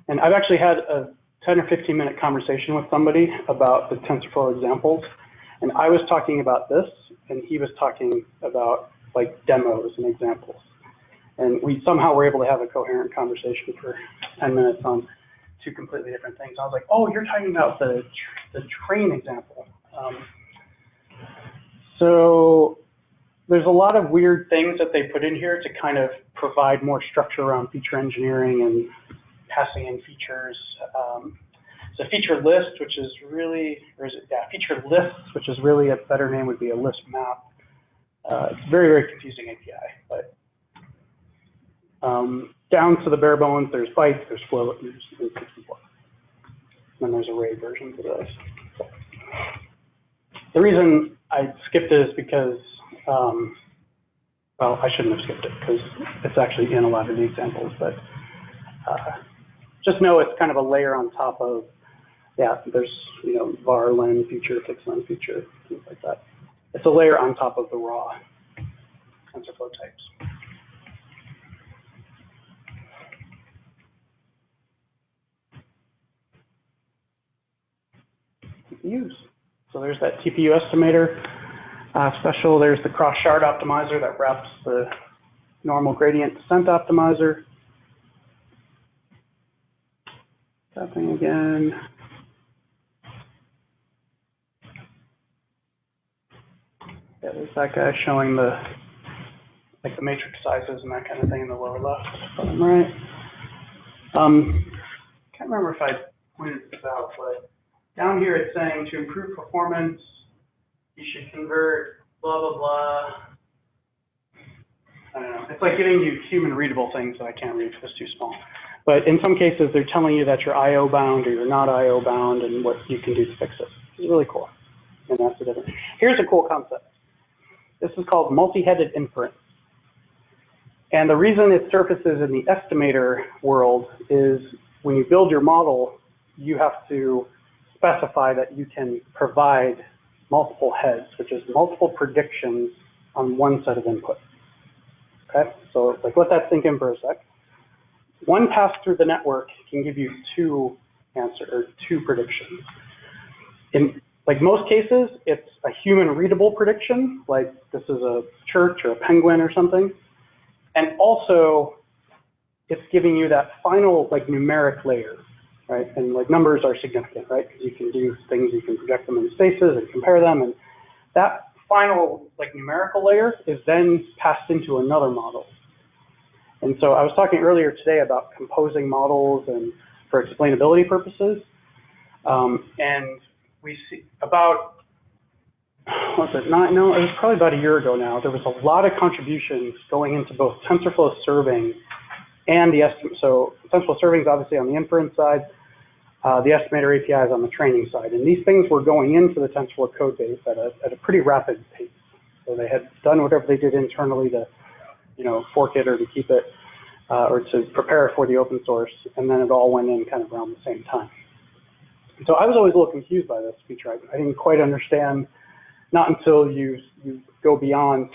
And I've actually had a 10 or 15 minute conversation with somebody about the TensorFlow examples. And I was talking about this, and he was talking about like demos and examples. And we somehow were able to have a coherent conversation for 10 minutes on two completely different things. I was like, oh, you're talking about the train example. So there's a lot of weird things that they put in here to kind of provide more structure around feature engineering and passing in features. So feature list, which is really, or is it, yeah, feature lists, which is really a better name would be a list map. It's very, very confusing API, but down to the bare bones, there's bytes, there's float, there's 64. And then there's array versions of those. The reason I skipped it is because, well, I shouldn't have skipped it because it's actually in a lot of the examples, but just know it's kind of a layer on top of, yeah, there's, you know, var len feature, fixed len feature, things like that. It's a layer on top of the raw TensorFlow types. TPUs. So there's that TPU estimator special. There's the cross-shard optimizer that wraps the normal gradient descent optimizer. That thing again. Yeah, there's that guy showing the like the matrix sizes and that kind of thing in the lower left, bottom right. Can't remember if I pointed this out, but down here it's saying to improve performance, you should convert blah blah blah. I don't know. It's like giving you human readable things that I can't read because it's too small. But in some cases, they're telling you that you're I/O bound or you're not I/O bound and what you can do to fix it. It's really cool. And that's the difference. Here's a cool concept. This is called multi-headed inference. And the reason it surfaces in the estimator world is when you build your model, you have to specify that you can provide multiple heads, which is multiple predictions on one set of inputs. Okay, so like let that sink in for a sec. One pass through the network can give you two predictions. In like most cases, it's a human readable prediction, like this is a church or a penguin or something. And also, it's giving you that final like numeric layer, right? And like numbers are significant, right? Because you can do things, you can project them in spaces and compare them. And that final like numerical layer is then passed into another model. And so I was talking earlier today about composing models and for explainability purposes. And we see about, what was it, it was probably about a year ago now, there was a lot of contributions going into both TensorFlow serving and the estimate. So TensorFlow serving is obviously on the inference side, the estimator API is on the training side. And these things were going into the TensorFlow code base at a pretty rapid pace. So they had done whatever they did internally to, fork it or to keep it, or to prepare it for the open source. And then it all went in kind of around the same time. So I was always a little confused by this feature. I didn't quite understand, not until you go beyond,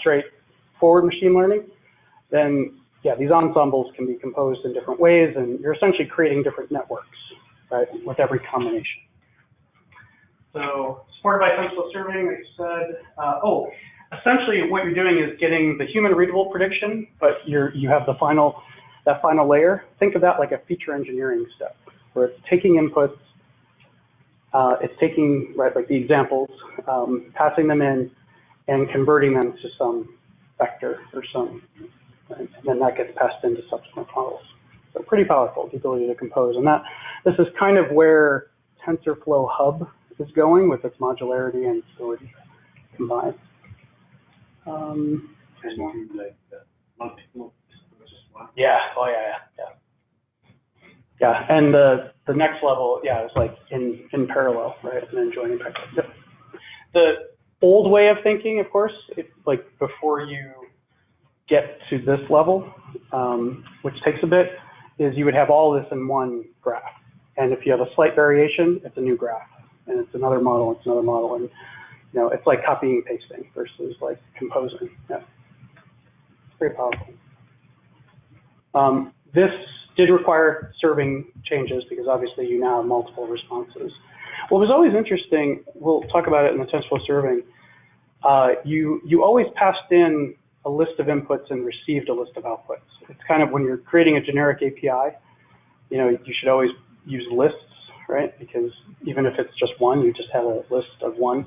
straightforward machine learning, then yeah, these ensembles can be composed in different ways, and you're essentially creating different networks, right, with every combination. So supported by TensorFlow serving, like I said, essentially what you're doing is getting the human readable prediction, but you have that final layer. Think of that like a feature engineering step, where it's taking inputs, it's taking, right, like the examples, passing them in and converting them to some vector or some, right? And then that gets passed into subsequent models. So pretty powerful, the ability to compose. And this is kind of where TensorFlow Hub is going with its modularity and stability combined. There's more like multiple versus one. Yeah, yeah, and the next level, yeah, is like in parallel, right, and then joining parallel. Yep. The old way of thinking, of course, like before you get to this level, which takes a bit, is you would have all this in one graph. And if you have a slight variation, it's a new graph, and it's another model, it's another model, and it's like copying and pasting versus like composing. Yeah, it's pretty powerful. This did require serving changes because obviously you now have multiple responses. What was always interesting, we'll talk about it in the TensorFlow serving, you always passed in a list of inputs and received a list of outputs. It's kind of when you're creating a generic API, you should always use lists, right? Because even if it's just one, you just have a list of one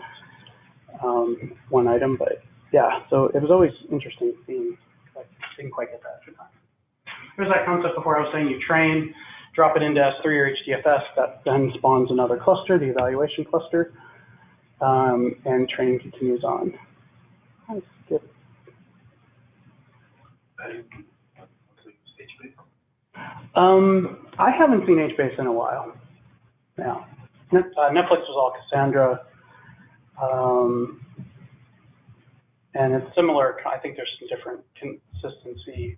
item. But yeah, so it was always interesting seeing, like, didn't quite get that every time. There's that concept before I was saying you train, drop it into S3 or HDFS, that then spawns another cluster, the evaluation cluster, and training continues on. That's good. I haven't seen HBase in a while. Yeah, Netflix was all Cassandra, and it's similar. I think there's some different consistency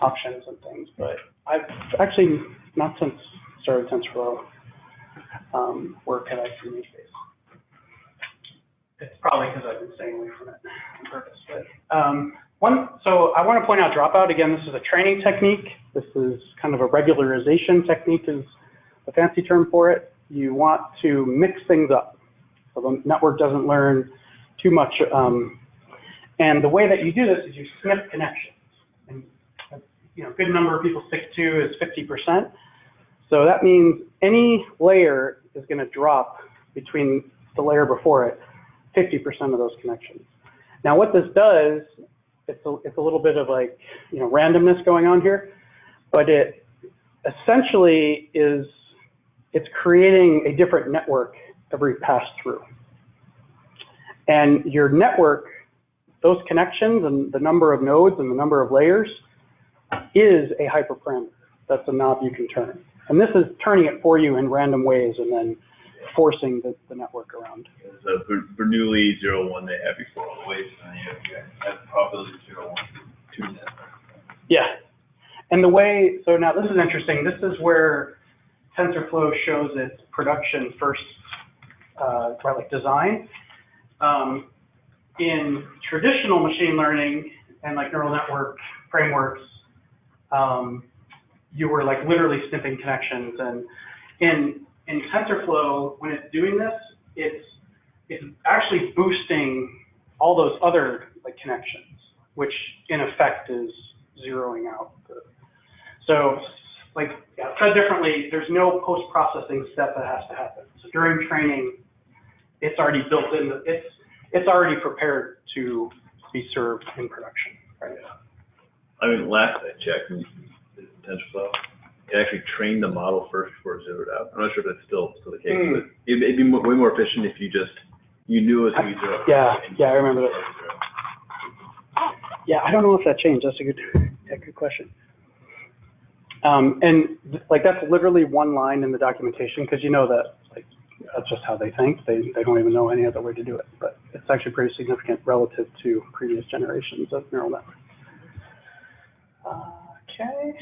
options and things, but I've actually not since started TensorFlow work have I seen HBase. It's probably because I've been staying away from it on purpose. But so I want to point out dropout again. This is a training technique. This is kind of a regularization technique is the fancy term for it. You want to mix things up so the network doesn't learn too much. And the way that you do this is you snip connections. And a good number of people stick to is 50%. So that means any layer is going to drop between the layer before it 50% of those connections. Now what this does, it's a little bit of like randomness going on here, but it essentially it's creating a different network every pass through. And your network, those connections and the number of nodes and the number of layers is a hyperparameter. That's a knob you can turn. And this is turning it for you in random ways and then forcing the network around. So Bernoulli 0, 1 they have before always, and you have probability 0, 1, 2. Yeah. And the way, so now this is interesting. This is where TensorFlow shows its production first, like design. In traditional machine learning and like neural network frameworks, you were like literally snipping connections. And in TensorFlow, when it's doing this, it's actually boosting all those other like connections, which in effect is zeroing out. So like said differently, there's no post-processing step that has to happen. So during training, it's already built in. It's already prepared to be served in production. Right? I mean, last I checked, TensorFlow, it actually trained the model first before it zeroed out. I'm not sure if that's still the case, but it'd be way more efficient if you knew it was going to be zeroed. Yeah, I remember that. Yeah, I don't know if that changed. That's a good question. And like that's literally one line in the documentation because you know that like that's just how they think. They don't even know any other way to do it, but it's actually pretty significant relative to previous generations of neural networks. Okay.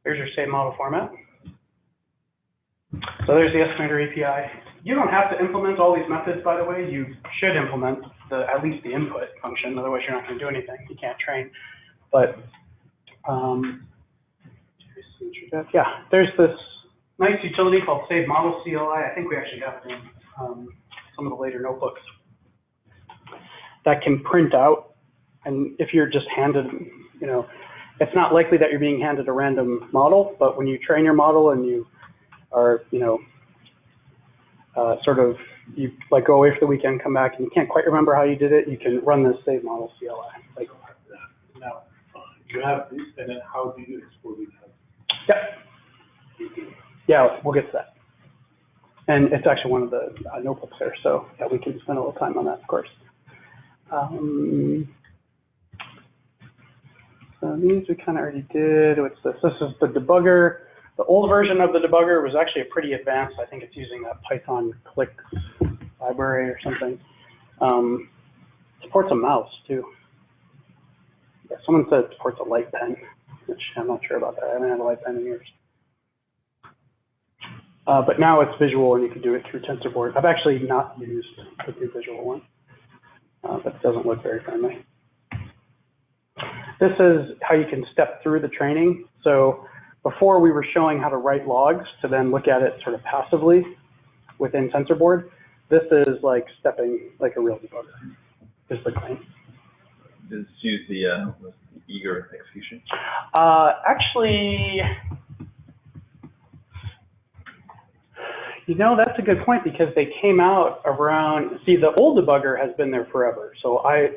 Here's your same model format. So there's the estimator API. You don't have to implement all these methods, by the way. You should implement at least the input function. Otherwise, you're not going to do anything. You can't train. But yeah, there's this nice utility called Save Model CLI. I think we actually have it in some of the later notebooks that can print out. And if you're just handed, you know, it's not likely that you're being handed a random model, but when you train your model and you are, you know, sort of, you like go away for the weekend, come back, and you can't quite remember how you did it, you can run this Save Model CLI. Like, now, you have this, and then how do you export it? Yeah, we'll get to that. And it's actually one of the notebooks there, so yeah, we can spend a little time on that, of course. So these we kind of already did. What's this? This is the debugger. The old version of the debugger was actually pretty advanced. I think it's using that Python click library or something. Supports a mouse too. Yeah, someone said it supports a light pen, which I'm not sure about that. I haven't had a light pen in years. But now it's visual and you can do it through TensorBoard. I've actually not used the new visual one, but it doesn't look very friendly. This is how you can step through the training. So before we were showing how to write logs to then look at it sort of passively within TensorBoard. This is like stepping like a real debugger, is the claim. Does it use the eager execution? Actually, you know, that's a good point because they came out around, see, the old debugger has been there forever. So I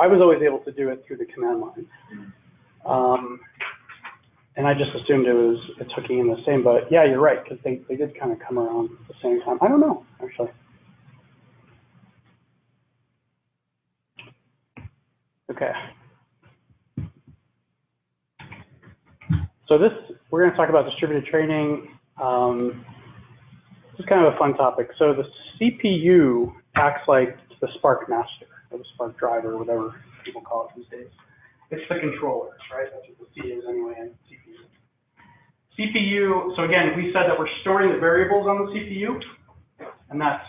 was always able to do it through the command line. And I just assumed it's hooking in the same, but yeah, you're right, because they did kind of come around at the same time. I don't know, actually. Okay. So we're going to talk about distributed training. This is kind of a fun topic. So the CPU acts like the Spark master, or the Spark driver, or whatever people call it these days. It's the controller, right? That's what the C is anyway, and CPU. CPU, so again, we said that we're storing the variables on the CPU, and that's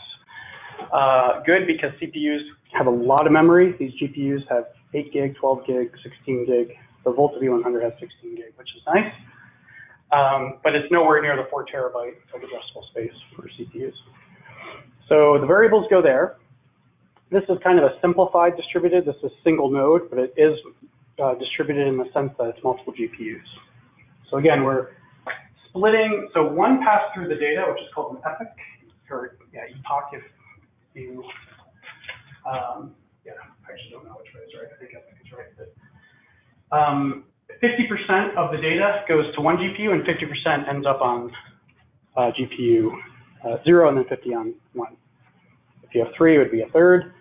good because CPUs have a lot of memory. These GPUs have 8 gig, 12 gig, 16 gig. The Volta V100 has 16 gig, which is nice. But it's nowhere near the 4 terabyte of addressable space for CPUs. So the variables go there. This is kind of a simplified distributed. This is single node, but it is distributed in the sense that it's multiple GPUs. So again, we're splitting, so one passed through the data, which is called an epoch, or epoch if you, I actually don't know which way is right. I think epoch is right. But 50% of the data goes to one GPU and 50% ends up on GPU 0 and then 50 on 1. If you have 3, it would be a third.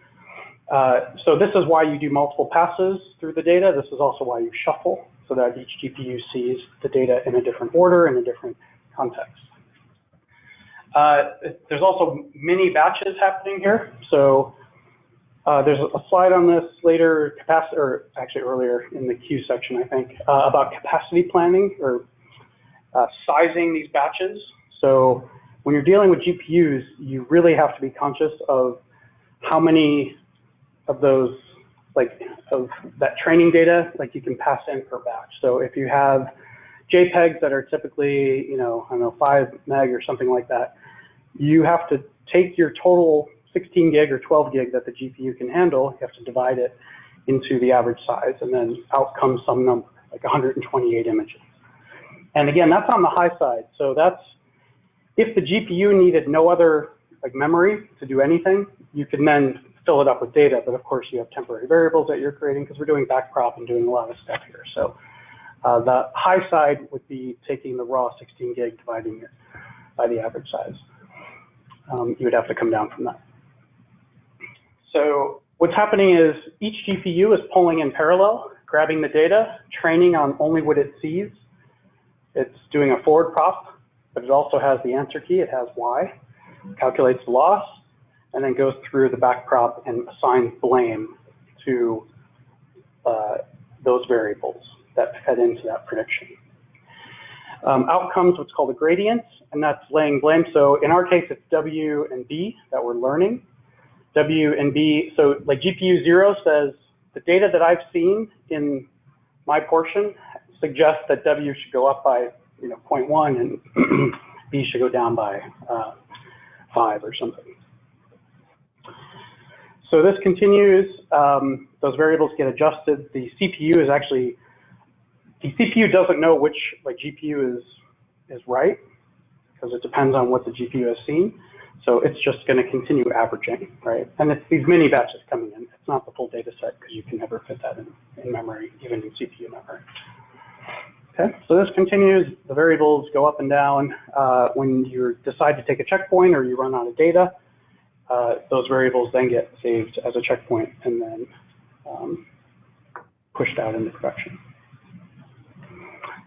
So this is why you do multiple passes through the data. This is also why you shuffle, so that each GPU sees the data in a different order, in a different context. There's also mini batches happening here. So there's a slide on this later, or actually earlier in the Q section, I think, about capacity planning or sizing these batches. So when you're dealing with GPUs, you really have to be conscious of how many of those, like of that training data, like you can pass in per batch. So if you have JPEGs that are typically, you know, I don't know, 5 meg or something like that, you have to take your total 16 gig or 12 gig that the GPU can handle, you have to divide it into the average size, and then out comes some number, like 128 images. And again, that's on the high side. So that's, if the GPU needed no other like memory to do anything, you can then fill it up with data, but of course you have temporary variables that you're creating because we're doing backprop and doing a lot of stuff here. So the high side would be taking the raw 16 gig, dividing it by the average size. You would have to come down from that. So what's happening is each GPU is pulling in parallel, grabbing the data, training on only what it sees. It's doing a forward prop, but it also has the answer key. It has Y, calculates the loss, and then goes through the backprop and assigns blame to those variables that fed into that prediction. Out comes what's called a gradient, and that's laying blame. So in our case, it's W and B that we're learning. W and B, so like GPU 0 says, the data that I've seen in my portion suggests that W should go up by 0.1 and B should go down by 5 or something. So this continues, those variables get adjusted. The CPU is actually, the CPU doesn't know which like GPU is right, because it depends on what the GPU has seen. So it's just going to continue averaging, right? And it's these mini batches coming in. It's not the full data set because you can never fit that in memory, even in CPU memory. Okay, so this continues. The variables go up and down. When you decide to take a checkpoint or you run out of data, those variables then get saved as a checkpoint and then pushed out into production.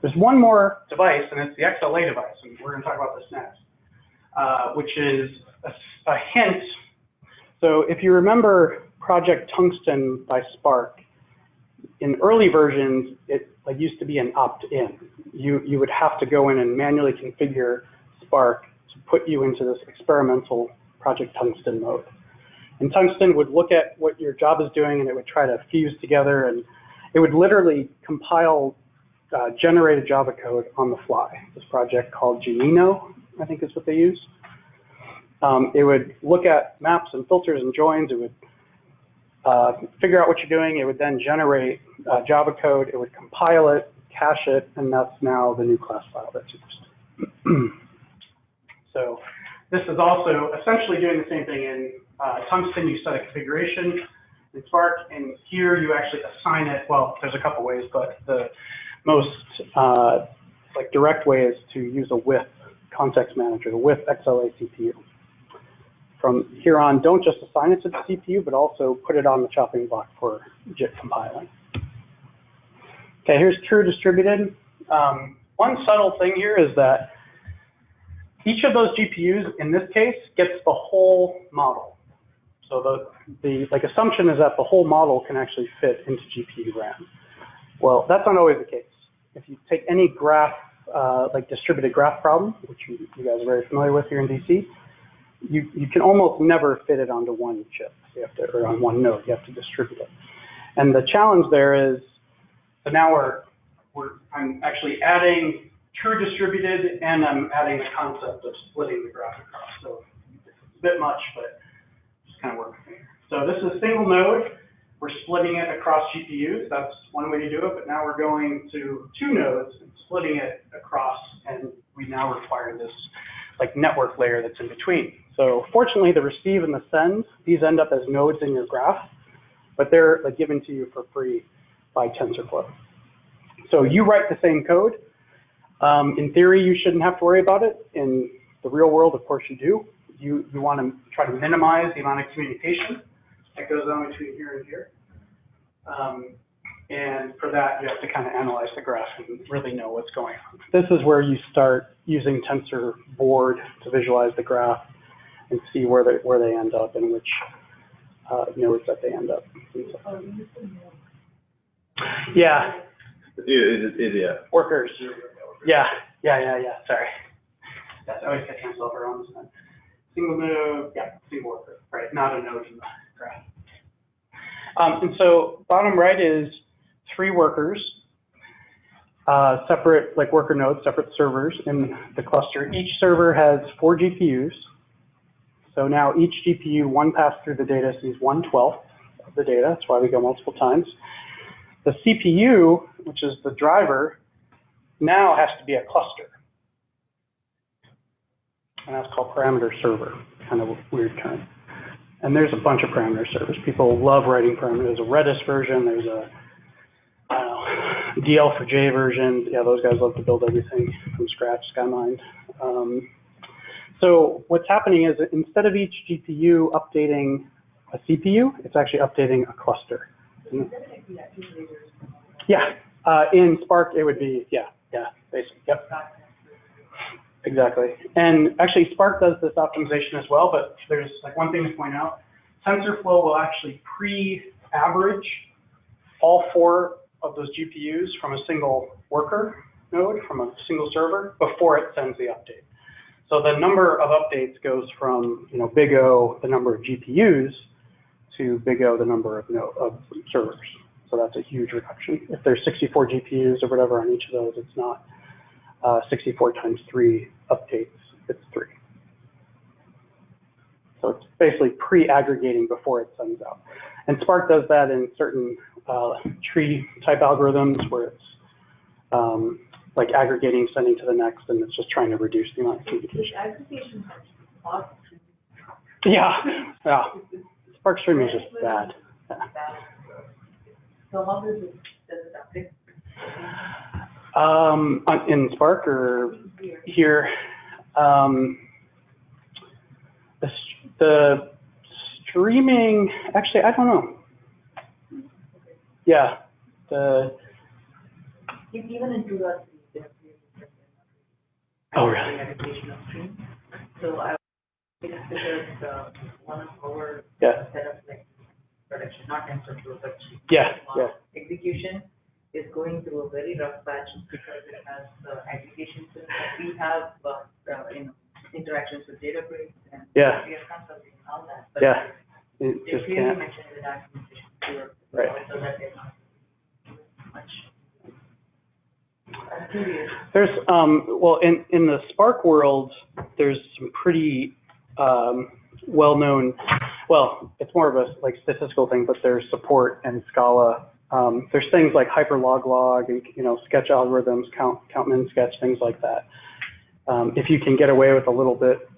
There's one more device, and it's the XLA device, and we're going to talk about this next, which is a hint. So if you remember Project Tungsten by Spark, in early versions, it used to be an opt-in. You would have to go in and manually configure Spark to put you into this experimental Project Tungsten mode. And Tungsten would look at what your job is doing, and it would try to fuse together, and it would literally compile generated Java code on the fly. This project called Genino, I think is what they use. It would look at maps and filters and joins. It would figure out what you're doing. It would then generate Java code. It would compile it, cache it, and that's now the new class file that's used. So this is also essentially doing the same thing in Tungsten. You set a configuration in Spark, and here you actually assign it. Well, there's a couple ways, but the most direct way is to use a with context manager, the with XLA CPU. From here on, don't just assign it to the CPU, but also put it on the chopping block for JIT compiling. Okay, here's true distributed. One subtle thing here is that each of those GPUs, in this case, gets the whole model. So the assumption is that the whole model can actually fit into GPU RAM. Well, that's not always the case. If you take any graph, like distributed graph problem, which you guys are very familiar with here in DC, you can almost never fit it onto one chip. You have to, or on one node. You have to distribute it. And the challenge there is, so now I'm actually adding true distributed, and I'm adding the concept of splitting the graph across. So it's a bit much, but just kind of working here. So this is single node. We're splitting it across GPUs. That's one way to do it, but now we're going to 2 nodes and splitting it across, and we now require this network layer that's in between. So fortunately, the receive and the send, these end up as nodes in your graph, but they're given to you for free by TensorFlow. So you write the same code. In theory, you shouldn't have to worry about it. In the real world, of course you do. You want to try to minimize the amount of communication that goes on between here and here. And for that, you have to kind of analyze the graph and really know what's going on. This is where you start using Tensor Board to visualize the graph and see where they end up and which nodes that they end up. Yeah. Yeah. Workers. Yeah. Sorry. Yes, I always catch myself around this time. Single node, yeah, single worker, right? Not a node in the graph. And so bottom right is 3 workers, separate, like worker nodes, separate servers in the cluster. Each server has 4 GPUs. So now each GPU, one pass through the data sees 1/12 of the data. That's why we go multiple times. The CPU, which is the driver, now has to be a cluster. And that's called parameter server, kind of a weird term. And there's a bunch of parameter servers. People love writing parameters. There's a Redis version, there's a DL4J version. Yeah, those guys love to build everything from scratch, SkyMind. So what's happening is that instead of each GPU updating a CPU, it's actually updating a cluster. Yeah, in Spark it would be, yeah, basically, yep. Exactly. And actually Spark does this optimization as well, but there's like one thing to point out. TensorFlow will actually pre-average all 4 of those GPUs from a single worker node, from a single server, before it sends the update. So the number of updates goes from, big O, the number of GPUs, to big O, the number of servers. So that's a huge reduction. If there's 64 GPUs or whatever on each of those, it's not 64 times 3 updates, it's 3. So it's basically pre-aggregating before it sends out. And Spark does that in certain tree type algorithms where it's like aggregating, sending to the next, and it's just trying to reduce the amount of communication. Aggregation has Yeah. Spark streaming is just bad. Yeah. So how does it update? In Spark or here, the streaming, actually, I don't know. Yeah, Even in 2.3, oh, really? aggregation of streams. So I considered one of our Yeah. set of like production, not TensorFlow, but Yeah. execution is going through a very rough patch because it has aggregation systems. We have interactions with Databricks and we are consulting all that. But Yeah. It they just clearly can't. mentioned the documentation to Right. also that they're not much. I'm curious. There's, well, in the Spark world, there's some pretty well-known, well, it's more of a like statistical thing, but there's support in Scala. There's things like hyperlog and, sketch algorithms, count min sketch, things like that. If you can get away with a little bit,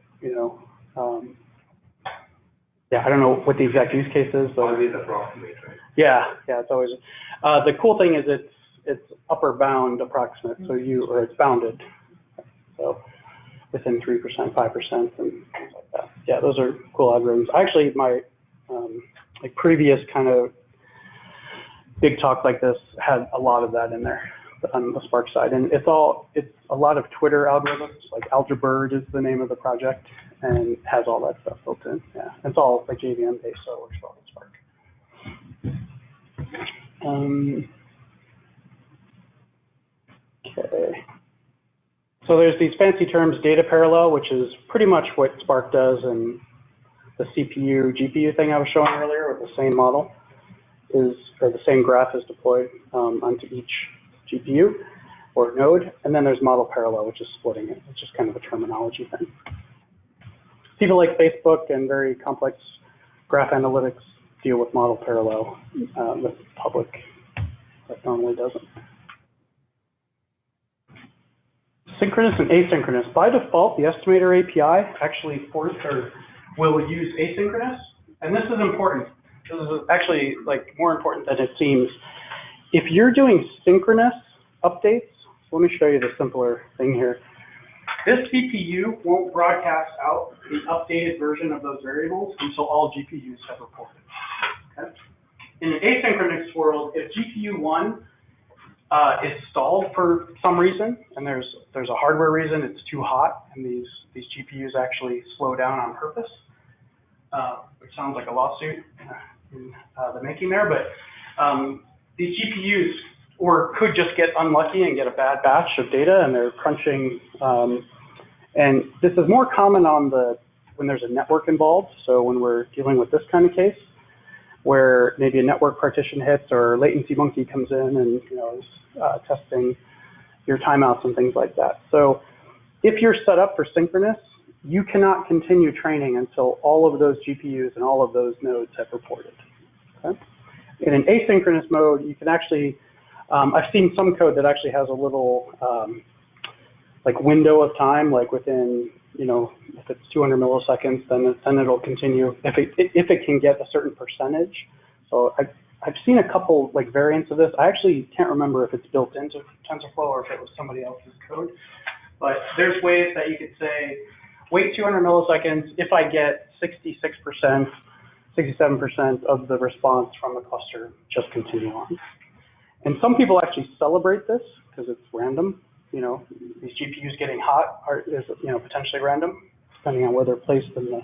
yeah, I don't know what the exact use case is, but Always approximate, right? yeah, it's always, the cool thing is it's upper bound approximate, so or it's bounded. So within 3%, 5%, and things like that. Yeah, those are cool algorithms. Actually, my like previous kind of big talk like this had a lot of that in there on the Spark side, and it's a lot of Twitter algorithms. Like AlgeBird is the name of the project, and has all that stuff built in. Yeah, it's all like JVM based, so it works well with Spark. Okay. So there's these fancy terms, data parallel, which is pretty much what Spark does, and the CPU, GPU thing I was showing earlier with the same model or the same graph is deployed onto each GPU or node. And then there's model parallel, which is splitting it. It's just kind of a terminology thing. People like Facebook and very complex graph analytics deal with model parallel with public that normally doesn't. Synchronous and asynchronous. By default, the estimator API actually will use asynchronous, and this is important. This is actually like more important than it seems. If you're doing synchronous updates, so let me show you the simpler thing here. This CPU won't broadcast out the updated version of those variables until all GPUs have reported. Okay? In an asynchronous world, if GPU1 is stalled for some reason, and there's a hardware reason, it's too hot, and these GPUs actually slow down on purpose, which sounds like a lawsuit in the making there, but these GPUs could just get unlucky and get a bad batch of data, and they're crunching. And this is more common when there's a network involved. So when we're dealing with this kind of case, where maybe a network partition hits or Latency Monkey comes in and is testing your timeouts and things like that. So if you're set up for synchronous, you cannot continue training until all of those GPUs and all of those nodes have reported. Okay? In an asynchronous mode, you can actually, I've seen some code that actually has a little like window of time, like within, if it's 200 milliseconds, then it'll continue if it can get a certain percentage. So I've seen a couple like variants of this. I actually can't remember if it's built into TensorFlow or if it was somebody else's code, but there's ways that you could say, wait 200 milliseconds. If I get 66%, 67% of the response from the cluster, just continue on. And some people actually celebrate this because it's random. These GPUs getting hot is potentially random, depending on where they're placed in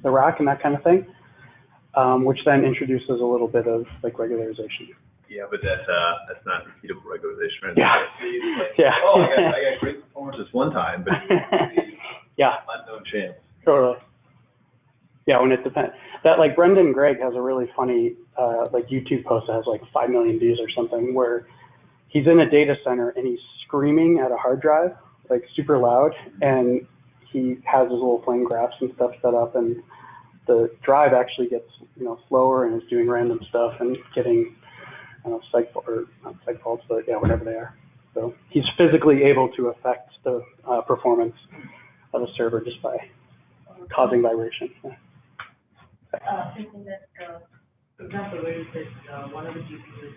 the rack and that kind of thing, which then introduces a little bit of like regularization. Yeah, but that's not repeatable regularization. Right? Yeah. Yeah. Oh, I got great performance this one time, but yeah, unknown chance. Totally. Yeah, when it depends. That like Brendan Gregg has a really funny like YouTube post that has like 5 million views or something, where he's in a data center and he's screaming at a hard drive, like super loud, and he has his little flame graphs and stuff set up, and the drive actually gets slower and is doing random stuff and getting not psych faults, but yeah, whatever they are. So he's physically able to affect the performance of a server just by causing vibration. Yeah. Thinking that, for example, where you said one of the GPUs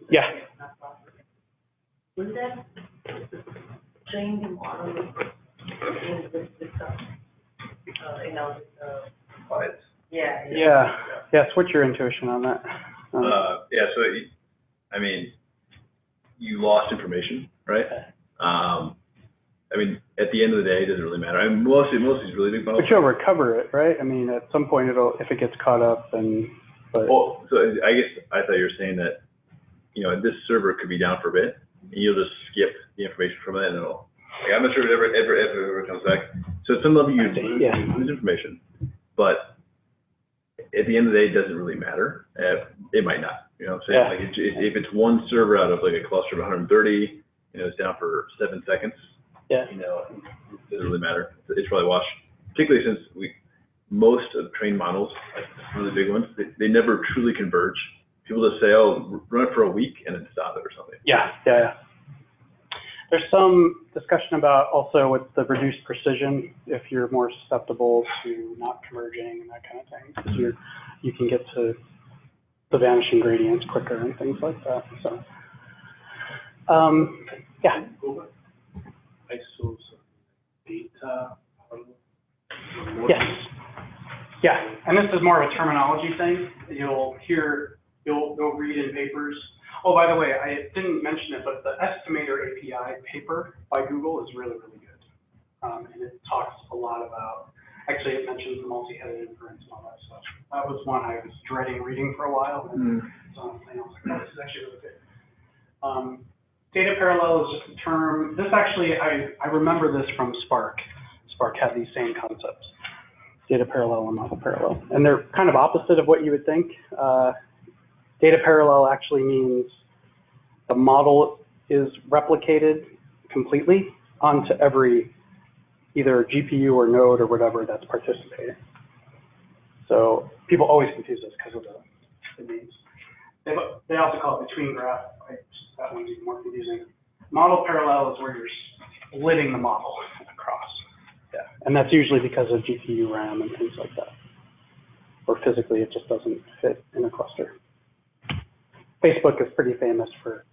Yeah. Will that train the model in this system? Yeah. What's your intuition on that? Yeah. So, I mean, you lost information, right? I mean, at the end of the day, it doesn't really matter. I mean, most of these really big models. But you'll recover it, right? I mean, at some point, if it gets caught up, and. Well, so I guess I thought you were saying that, this server could be down for a bit, and you'll just skip the information from it, and it'll. Like, I'm not sure if it ever comes back. So at some level, you lose information, but at the end of the day, it doesn't really matter. It might not. You know what I'm saying? Like if it's one server out of like a cluster of 130, it's down for 7 seconds. Yeah. It doesn't really matter. It's probably washed. Particularly since most of the trained models, like really big ones, they never truly converge. People just say, oh, run it for a week and then stop it or something. Yeah. There's some discussion about also with the reduced precision, if you're more susceptible to not converging and that kind of thing, because you can get to the vanishing gradients quicker and things like that. So, yeah. ISO data. Yes. Yeah, and this is more of a terminology thing. You'll read in papers. Oh, by the way, I didn't mention it, but the Estimator API paper by Google is really, really good. And it talks a lot about, actually it mentions the multi-headed inference and all that stuff. That was one I was dreading reading for a while. And so I was like, oh, this is actually really good. Data parallel is just a term. This actually, I remember this from Spark. Spark had these same concepts, data parallel and model parallel. And they're kind of opposite of what you would think. Data parallel actually means the model is replicated completely onto every either GPU or node or whatever that's participating. So people always confuse this because of the names. They also call it between graph. That one's even more confusing. Model parallel is where you're splitting the model across. Yeah, and that's usually because of GPU RAM and things like that. Or physically, it just doesn't fit in a cluster. Facebook is pretty famous for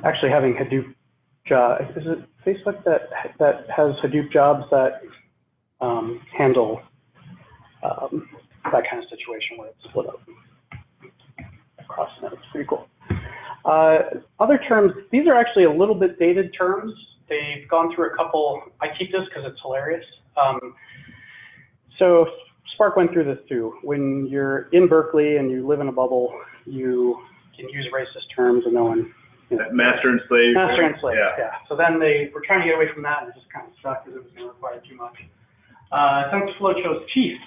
actually having Hadoop jobs. Is it Facebook that has Hadoop jobs that handle that kind of situation where it's split up across nodes. Pretty cool. Other terms, these are actually a little bit dated terms. They've gone through a couple. I keep this because it's hilarious. So Spark went through this too. When you're in Berkeley and you live in a bubble, you can use racist terms and no one. You know, master and slave. Master and slave, Yeah. yeah. So then they were trying to get away from that and it just kind of stuck because it was going to require too much. TensorFlow chose chief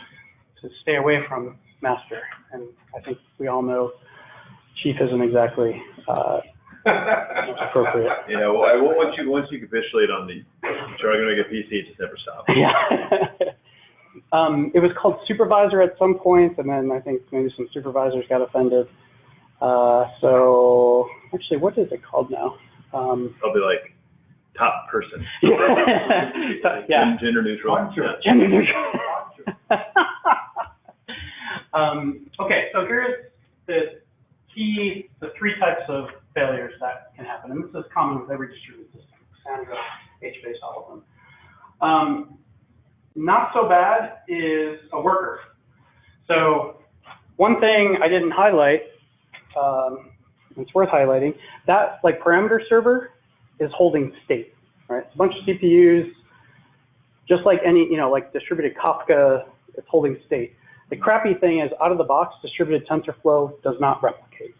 to stay away from master. And I think we all know chief isn't exactly appropriate. Yeah, well, once you capitulate on the, you're going to make a PC, it just never stops. Yeah. It was called supervisor at some point, and then I think maybe some supervisors got offended. So actually, what is it called now? Probably like top person. Yeah. Gender neutral. Yeah. Gender neutral. Okay, so here's the three types of failures that can happen, and this is common with every distributed system. Cassandra, HBase, all of them. Not so bad is a worker. So one thing I didn't highlight, it's worth highlighting, that like parameter server is holding state, right? It's a bunch of CPUs, just like any, like distributed Kafka, it's holding state. The crappy thing is out of the box, distributed TensorFlow does not replicate.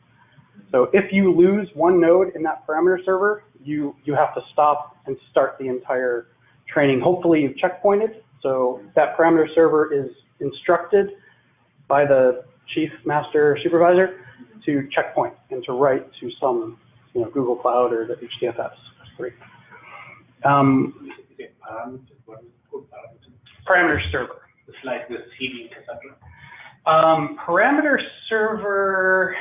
So if you lose one node in that parameter server, you have to stop and start the entire training. Hopefully you've checkpointed. So that parameter server is instructed by the chief master supervisor to checkpoint and to write to some, Google Cloud or the HDFS S3. Parameter server. It's like the CD, etc. Parameter server,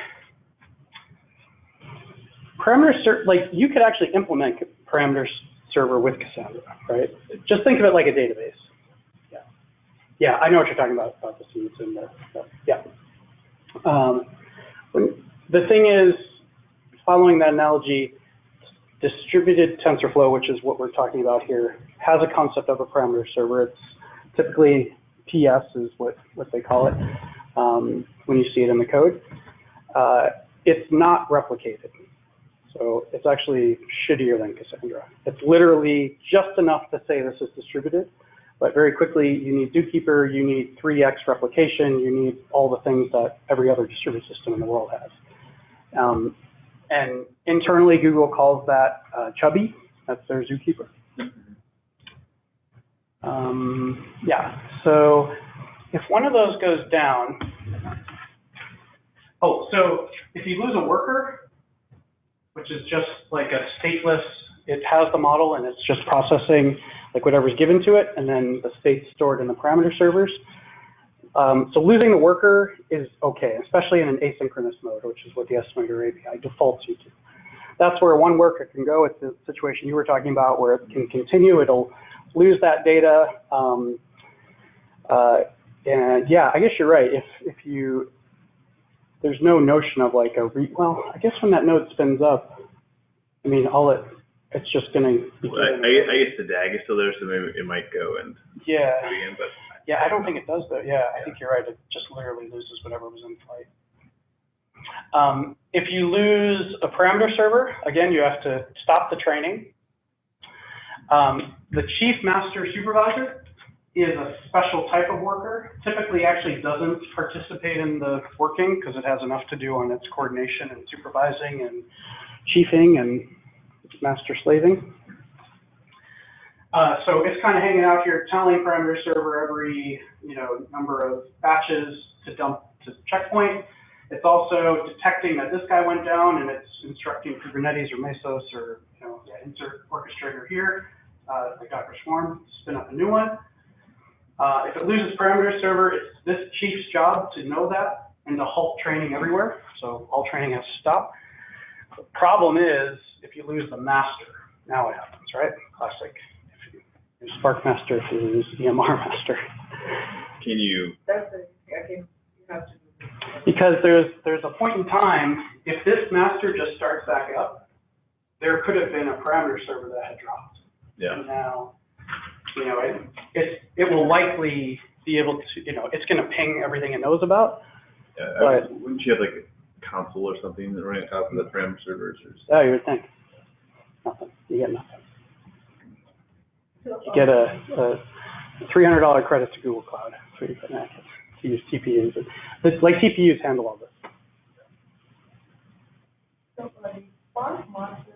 like you could actually implement parameter server with Cassandra, right? Just think of it like a database. Yeah, I know what you're talking about the seeds and yeah. The thing is, following that analogy, distributed TensorFlow, which is what we're talking about here, has a concept of a parameter server. It's typically PS is what they call it when you see it in the code. It's not replicated. So it's actually shittier than Cassandra. It's literally just enough to say this is distributed, but very quickly you need Zookeeper, you need 3x replication, you need all the things that every other distributed system in the world has. And internally Google calls that chubby, that's their Zookeeper. Yeah, so if one of those goes down, so if you lose a worker, which is just like a stateless, it has the model and it's just processing like whatever's given to it, and then the state's stored in the parameter servers. So losing the worker is okay, especially in an asynchronous mode, which is what the estimator API defaults you to. That's where one worker can go. It's the situation you were talking about where it can continue, it'll lose that data. And yeah, I guess you're right. If you, there's no notion of like well, I guess when that node spins up, I mean, it's just going to be. Well, I guess the DAG is still there, so maybe it might go and do it again, but. Yeah, I don't think it does though. Yeah, I think you're right. It just literally loses whatever was in flight. If you lose a parameter server, again, you have to stop the training. The chief master supervisor is a special type of worker. Typically actually doesn't participate in the working because it has enough to do on its coordination and supervising and chiefing and master slaving. So it's kind of hanging out here telling parameter server every number of batches to dump to checkpoint. It's also detecting that this guy went down and it's instructing Kubernetes or Mesos or insert orchestrator here, like Docker Swarm, spin up a new one. If it loses parameter server, it's this chief's job to know that and to halt training everywhere. So all training has to stop. The problem is if you lose the master, now what happens, right? Classic. If you Spark master, if you lose EMR master. Can you? That's it. Okay. You have to. Because there's a point in time, if this master just starts back up, there could have been a parameter server that had dropped. Yeah. And now, it will likely be able to, it's going to ping everything it knows about. Yeah, But, wouldn't you have like a console or something that running on top of the parameter servers? yeah, you would think. Nothing. You get nothing. So, You get a $300 credit to Google Cloud for you to use TPUs. But, like TPUs handle all this. So, the sparse master,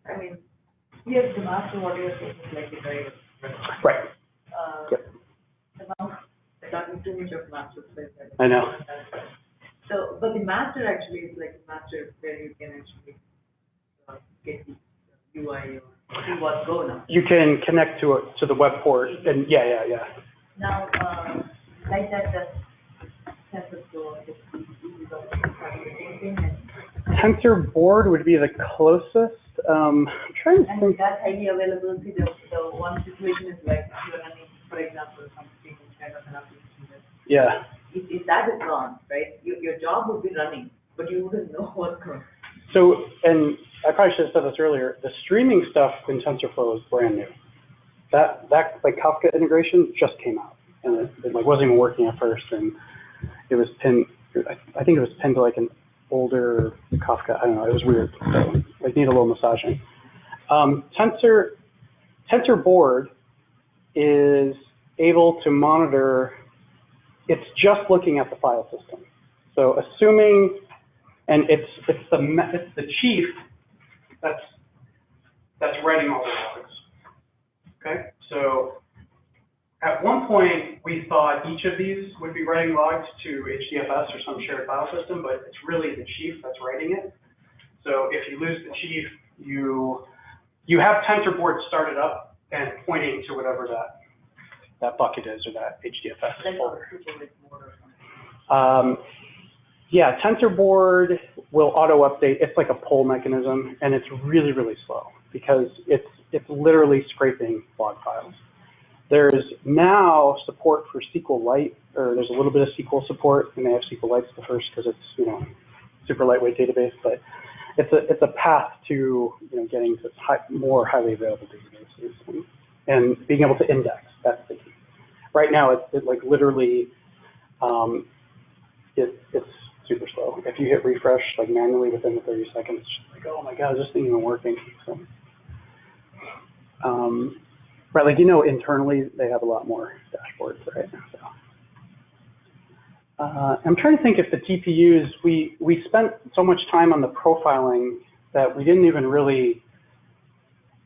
I mean, yes, the master, what you're saying is like the very, Right. Yep. talking too much of master space. I know. So, but the master actually is like a master where you can actually get the UI or see what's going on. You can connect to the web port, and yeah. Now, like that, TensorFlow, is also having the same thing, and Tensor board would be the closest. I'm trying to think. that highly available. See, the one situation is like you're running, for example, something kind of an application. Yeah. If that is gone, right, your job would be running, but you wouldn't know what's going on. So, and I probably should have said this earlier, the streaming stuff in TensorFlow is brand new. That like Kafka integration just came out, and it like wasn't even working at first, and it was pinned, I think it was pinned to like an older Kafka, I don't know, it was weird, so like need a little massaging. Tensor board is able to monitor, it's just looking at the file system. So assuming, and it's the chief that's writing all the logs. Okay, so at one point we thought each of these would be writing logs to HDFS or some shared file system, but it's really the chief that's writing it. So if you lose the chief, you have Tensor board started up and pointing to whatever that bucket is or that HDFS folder. Yeah, TensorBoard will auto-update. It's like a poll mechanism, and it's really, really slow because it's literally scraping log files. There's now support for SQLite, or there's a little bit of SQL support, and they have SQLite's the first because it's super lightweight database, but it's a path to getting to more highly available databases and being able to index. That's the key. Right now, it's like literally it's super slow. If you hit refresh like manually within the 30 seconds, it's just like, oh my god, is this thing even working? So, right, like internally they have a lot more dashboards, right? So, I'm trying to think if the TPUs, we spent so much time on the profiling that we didn't even really.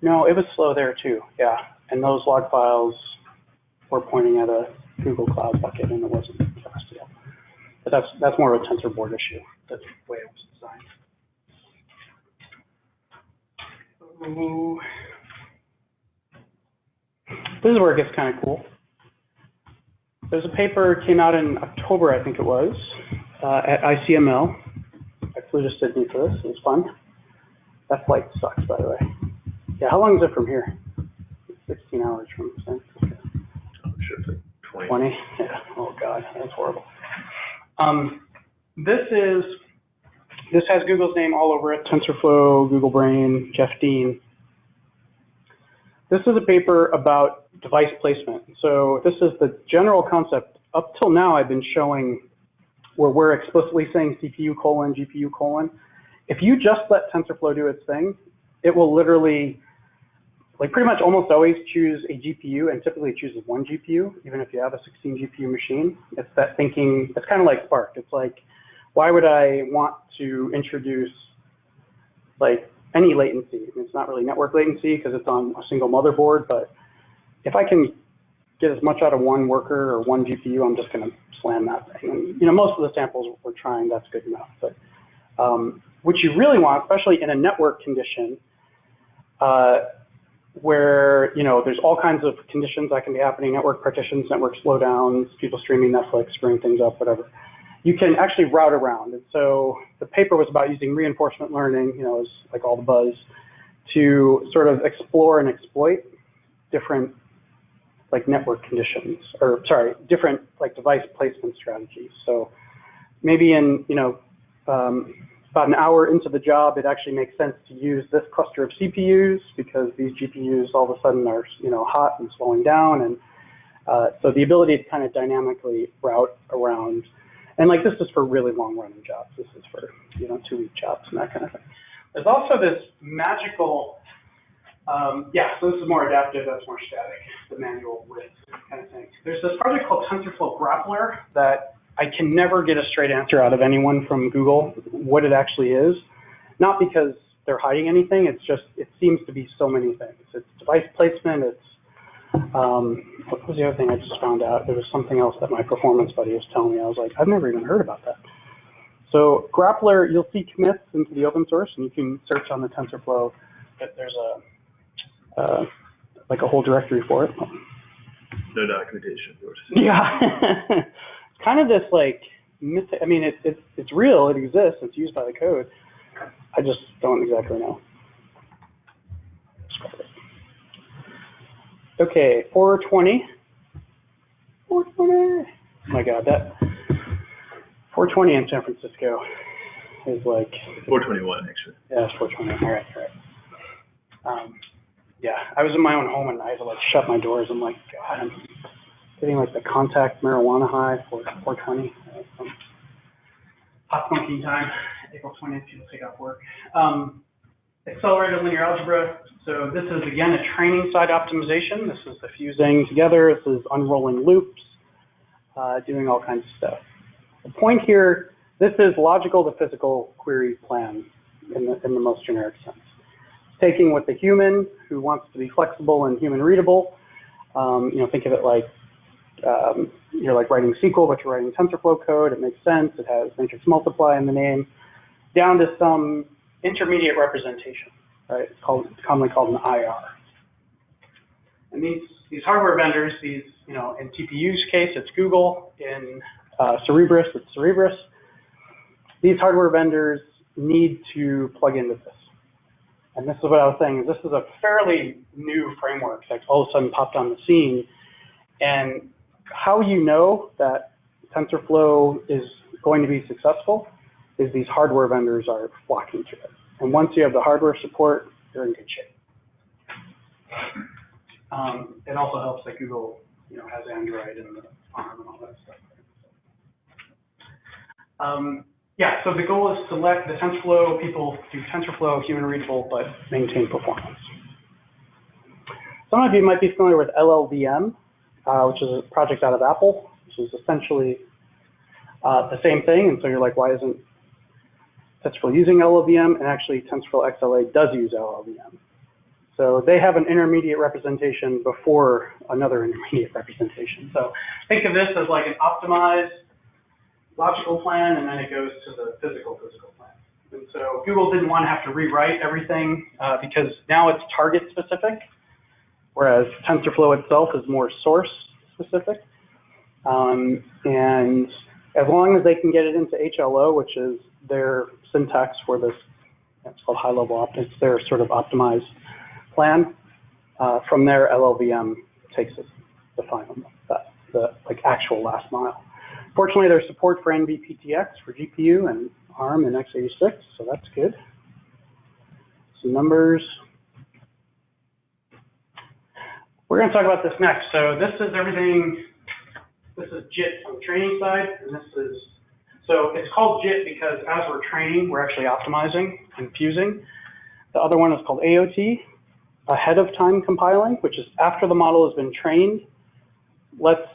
No, it was slow there too, yeah. And those log files were pointing at a Google Cloud bucket, and it wasn't fast yet. But that's more of a Tensor board issue. That's the way it was designed. Ooh. This is where it gets kind of cool. There's a paper came out in October, I think it was, at ICML. I flew to Sydney for this. It was fun. That flight sucks, by the way. Yeah, how long is it from here? 16 hours from San Francisco. I'm sure it's like 20. 20? Yeah. Oh god, that's horrible. This has Google's name all over it, TensorFlow, Google Brain, Jeff Dean. This is a paper about device placement. So this is the general concept. Up till now, I've been showing where we're explicitly saying CPU : GPU : If you just let TensorFlow do its thing, it will literally, like pretty much almost always choose a GPU, and typically it chooses one GPU, even if you have a 16 GPU machine. It's that thinking, it's kind of like Spark. It's like, why would I want to introduce like any latency? I mean, it's not really network latency because it's on a single motherboard, but if I can get as much out of one worker or one GPU, I'm just going to slam that thing. And, most of the samples we're trying, that's good enough. But what you really want, especially in a network condition, where there's all kinds of conditions that can be happening, network partitions, network slowdowns, people streaming Netflix, screwing things up, whatever. You can actually route around. And so the paper was about using reinforcement learning, is like all the buzz, to sort of explore and exploit different like network conditions, or sorry, different like device placement strategies. So maybe in, about an hour into the job, it actually makes sense to use this cluster of CPUs because these GPUs all of a sudden are, hot and slowing down, and So the ability to kind of dynamically route around, and like this is for really long running jobs. This is for, 2-week jobs and that kind of thing. There's also this magical, so this is more adaptive, that's more static, the manual width kind of thing. There's this project called TensorFlow Grappler that I can never get a straight answer out of anyone from Google what it actually is. Not because they're hiding anything, it's just, it seems to be so many things. It's device placement, it's, what was the other thing I just found out? There was something else that my performance buddy was telling me. I was like, I've never even heard about that. So Grappler, you'll see commits into the open source, and you can search on the TensorFlow. There's like a whole directory for it. No documentation, of course. Yeah, it's kind of this like, I mean, it's real, it exists, it's used by the code. I just don't exactly know. Okay, 420. 420. Oh my God, that 420 in San Francisco is like 421 actually. Yeah, it's 420. All right, all right. Yeah, I was in my own home and I had to like shut my doors. I'm like, God, I'm getting like the contact marijuana high for 420. Hot smoking time, April 20th, people take off work. Accelerated linear algebra. So this is, again, a training side optimization. This is the fusing together. This is unrolling loops, doing all kinds of stuff. The point here, this is logical to physical query plan in the most generic sense. Taking what the human who wants to be flexible and human readable, think of it like you're like writing SQL, but you're writing TensorFlow code. It makes sense. It has matrix multiply in the name, down to some intermediate representation, right? It's commonly called an IR. And these hardware vendors, in TPU's case, it's Google. In Cerebras, it's Cerebras. These hardware vendors need to plug into this. And this is what I was saying, this is a fairly new framework that all of a sudden popped on the scene. And how you know that TensorFlow is going to be successful is these hardware vendors are flocking to it. And once you have the hardware support, you're in good shape. It also helps that Google, has Android and the ARM and all that stuff. So the goal is to let the TensorFlow people do TensorFlow human readable, but maintain performance. Some of you might be familiar with LLVM, which is a project out of Apple, which is essentially the same thing. And so you're like, why isn't TensorFlow using LLVM? And actually, TensorFlow XLA does use LLVM. So they have an intermediate representation before another intermediate representation. So think of this as like an optimized logical plan, and then it goes to the physical plan. And so Google didn't want to have to rewrite everything because now it's target specific, whereas TensorFlow itself is more source specific. And as long as they can get it into HLO, which is their syntax for this, it's called high-level optics, their sort of optimized plan, from there LLVM takes it the final, the like actual last mile. Fortunately, there's support for NVPTX for GPU and ARM and x86, so that's good. Some numbers. We're going to talk about this next. So this is everything. This is JIT on the training side, and this is, so it's called JIT because as we're training, we're actually optimizing and fusing. The other one is called AOT, ahead of time compiling, which is after the model has been trained. Let's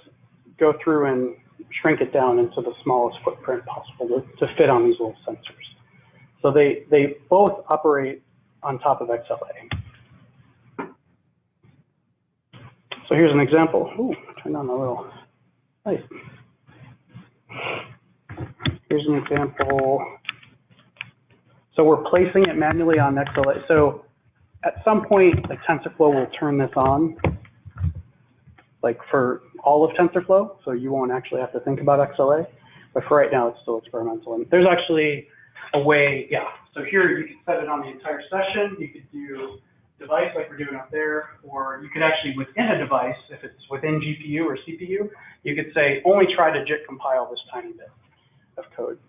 go through and shrink it down into the smallest footprint possible to fit on these little sensors. So they both operate on top of XLA. So here's an example. Ooh, turn on the little light. Here's an example. So we're placing it manually on XLA. So at some point, like TensorFlow will turn this on, like for all of TensorFlow, so you won't actually have to think about XLA. But for right now, it's still experimental. And there's actually a way, so here you can set it on the entire session. You could do device like we're doing up there, or you could actually within a device, if it's within GPU or CPU, you could say only try to JIT compile this tiny bit of code.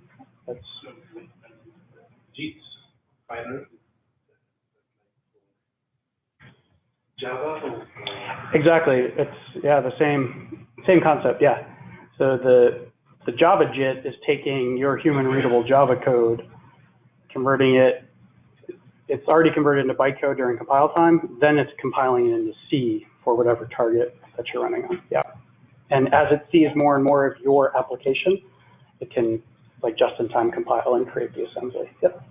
That's JIT's final Java. Exactly. It's, yeah, the same concept, yeah. So the Java JIT is taking your human readable Java code, converting it. It's already converted into bytecode during compile time, then it's compiling it into C for whatever target that you're running on, yeah. And as it sees more and more of your application, it can, like, just-in-time compile and create the assembly, yep.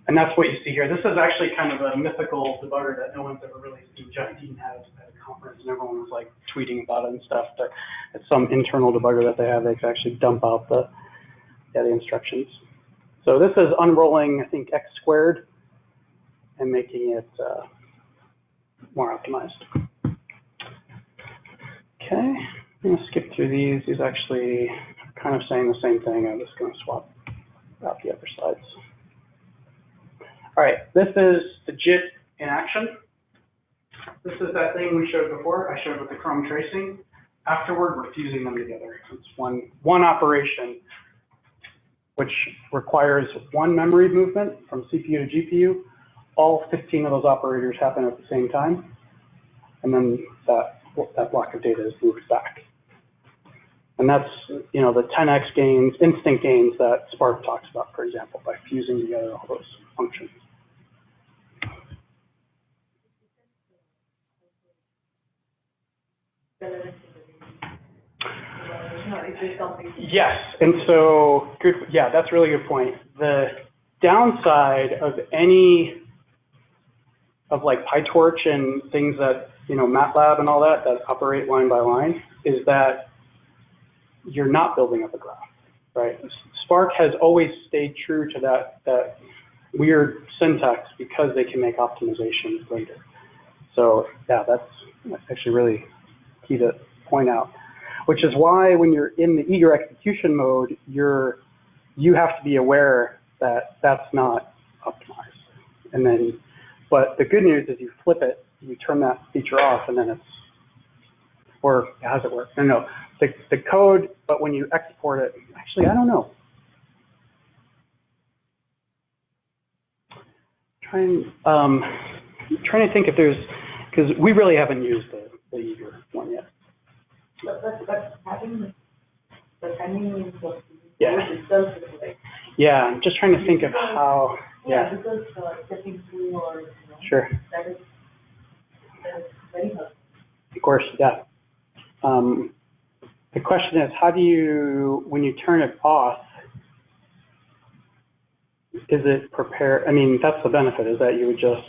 And that's what you see here. This is actually kind of a mythical debugger that no one's ever really seen. Jeff Dean had at a conference, and everyone was like tweeting about it and stuff. But it's some internal debugger that they have. They can actually dump out the instructions. So this is unrolling, I think, x squared and making it more optimized. Okay, I'm going to skip through these. These actually are kind of saying the same thing. I'm just going to swap out the other slides. All right, this is the JIT in action. This is that thing we showed before. I showed with the Chrome tracing. Afterward, we're fusing them together. It's one operation, which requires one memory movement from CPU to GPU. All 15 of those operators happen at the same time, and then that block of data is moved back. And that's, you know, the 10x gains, instant gains that Spark talks about, for example, by fusing together all those functions. Yes, and so good. Yeah, that's a really good point. The downside of any of like PyTorch and things that, you know, MATLAB and all that operate line by line is that you're not building up a graph, right? Spark has always stayed true to that weird syntax because they can make optimizations later. So yeah, that's actually really key to point out, which is why when you're in the eager execution mode, you have to be aware that that's not optimized. And then, but the good news is you flip it, you turn that feature off, and then it's, or how does it work? No, the code, but when you export it, actually, I don't know. Trying to think if there's, because we really haven't used the eager one yet. But having the convenience of yeah. itself is like. Yeah, I'm just trying to think of how. Yeah, because stepping through or, you know, sure. That is very helpful. Of course, yeah. The question is, how do you, when you turn it off, is it prepare? I mean, that's the benefit, is that you would just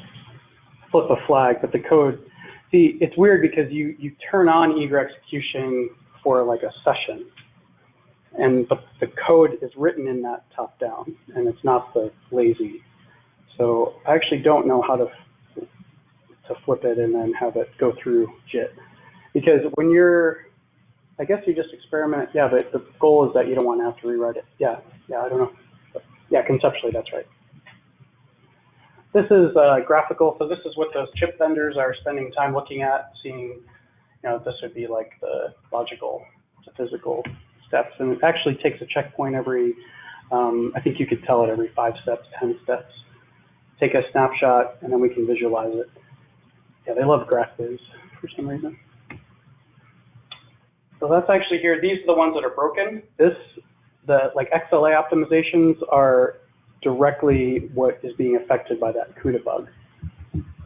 flip a flag, but the code, see, it's weird because you turn on eager execution for like a session, and the code is written in that top down, and it's not the lazy. So I actually don't know how to flip it and then have it go through JIT, because when you're, I guess you just experiment. Yeah, but the goal is that you don't want to have to rewrite it. Yeah, I don't know. But yeah, conceptually that's right. This is graphical, so this is what those chip vendors are spending time looking at, seeing, you know, this would be like the logical to physical steps, and it actually takes a checkpoint every, I think you could tell it every 5 steps, 10 steps. Take a snapshot, and then we can visualize it. Yeah, they love GraphViz for some reason. So that's actually here. These are the ones that are broken. The like XLA optimizations are directly what is being affected by that CUDA bug.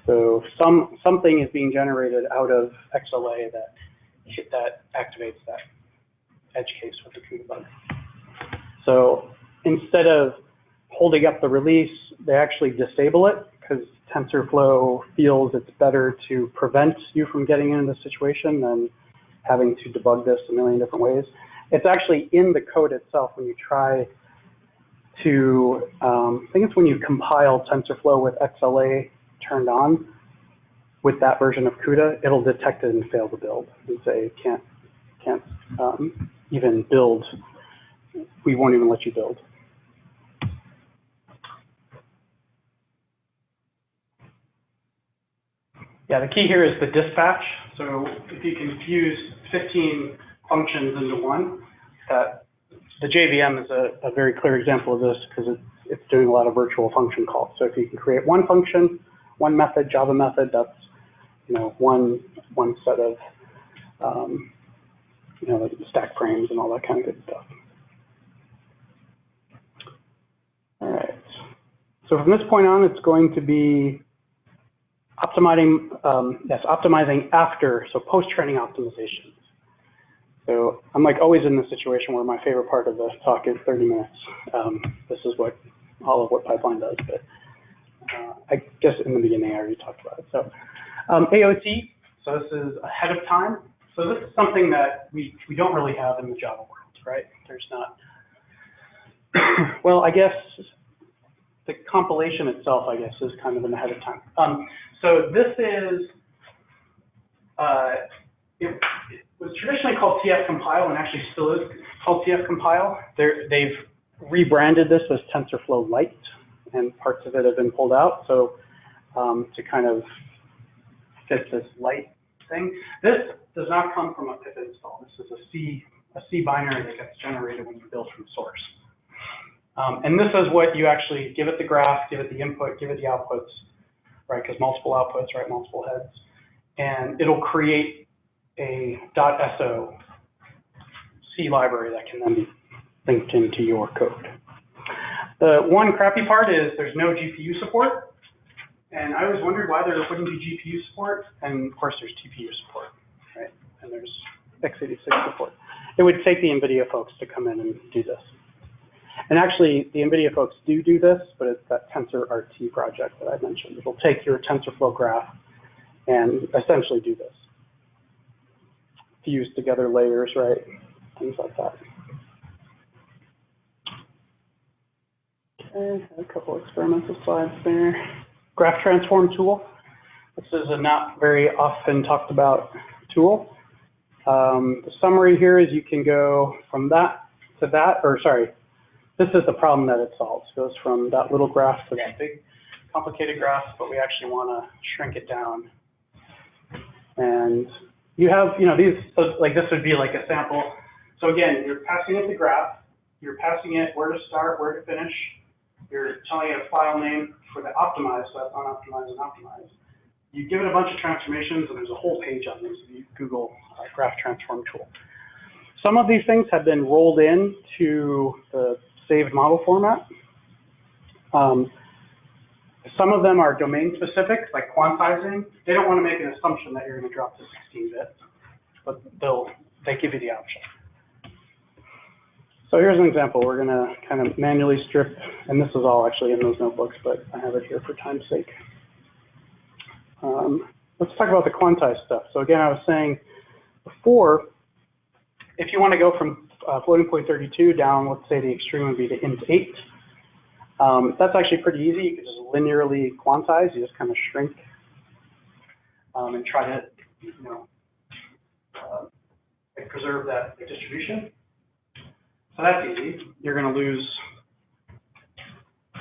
So something is being generated out of XLA that activates that edge case with the CUDA bug. So instead of holding up the release, they actually disable it because TensorFlow feels it's better to prevent you from getting into the situation than having to debug this a million different ways. It's actually in the code itself when you try to, I think it's when you compile TensorFlow with XLA turned on with that version of CUDA, it'll detect it and fail to build and say, can't even build, we won't even let you build. Yeah, the key here is the dispatch. So if you can fuse 15 functions into one, the JVM is a very clear example of this because it's doing a lot of virtual function calls. So if you can create one function, one method, Java method, that's, you know, one one set of, you know, like stack frames and all that kind of good stuff. All right. So from this point on, it's going to be optimizing, optimizing after, so post-training optimizations. So I'm like always in the situation where my favorite part of the talk is 30 minutes. This is what all of what Pipeline does, but I guess in the beginning I already talked about it. So AOT, so this is ahead of time. So this is something that we don't really have in the Java world, right? There's not, well, I guess the compilation itself, I guess, is kind of an ahead of time. So this is, it was traditionally called TF compile and actually still is called TF compile. They've rebranded this as TensorFlow Light, and parts of it have been pulled out. So to kind of fit this light thing. This does not come from a pip install. This is a C binary that gets generated when you build from source. And this is what you actually give it the graph, give it the input, give it the outputs, right? Because multiple outputs, right? Multiple heads. And it'll create a .so C library that can then be linked into your code. The one crappy part is there's no GPU support. And I always wondered why there wouldn't be GPU support. And of course, there's TPU support, right? And there's x86 support. It would take the NVIDIA folks to come in and do this. And actually, the NVIDIA folks do this, but it's that TensorRT project that I mentioned. It'll take your TensorFlow graph and essentially do this. Fuse together layers, right? Things like that. Okay, a couple experimental slides there. Graph transform tool. This is a not very often talked about tool. The summary here is you can go from that to that, or sorry, this is the problem that it solves. It goes from that little graph to that big, complicated graph, but we actually want to shrink it down. And you have, you know, these, so like this would be like a sample. So again, you're passing it the graph, you're passing it where to start, where to finish. You're telling it a file name for the optimized, so that's unoptimized and optimized. You give it a bunch of transformations, and there's a whole page on this if you Google graph transform tool. Some of these things have been rolled into the saved model format. Some of them are domain specific, like quantizing. They don't want to make an assumption that you're going to drop to 16 bits, but they give you the option. So here's an example. We're going to kind of manually strip, and this is all actually in those notebooks, but I have it here for time's sake. Let's talk about the quantized stuff. So again, I was saying before, if you want to go from floating point 32 down, let's say the extreme would be to int 8. That's actually pretty easy. You can just linearly quantize. You just kind of shrink and try to, you know, preserve that distribution. So that's easy. You're going to lose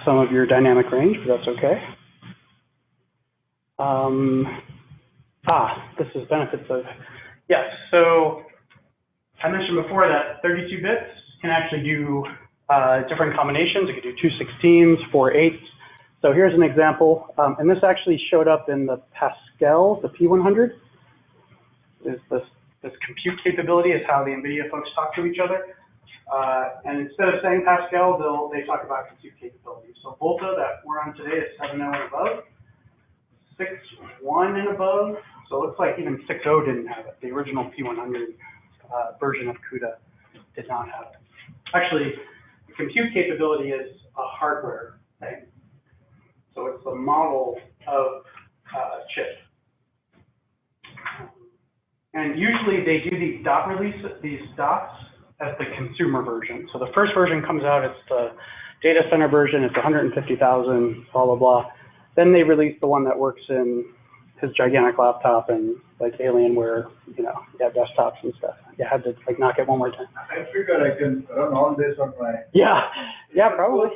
some of your dynamic range, but that's okay. This is benefits of, yes. So I mentioned before that 32 bits can actually do different combinations. It could do 2 16s, 4 8s. So here's an example, and this actually showed up in the Pascal, the P100. Is this compute capability is how the NVIDIA folks talk to each other. And instead of saying Pascal, they talk about compute capability. So Volta that we're on today is 7.0 and above, 6.1 and above. So it looks like even 6.0 didn't have it. The original P100 version of CUDA did not have it. Actually, the compute capability is a hardware thing. So it's the model of chip. And usually they do these dot release, these dots as the consumer version. So the first version comes out, it's the data center version, it's 150,000, blah, blah, blah. Then they release the one that works in his gigantic laptop and like Alienware, you know, yeah, desktops and stuff. You had to like knock it one more time. I figured I can run all this on my. Yeah, yeah, probably.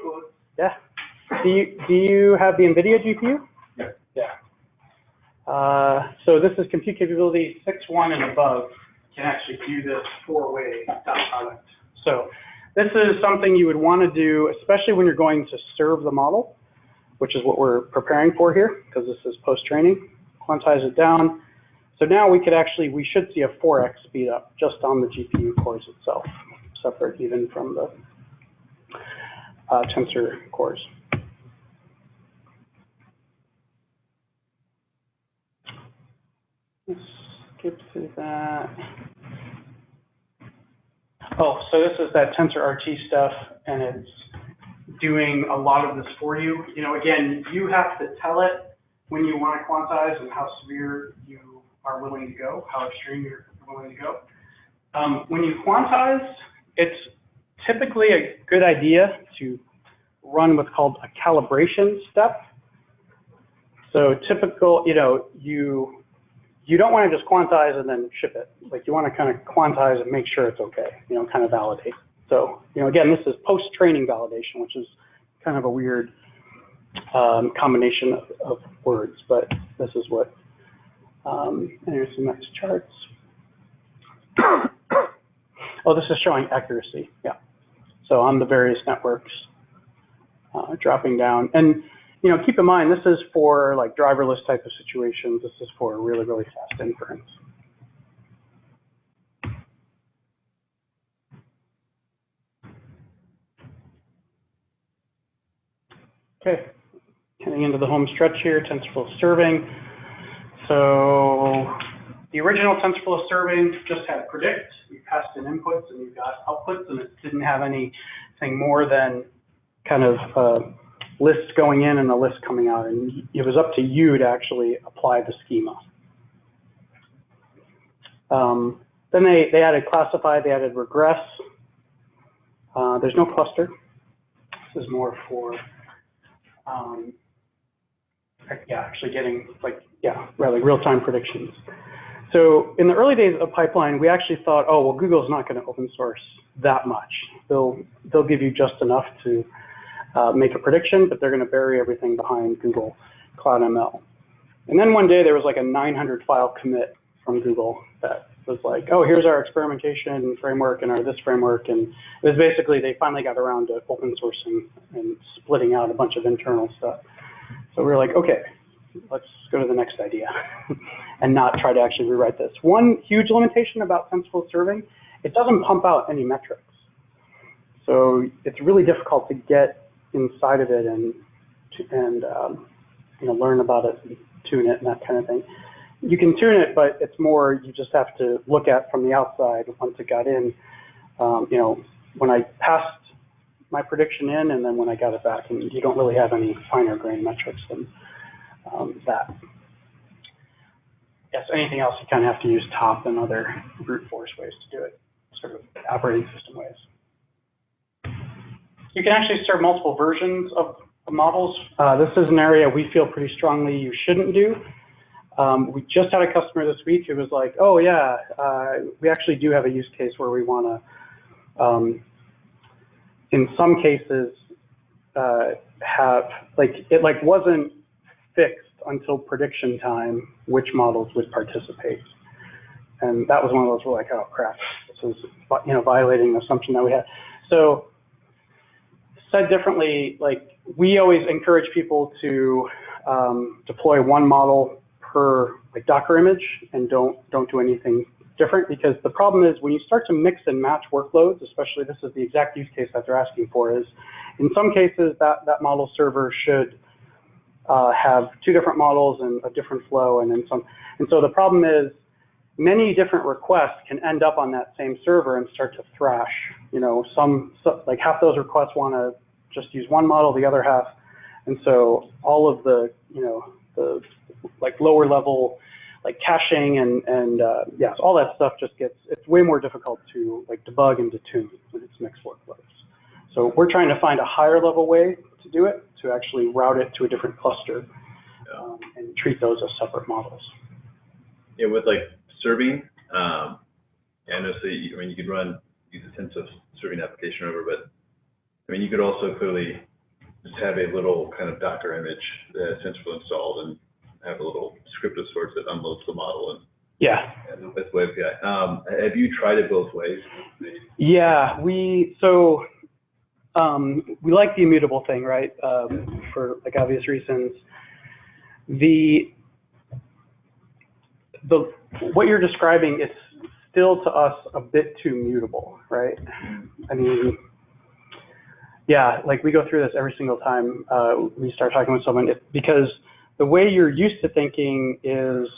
Yeah. Do you have the NVIDIA GPU? Yeah. Yeah. So this is compute capability 6.1 and above can actually do this 4-way dot product. So this is something you would want to do, especially when you're going to serve the model, which is what we're preparing for here, because this is post-training. Quantize it down. So now we should see a 4x speed up just on the GPU cores itself, separate even from the tensor cores. Let's skip through that. Oh, so this is that TensorRT stuff, and it's doing a lot of this for you. You know, again, you have to tell it when you want to quantize and how severe you are willing to go, how extreme you're willing to go. When you quantize, it's typically a good idea to run what's called a calibration step. So typical, you know, you don't want to just quantize and then ship it. Like you want to kind of quantize and make sure it's okay, you know, kind of validate. So, you know, again, this is post-training validation, which is kind of a weird combination of words, but this is what, and here's the next charts. Oh, this is showing accuracy, yeah. So on the various networks, dropping down. And, you know, keep in mind, this is for like driverless type of situations. This is for really, really fast inference. Okay, getting into the home stretch here, TensorFlow serving. So the original TensorFlow serving just had predict. You passed in inputs and you got outputs, and it didn't have anything more than kind of lists going in and a list coming out. And it was up to you to actually apply the schema. Then they added classify, they added regress. There's no cluster. This is more for actually getting rather real-time predictions. So in the early days of Pipeline, we actually thought, oh, well, Google's not going to open source that much. They'll give you just enough to make a prediction, but they're going to bury everything behind Google Cloud ML. And then one day there was like a 900 file commit from Google that was like, oh, here's our experimentation framework and this framework. And it was basically, they finally got around to open sourcing and splitting out a bunch of internal stuff. So we were like, okay, let's go to the next idea and not try to actually rewrite this. One huge limitation about TensorFlow serving, it doesn't pump out any metrics. So it's really difficult to get inside of it and you know, learn about it and tune it and that kind of thing. You can tune it, but it's more you just have to look at from the outside once it got in. You know, when I passed my prediction in and then when I got it back, and you don't really have any finer grain metrics than that. Yes, anything else you kind of have to use top and other brute force ways to do it, sort of operating system ways. You can actually serve multiple versions of models. This is an area we feel pretty strongly you shouldn't do. We just had a customer this week who was like, oh yeah, we actually do have a use case where we want to, in some cases, have, it wasn't fixed until prediction time which models would participate. And that was one of those, we're like, oh crap, this is, you know, violating the assumption that we had. So said differently, like we always encourage people to deploy one model per like Docker image and don't do anything different, because the problem is when you start to mix and match workloads, especially this is the exact use case that they're asking for, is in some cases that model server should have two different models and a different flow, and so the problem is many different requests can end up on that same server and start to thrash. You know, like half those requests want to just use one model, the other half, and so all of the, you know, the like lower level like caching and yes, all that stuff just gets, it's way more difficult to like debug and to tune when it's mixed workloads. So we're trying to find a higher level way to do it, to actually route it to a different cluster and treat those as separate models. Yeah, with like serving, I know, so I mean, you could use a TensorFlow serving application over, but I mean, you could also clearly just have a little kind of Docker image that TensorFlow installed and have a little script of sorts that unloads the model and that's the API. Have you tried it both ways? Yeah, we like the immutable thing, right? For like obvious reasons. The what you're describing, it's still to us a bit too mutable, right? I mean, yeah, like we go through this every single time we start talking with someone, because the way you're used to thinking is,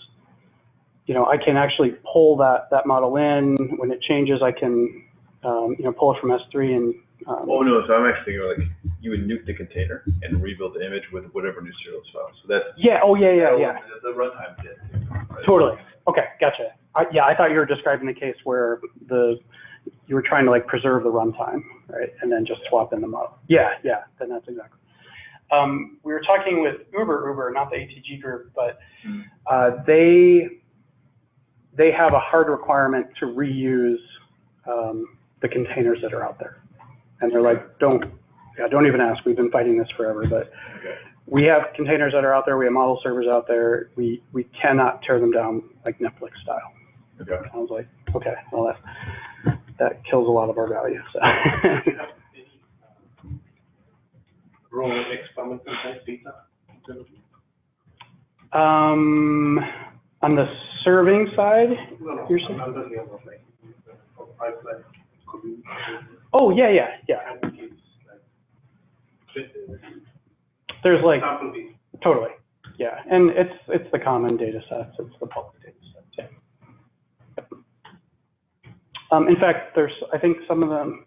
you know, I can actually pull that model in. When it changes, I can, you know, pull it from S3 and. Oh no, so I'm actually thinking like you would nuke the container and rebuild the image with whatever new serials file. So that's. Yeah. Oh yeah. The runtime did. Right? Totally. Okay. Gotcha. Yeah, I thought you were describing the case where you were trying to like preserve the runtime, right, and then just swap in the model. Yeah. Then that's exactly. We were talking with Uber, not the ATG group, but they have a hard requirement to reuse the containers that are out there, and they're like, don't even ask. We've been fighting this forever, but we have containers that are out there. We have model servers out there. We cannot tear them down like Netflix style. Okay. I was like, okay, well that kills a lot of our value. So. Do you have any raw experimental type data? On the serving side, No, you're saying? I'm talking about like pipeline. Oh yeah. There's like totally, yeah, and it's the common data sets. It's the public data sets. Yeah. In fact, there's I think some of them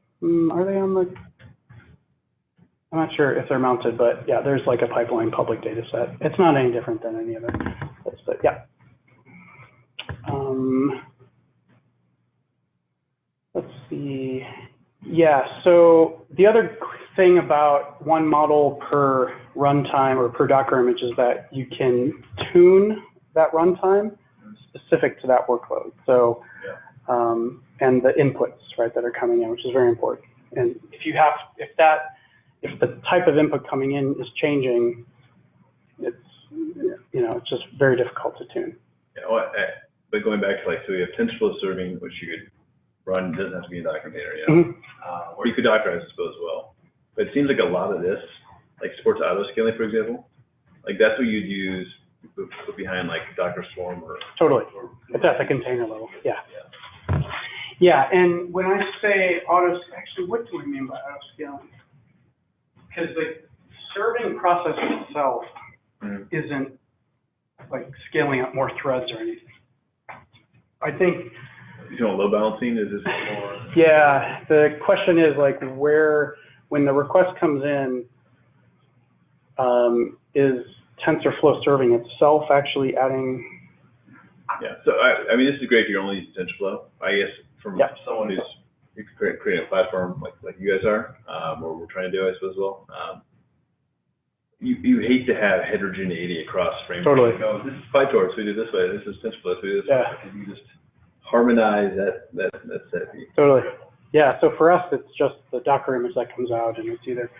are they on the. I'm not sure if they're mounted, but yeah, there's like a pipeline public data set. It's not any different than any other. But yeah. Let's see. Yeah, so the other thing about one model per runtime or per Docker image is that you can tune that runtime specific to that workload. So, and the inputs, right, that are coming in, which is very important. And if the type of input coming in is changing, it's, you know, it's just very difficult to tune. Yeah, well, but going back to like, so we have TensorFlow serving, which you could run, doesn't have to be in Docker container, yeah. Or you could Dockerize, I suppose, as well. But it seems like a lot of this, like supports auto scaling, for example. Like that's what you'd use put behind like Docker Swarm or. Totally. It's at the container level. Yeah. Yeah, and when I say actually, what do we mean by auto scaling? Because the serving process itself isn't like scaling up more threads or anything. I think. You know, load balancing is this more? Yeah, the question is like when the request comes in, is TensorFlow serving itself actually adding? Yeah, so I mean, this is great if you're only using TensorFlow. I guess from someone who's you could create a platform like you guys are, or we're trying to do, I suppose, as well. You hate to have heterogeneity across frameworks. Totally. Like, oh, this is PyTorch, so we do this way. This is TensorFlow, so we do this way. You just harmonize that set. Totally. Yeah. So for us, it's just the Docker image that comes out, and it's either,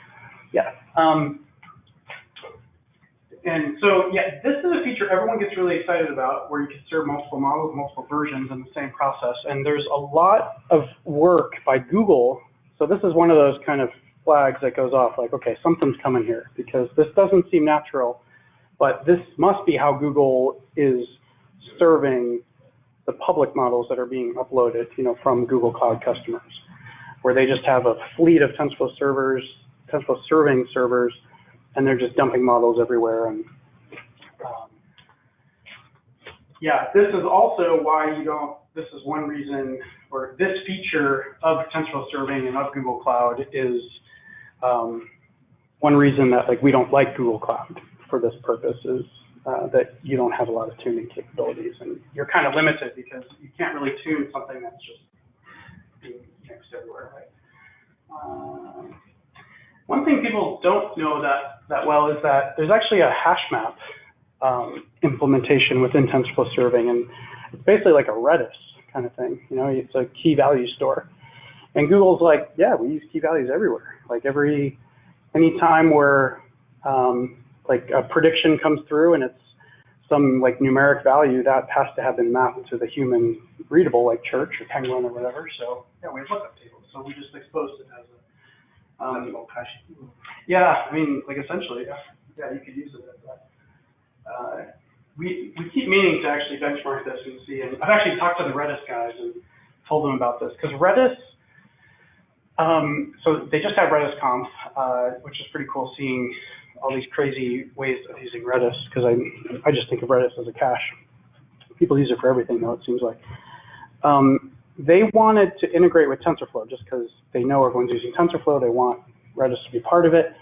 yeah. And so, yeah, this is a feature everyone gets really excited about, where you can serve multiple models, multiple versions in the same process. And there's a lot of work by Google. So this is one of those kind of flags that goes off, like, okay, something's coming here, because this doesn't seem natural, but this must be how Google is serving the public models that are being uploaded, you know, from Google Cloud customers, where they just have a fleet of TensorFlow servers, TensorFlow serving servers, and they're just dumping models everywhere. And yeah, this is also why you don't, this is one reason, or this feature of TensorFlow serving and of Google Cloud is one reason that like we don't like Google Cloud for this purpose is that you don't have a lot of tuning capabilities, and you're kind of limited because you can't really tune something that's just being mixed everywhere, right? One thing people don't know that well is that there's actually a hash map implementation within TensorFlow serving, and it's basically like a Redis kind of thing. You know, it's a key value store, and Google's like, yeah, we use key values everywhere. Like any time where like a prediction comes through and it's some like numeric value, that has to have been mapped to the human readable, like church or penguin or whatever. So yeah, we have lookup tables. So we just exposed it as a yeah, I mean, like essentially, yeah, you could use it as that. we keep meaning to actually benchmark this and see, and I've actually talked to the Redis guys and told them about this, because Redis, so they just have Redis Conf, which is pretty cool seeing all these crazy ways of using Redis, because I just think of Redis as a cache. People use it for everything though, it seems like. They wanted to integrate with TensorFlow just because they know everyone's using TensorFlow, they want Redis to be part of it.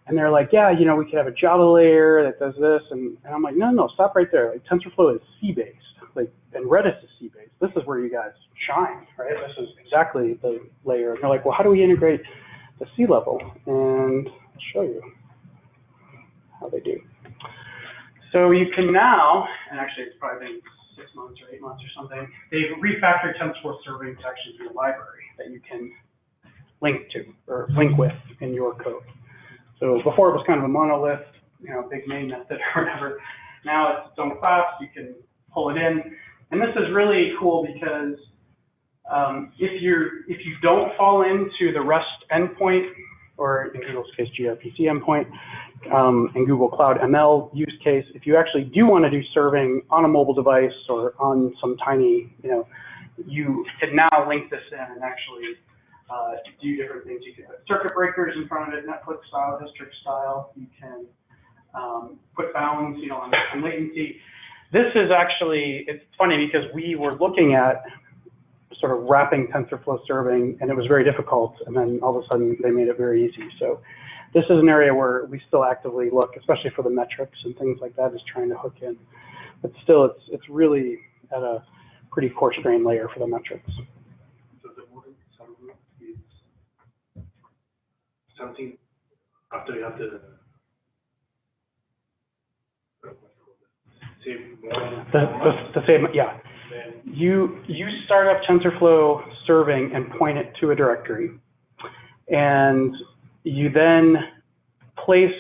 And they're like, yeah, you know, we could have a Java layer that does this, and I'm like, no, stop right there. Like, TensorFlow is C-based, like, and Redis is C-based. This is where you guys shine, right? This is exactly the layer. And they're like, well, how do we integrate the C level? And I'll show you how they do. So you can now, and actually it's probably been 6 months or 8 months or something, they've refactored TensorFlow serving to actually be a library that you can link to or link with in your code. So before it was kind of a monolith, you know, big main method or whatever. Now it's its own class, you can pull it in. And this is really cool because if you don't fall into the REST endpoint, or in Google's case, gRPC endpoint, and Google Cloud ML use case, if you actually do want to do serving on a mobile device or on some tiny, you know, you can now link this in and actually do different things. You can put circuit breakers in front of it, Netflix style, district style. You can put bounds, you know, on latency. This is actually, it's funny because we were looking at sort of wrapping TensorFlow serving, and it was very difficult, and then all of a sudden they made it very easy. So this is an area where we still actively look, especially for the metrics and things like that, is trying to hook in. But still, it's really at a pretty coarse-grained layer for the metrics. So the model summary is something after you have the save more. The same, yeah. You start up TensorFlow serving and point it to a directory, and you then place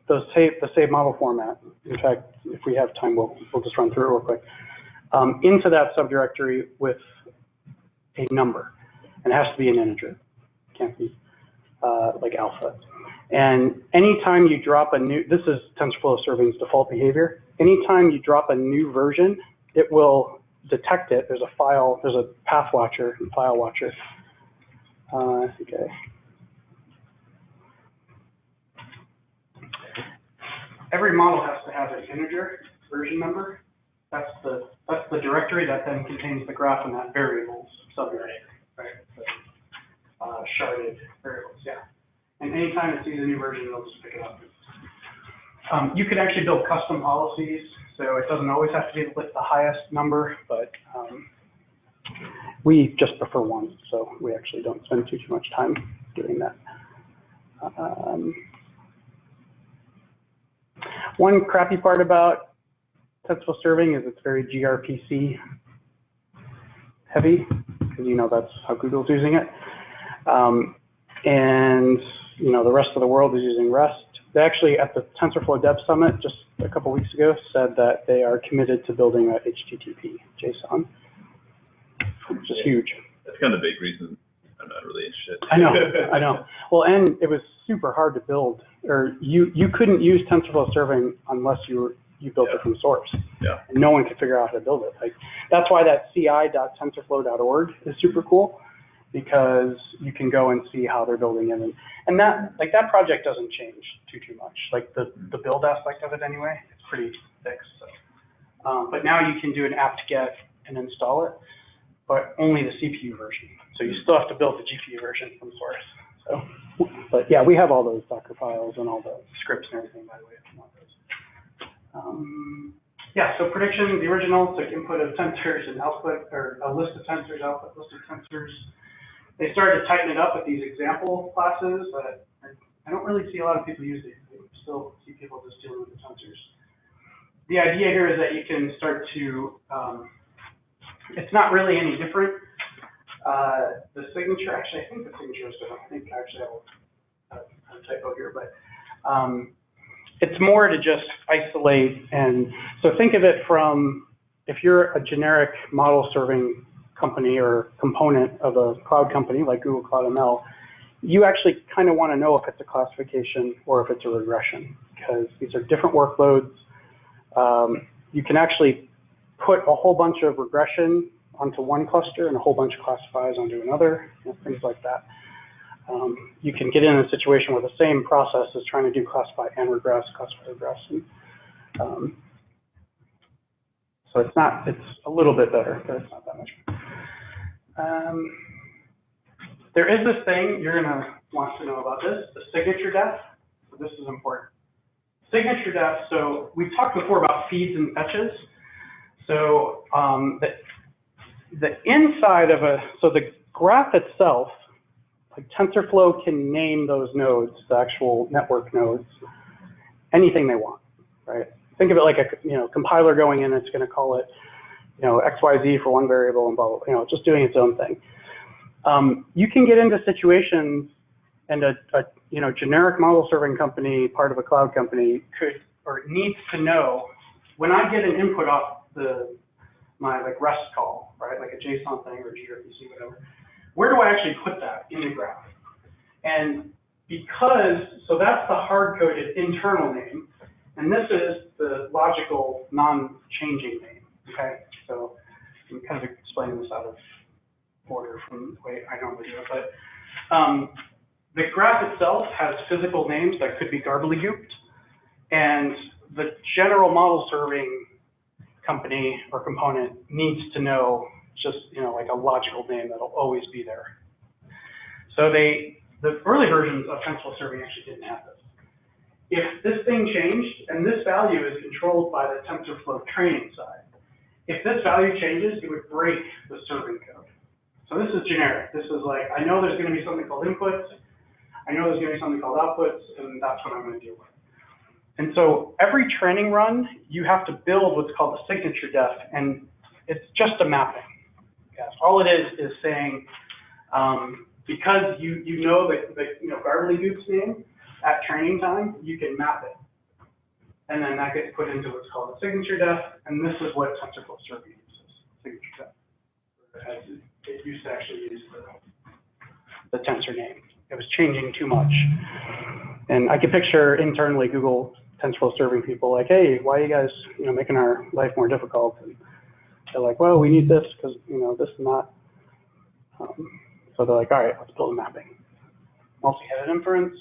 the save model format. In fact, if we have time, we'll just run through it real quick. Into that subdirectory with a number, and it has to be an integer. It can't be like alpha. And anytime you drop a new, this is TensorFlow serving's default behavior. Anytime you drop a new version, it will detect it. There's a file, there's a path watcher and file watcher. Okay. Every model has to have an integer version number. That's the directory that then contains the Grafana variables subdirectory, right? So, sharded variables, yeah. And anytime it sees a new version, it'll just pick it up. You can actually build custom policies, so it doesn't always have to be the highest number, but we just prefer one, so we actually don't spend too much time doing that. One crappy part about TensorFlow serving is it's very gRPC heavy, because you know that's how Google's using it. And you know the rest of the world is using REST. They actually, at the TensorFlow Dev Summit just a couple weeks ago, said that they are committed to building a HTTP JSON, which is huge. That's kind of the big reason I'm not really interested. I know. Well, and it was super hard to build, or you couldn't use TensorFlow serving unless you built it from source. Yeah. And no one could figure out how to build it. Like that's why that ci.tensorflow.org is super cool, because you can go and see how they're building it, and that project doesn't change too much. Like the build aspect of it anyway, it's pretty fixed. So. But now you can do an apt-get and install it, but only the CPU version. So you still have to build the GPU version from source. So, but yeah, we have all those Docker files and all the scripts and everything, by the way, if you want those. Yeah, so prediction, the original, it's like input of tensors and output, or a list of tensors, output list of tensors. They started to tighten it up with these example classes, but I don't really see a lot of people use these. I still see people just dealing with the tensors. The idea here is that you can start to, it's not really any different. The signature, actually, I think the signature is different. I think I actually have a typo here, but it's more to just isolate. And so think of it from, if you're a generic model serving company or component of a cloud company like Google Cloud ML, you actually kind of want to know if it's a classification or if it's a regression, because these are different workloads. you can actually put a whole bunch of regression onto one cluster and a whole bunch of classifies onto another, things like that. You can get in a situation where the same process is trying to do classify and regress, classify, regress. And, so it's a little bit better, but it's not that much. There is this thing, you're gonna want to know about this, the signature depth. So this is important. Signature depth, so we talked before about feeds and fetches. So the inside of so the graph itself, like TensorFlow can name those nodes, the actual network nodes, anything they want, right? Think of it like a compiler going in, it's going to call it XYZ for one variable and blah, blah, just doing its own thing. You can get into situations, and a generic model serving company, part of a cloud company, could or needs to know when I get an input off my REST call, right, like a JSON thing or gRPC, whatever. Where do I actually put that in the graph? And so that's the hard-coded internal name, and this is the logical non-changing name, okay? So I'm kind of explaining this out of order from the way I normally do it, but the graph itself has physical names that could be gobbledygooked, and the general model serving company or component needs to know just, like a logical name that'll always be there. So the early versions of TensorFlow serving actually didn't have this. If this thing changed, and this value is controlled by the TensorFlow training side, if this value changes, it would break the serving code. So this is generic. This is like, I know there's going to be something called inputs, I know there's going to be something called outputs, and that's what I'm going to deal with. And so every training run, you have to build what's called a signature def, and it's just a mapping. Yes. All it is saying, because you know the gobbledygook's name at training time, you can map it. And then that gets put into what's called a signature def, and this is what TensorFlow serving uses, signature def. It used to actually use the tensor name. It was changing too much. And I could picture internally Google TensorFlow serving people like, hey, why are you guys making our life more difficult? And they're like, well, we need this because this and that. So they're like, all right, let's build a mapping. Multi-headed inference.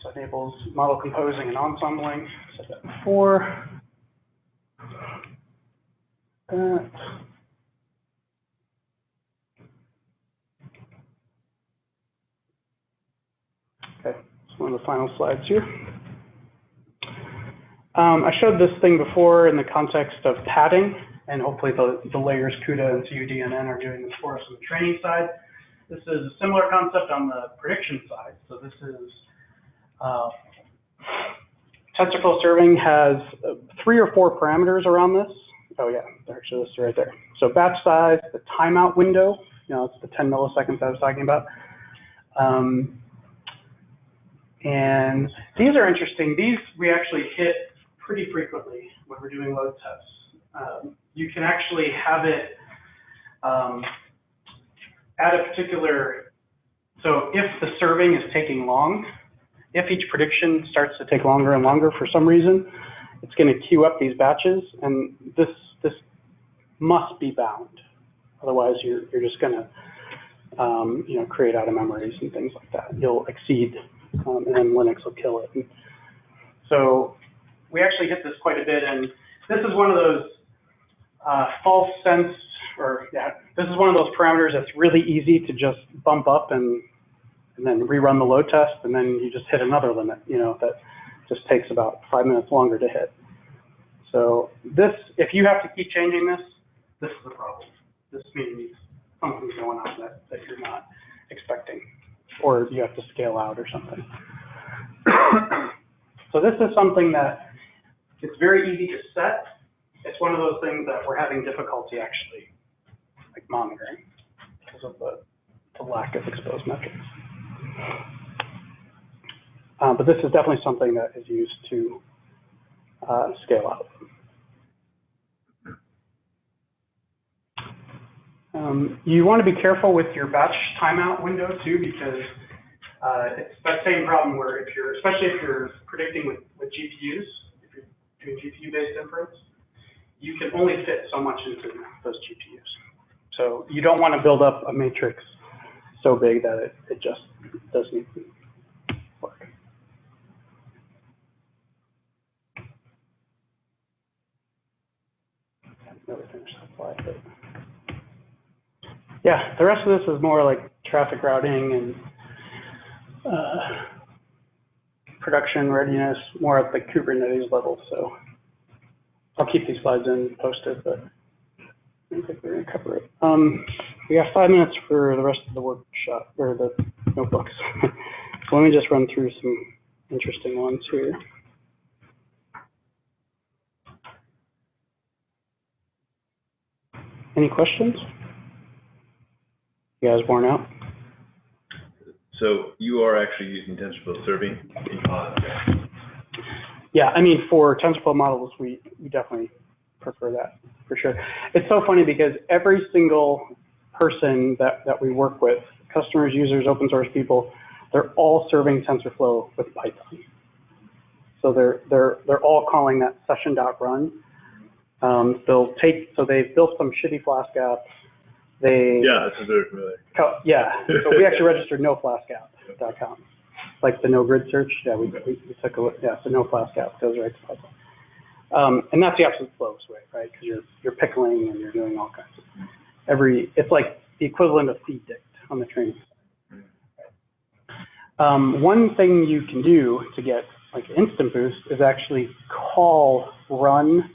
So it enables model composing and ensembling. Said that before. Okay, it's one of the final slides here. I showed this thing before in the context of padding, and hopefully the layers CUDA and CUDNN are doing this for us on the training side. This is a similar concept on the prediction side. So this is TensorFlow serving has 3 or 4 parameters around this. Oh yeah, actually this is right there. So batch size, the timeout window, it's the 10 milliseconds I was talking about. And these are interesting. These we actually hit pretty frequently when we're doing load tests. You can actually have it at a particular, so if the serving is taking long, if each prediction starts to take longer and longer for some reason, it's going to queue up these batches, and this must be bound. Otherwise, you're just going to create out of memories and things like that. You'll exceed, and then Linux will kill it. And so we actually hit this quite a bit, and this is one of those false sense, this is one of those parameters that's really easy to just bump up and then rerun the load test, and then you just hit another limit, that just takes about 5 minutes longer to hit. So this, if you have to keep changing this is the problem. This means something's going on that you're not expecting, or you have to scale out or something. So this is something that it's very easy to set. It's one of those things that we're having difficulty actually monitoring because of the lack of exposed metrics. But this is definitely something that is used to scale out. You want to be careful with your batch timeout window too, because it's that same problem where especially if you're predicting with GPUs, if you're doing GPU-based inference, you can only fit so much into those GPUs. So you don't want to build up a matrix so big that it just doesn't work. Never finished that slide, but yeah, the rest of this is more like traffic routing and production readiness, more at the Kubernetes level. So I'll keep these slides in posted, but I don't think we're going to cover it. We have 5 minutes for the rest of the workshop, or the notebooks. So let me just run through some interesting ones here. Any questions? You guys worn out? So you are actually using TensorFlow serving? Yeah, I mean, for TensorFlow models, we definitely prefer that, for sure. It's so funny because every single person that we work with, customers, users, open source people, they're all serving TensorFlow with Python. So they're all calling that session.run. So they've built some shitty Flask app. Yeah, this is very familiar. Yeah, so we actually registered noflaskapp.com. Like the no grid search, yeah, we took a look. Yeah, so no Flask app goes right to Python. And that's the absolute slowest way, right? Because you're pickling and you're doing all kinds of it's like the equivalent of feed dict on the training. One thing you can do to get like instant boost is actually call run.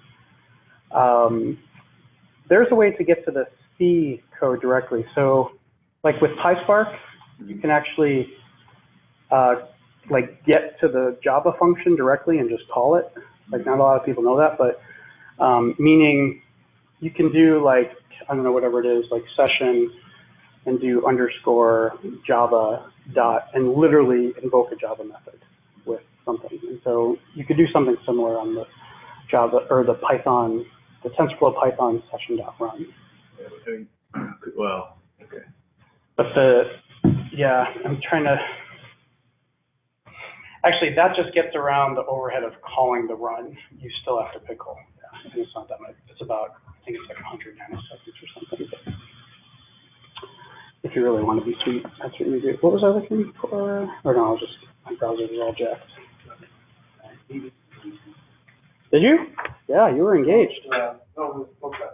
There's a way to get to the C code directly. So like with PySpark, you can actually like get to the Java function directly and just call it. Like not a lot of people know that, but meaning you can do like, I don't know, whatever it is, like session and do underscore Java dot and literally invoke a Java method with something. And so you could do something similar on the Java or the Python, the TensorFlow Python session.run. Well, okay. But yeah, I'm trying to, actually that just gets around the overhead of calling the run. You still have to pickle. Yeah, and it's not that much. It's about, I think it's like 100 nanoseconds or something. But if you really want to be sweet, that's what you do. What was I looking for? Or no, my browser was all jacked. Did you? Yeah, you were engaged. No, okay.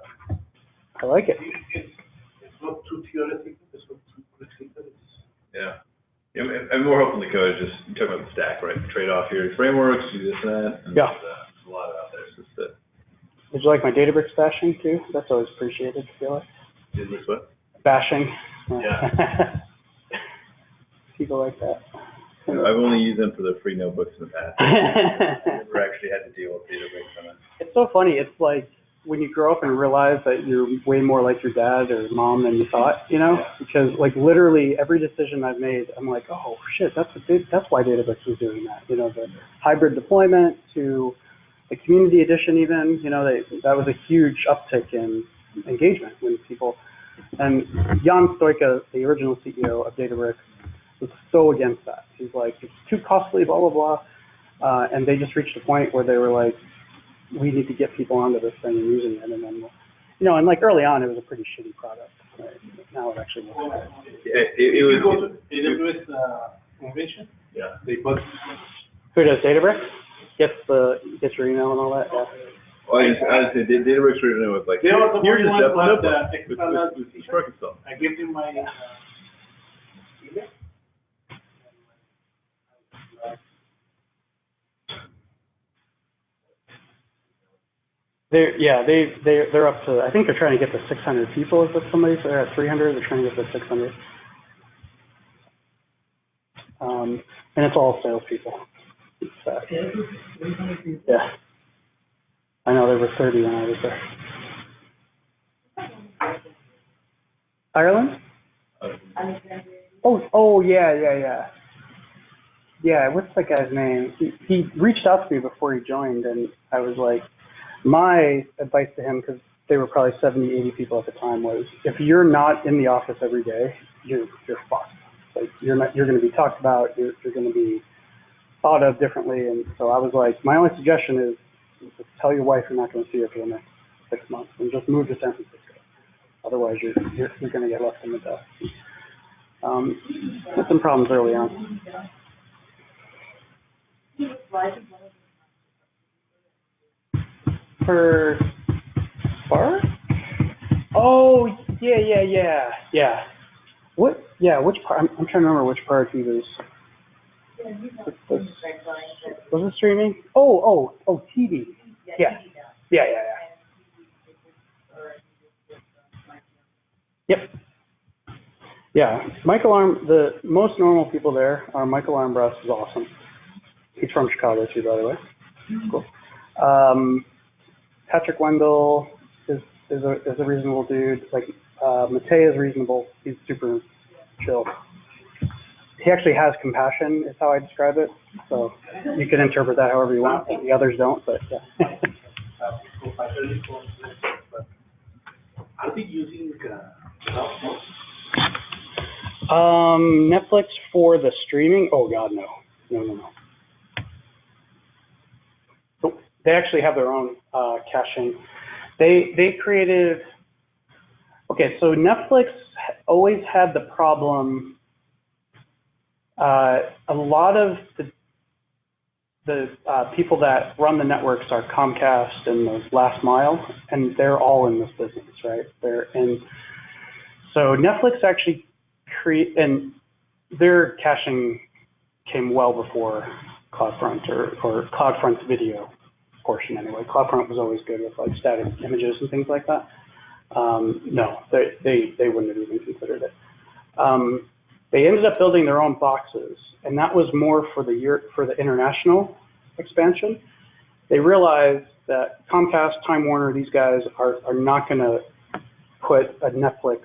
I like it. It's not too theoretical, it's not too critical. Yeah. I'm more hoping the code is just, you're talking about the stack, right? Trade-off here, frameworks, do this and that. And yeah. There's a lot out there. It's just that. Did you like my Databricks bashing too? That's always appreciated, I feel like. Databricks what? Bashing. Yeah. People like that. I've only used them for the free notebooks in the past. I never actually had to deal with Databricks on it. It's so funny. It's like when you grow up and realize that you're way more like your dad or mom than you thought, you know? Yeah. Because like literally every decision I've made, I'm like, oh shit, that's why Databricks was doing that. You know, the hybrid deployment to the community edition even, you know, that was a huge uptick in engagement when people, and Jan Stoica, the original CEO of Databricks, was so against that. He's like, it's too costly, blah, blah, blah. And they just reached a point where they were like, we need to get people onto this thing and using it. And then, you know, and like early on, it was a pretty shitty product. Right? Now it actually looks good. It was. Go to AWS Innovation. Yeah. They bought. Who does Databricks? Gets your email and all that. Yeah. Well, I said Databricks originally was like, here's a step with Spark install. I gave them my email. They're up to, I think they're trying to get to 600 people is what somebody said. They're at 300, they're trying to get to 600. And it's all salespeople. Yeah. I know there were 30 when I was there. Ireland? Oh yeah. Yeah, what's that guy's name? He reached out to me before he joined, and I was like, my advice to him, because they were probably 70, 80 people at the time, was if you're not in the office every day, you're fucked. Like you're going to be talked about, you're going to be thought of differently. And so I was like, my only suggestion is Just tell your wife you're not going to see her for the next 6 months, and just move to San Francisco. Otherwise, you're going to get left in the dust. Had some problems early on. For Spark? Oh, yeah. What? Yeah, which part? I'm trying to remember which part he was. Was it streaming? Oh, TV. Yeah. Yep. Yeah, Michael the most normal people there are Michael Armbrust is awesome. He's from Chicago too, by the way. Cool. Patrick Wendell is a reasonable dude. Like Matei is reasonable. He's super chill. He actually has compassion, is how I describe it. So you can interpret that however you want. The others don't, but yeah. Are they using Netflix for the streaming? Oh God, no. So they actually have their own caching. They created. Okay, so Netflix always had the problem. A lot of the people that run the networks are Comcast and the last mile, and they're all in this business, right? So Netflix actually and their caching came well before CloudFront or CloudFront's video portion anyway. CloudFront was always good with like static images and things like that. No, they wouldn't have even considered it. They ended up building their own boxes, and that was more for the international expansion. They realized that Comcast, Time Warner, these guys are not going to put a Netflix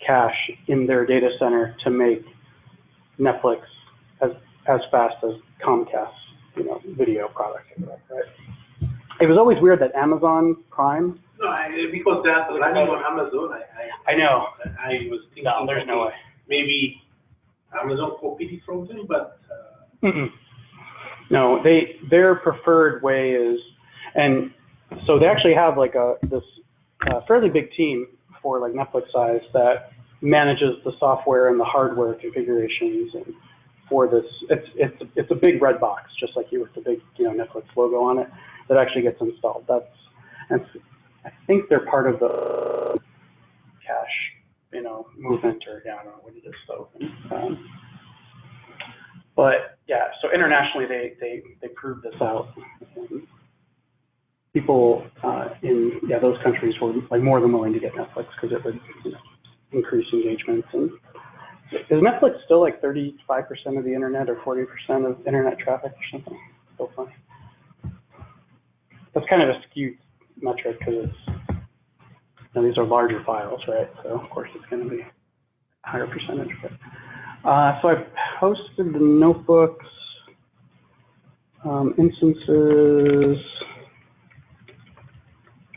cache in their data center to make Netflix as fast as Comcast's video product, right? It was always weird that Amazon Prime. No, because that's running on Amazon. I know. I was thinking. No, there's no way. Maybe Amazon copied it from them, but. No, their preferred way is, and so they actually have like this fairly big team for like Netflix size that manages the software and the hardware configurations, and for this, it's a big red box, just like you with the big Netflix logo on it, that actually gets installed. And I think they're part of the cache, movement, or I don't know what it is. So, but yeah, so internationally they proved this out. People in those countries were like more than willing to get Netflix because it would increase engagement. And is Netflix still like 35% of the internet or 40% of internet traffic or something? So funny. That's kind of a skewed metric because these are larger files, right? So of course it's going to be a higher percentage. But so I posted the notebooks, instances.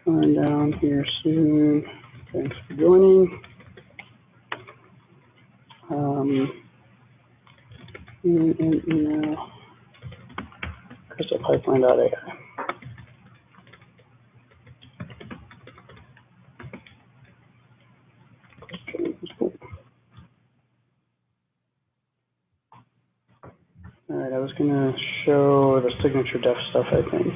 Coming down here soon. Thanks for joining. Email Chris@pipeline.ai. All right, I was going to show the signature def stuff, I think.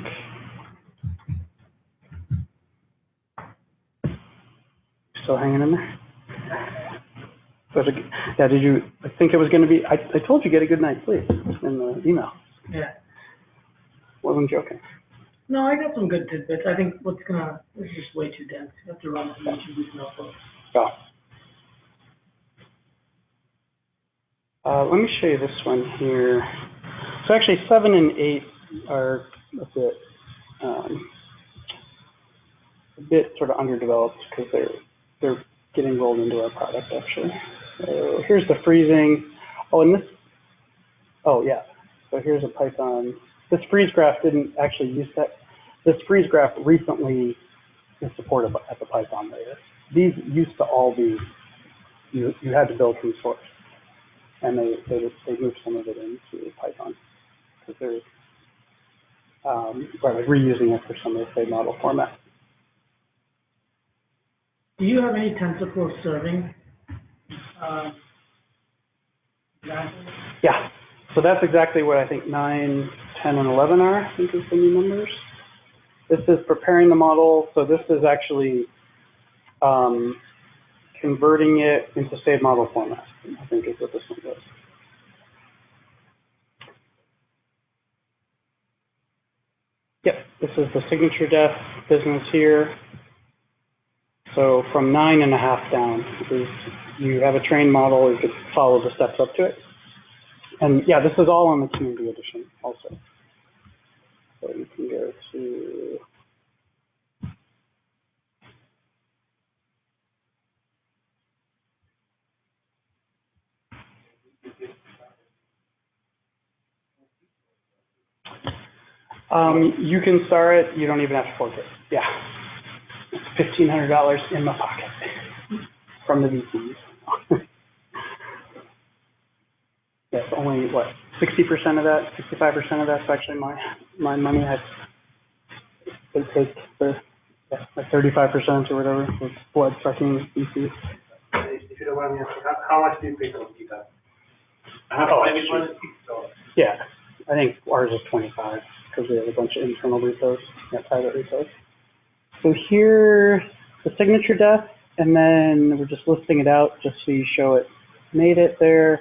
Still hanging in there? Yeah, I think it was going to be, I told you get a good night's sleep in the email. Yeah. Wasn't joking. No, I got some good tidbits. I think this is just way too dense. You have to run through each of these notebooks. Let me show you this one here. So actually 7 and 8 are a bit sort of underdeveloped because they're getting rolled into our product actually. So here's the freezing. Oh, and this, yeah. So here's a Python. This freeze graph didn't actually use that. This freeze graph recently is supported at the Python layer. These used to all be, you had to build from source. And they moved some of it into Python because or like reusing it for some of the same model format. Do you have any TensorFlow serving? Examples? Yeah, so that's exactly what I think 9, 10, and 11 are, I think is the new numbers. This is preparing the model, so this is actually converting it into save model format, I think is what this one does. Yep, this is the signature def business here. So from 9.5 down is you have a trained model, you could follow the steps up to it. And yeah, this is all on the community edition also. So you can go to you can start it, you don't even have to fork it. Yeah. It's $1,500 in my pocket from the VCs. Yes, only what, 60% of that, 65% of that's actually my money. They take the like 35% or whatever with blood sucking VCs. If you don't mind me asking, how much do you pay for GitHub? I have $6. Yeah, I think ours is 25 because we have a bunch of internal repos, private repos. So here, the signature def, and then we're just listing it out just so you show it made it there.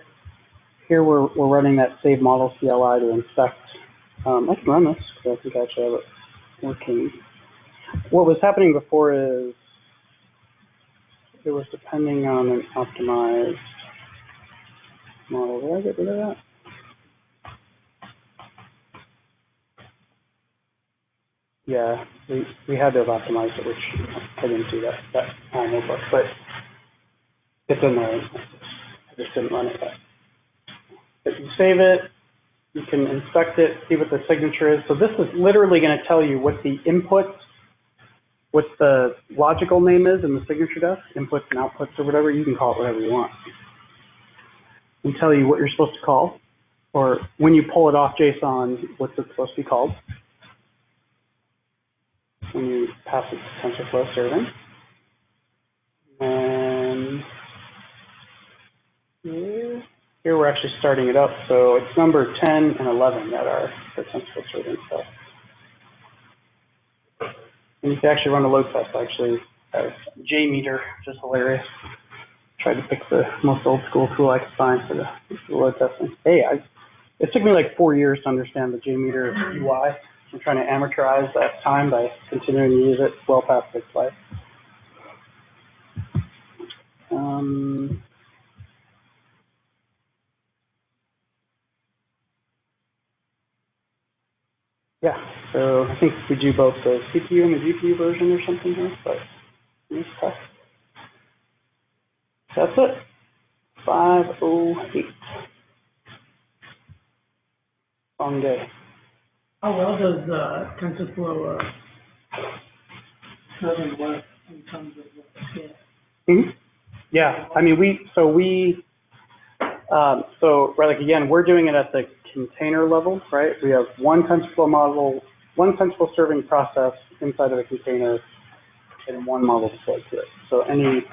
Here we're running that save model CLI to inspect. I can run this because I think I actually have it working. What was happening before is it was depending on an optimized model. Did I get rid of that? Yeah, we had to have optimized it, which I didn't do that notebook, but it's in there. I just didn't run it yet. But you save it, you can inspect it, see what the signature is. So this is literally going to tell you what the inputs, what the logical name is in the signature def, inputs and outputs or whatever. You can call it whatever you want. And tell you what you're supposed to call, or when you pull it off JSON, what's it supposed to be called. When you pass it to TensorFlow serving. And here we're actually starting it up. So it's number 10 and 11 that are the TensorFlow serving stuff. And you can actually run a load test. Actually, JMeter, which is hilarious. Tried to pick the most old school tool I could find for the load testing. Hey, it took me like 4 years to understand the JMeter UI. I'm trying to amortize that time by continuing to use it well past its life. Yeah, so I think we do both the CPU and the GPU version or something here, but let's test. That's it. 508. Long day. How well does TensorFlow serving work in terms of scale? Mm-hmm. Yeah, I mean, right, like again, we're doing it at the container level, right? We have one TensorFlow model, one TensorFlow serving process inside of a container, and one model deployed to it. So any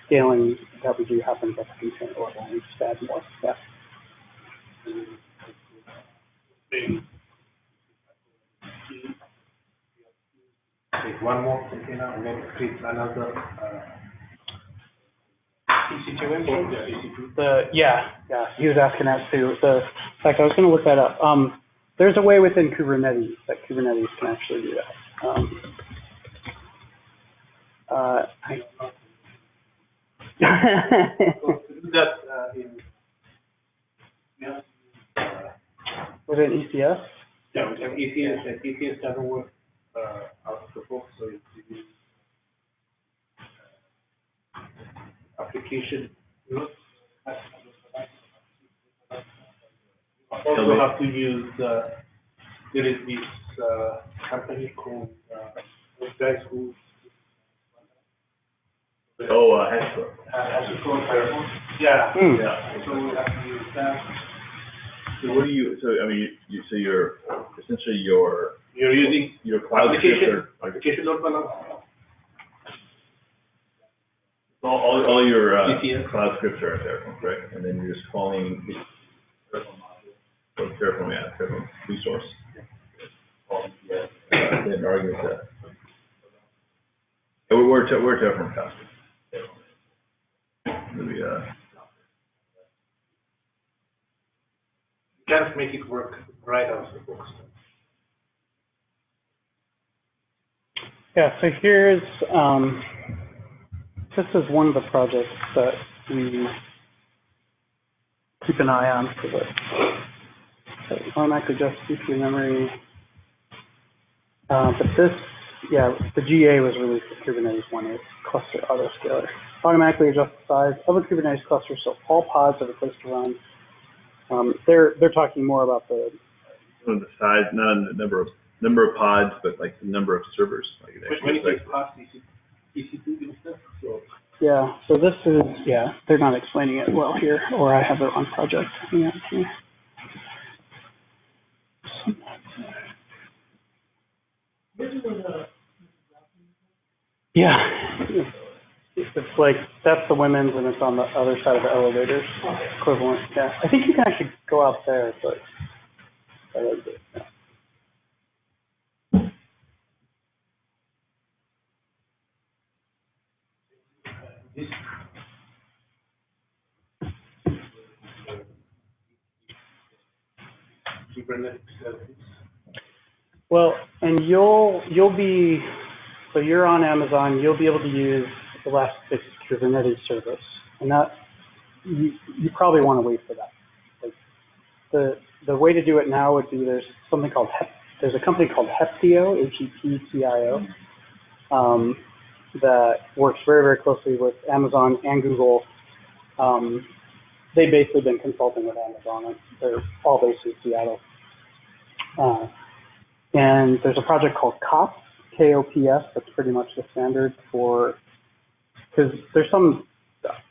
scaling that we do happens at the container level, and we just add more. Yeah. Take one more container and then create another EC2 instance? Yeah, he was asking that too. In fact, I was going to look that up. There's a way within Kubernetes that Kubernetes can actually do that. To do that within ECS? Yeah, we have ECS. ECS doesn't work out of the box, so you use application. You also have to use, there is this company called, those guys who. Yeah. Mm. Yeah. So we have to use that. So what do you, so I mean, so you're, essentially your You're using your cloud application load balance. all your ECS. cloud scripts are Terraform, right? And then you're just calling the Terraform module, or Terraform, Terraform resource. Then arguing with that. We're Terraform custom. Maybe, Can't make it work right out of the box. Yeah, so here's, this is one of the projects that we keep an eye on for the automatically adjust CPU memory. But this, yeah, the GA was released with Kubernetes 1.8 cluster autoscaler. Automatically adjust the size of a Kubernetes cluster so all pods have a place to run. They're talking more about the size, not the number of pods, but like the number of servers. Like when you say pods, EC2 and stuff, so. Yeah, so this is, yeah, they're not explaining it well here, or I have the wrong project. Yeah, yeah. It's like, that's the women's and it's on the other side of the elevators, equivalent. Yeah, I think you can actually go out there, but I like it. Yeah. Kubernetes service. Well, and you'll be, so you're on Amazon, you'll be able to use Elastic's Kubernetes service, and that you probably want to wait for that. Like the way to do it now would be there's something called there's a company called Heptio, Heptio, that works very, very closely with Amazon and Google. They've basically been consulting with Amazon, and they're all based in Seattle. And there's a project called KOPS, K-O-P-S, that's pretty much the standard for, because there's some,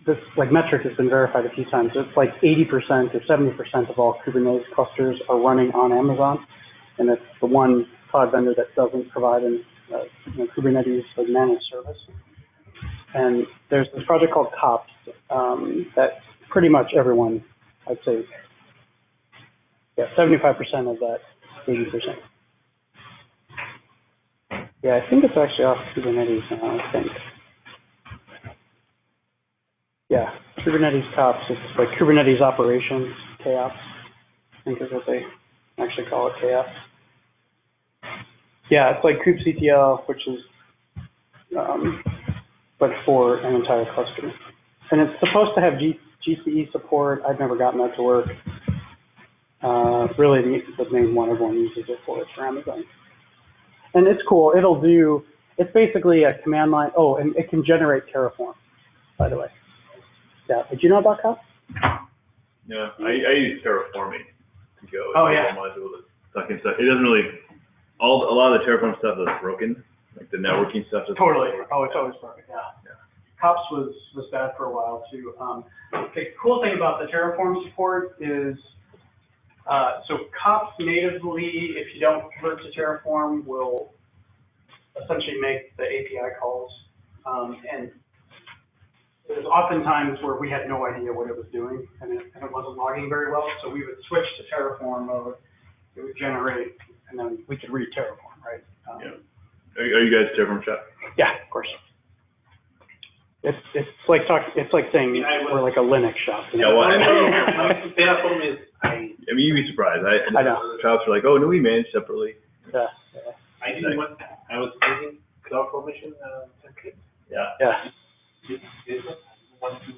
this like metric has been verified a few times. It's like 80% or 70% of all Kubernetes clusters are running on Amazon, and it's the one cloud vendor that doesn't provide an Kubernetes like managed service. And there's this project called KOPS that pretty much everyone, I'd say, yeah, 75% of that 80%. Yeah, I think it's actually off Kubernetes now, I think. Yeah, Kubernetes KOPS, it's like Kubernetes operations, KOPS, I think is what they actually call it, KOPS. Yeah, it's like kubectl, which is, but for an entire cluster. And it's supposed to have GCE support. I've never gotten that to work. Really, the main one everyone uses it for is for Amazon. And it's cool. It'll do, it's basically a command line. Oh, and it can generate Terraform, by the way. Yeah, did you know about KOPS? Yeah, I use terraforming to go. Oh, yeah. Module to suck in stuff. It doesn't really, a lot of the Terraform stuff is broken, like the networking stuff. Totally. Oh, it's always broken. Yeah. KOPS was bad for a while too. The cool thing about the Terraform support is, so KOPS natively, if you don't convert to Terraform, will essentially make the API calls. And there's oftentimes where we had no idea what it was doing, and it wasn't logging very well. So we would switch to Terraform mode. It would generate, and then we could read Terraform, right? Yeah. Are you guys Terraform shop? Yeah, of course. It's like saying we're like a Linux shop. You know? Yeah, well, Terraform is, I mean, you'd be surprised. I know. Shops are like, oh, no, we manage separately. Yeah. I didn't want, I was using CloudFormation template. Yeah. Yeah. This one, I want to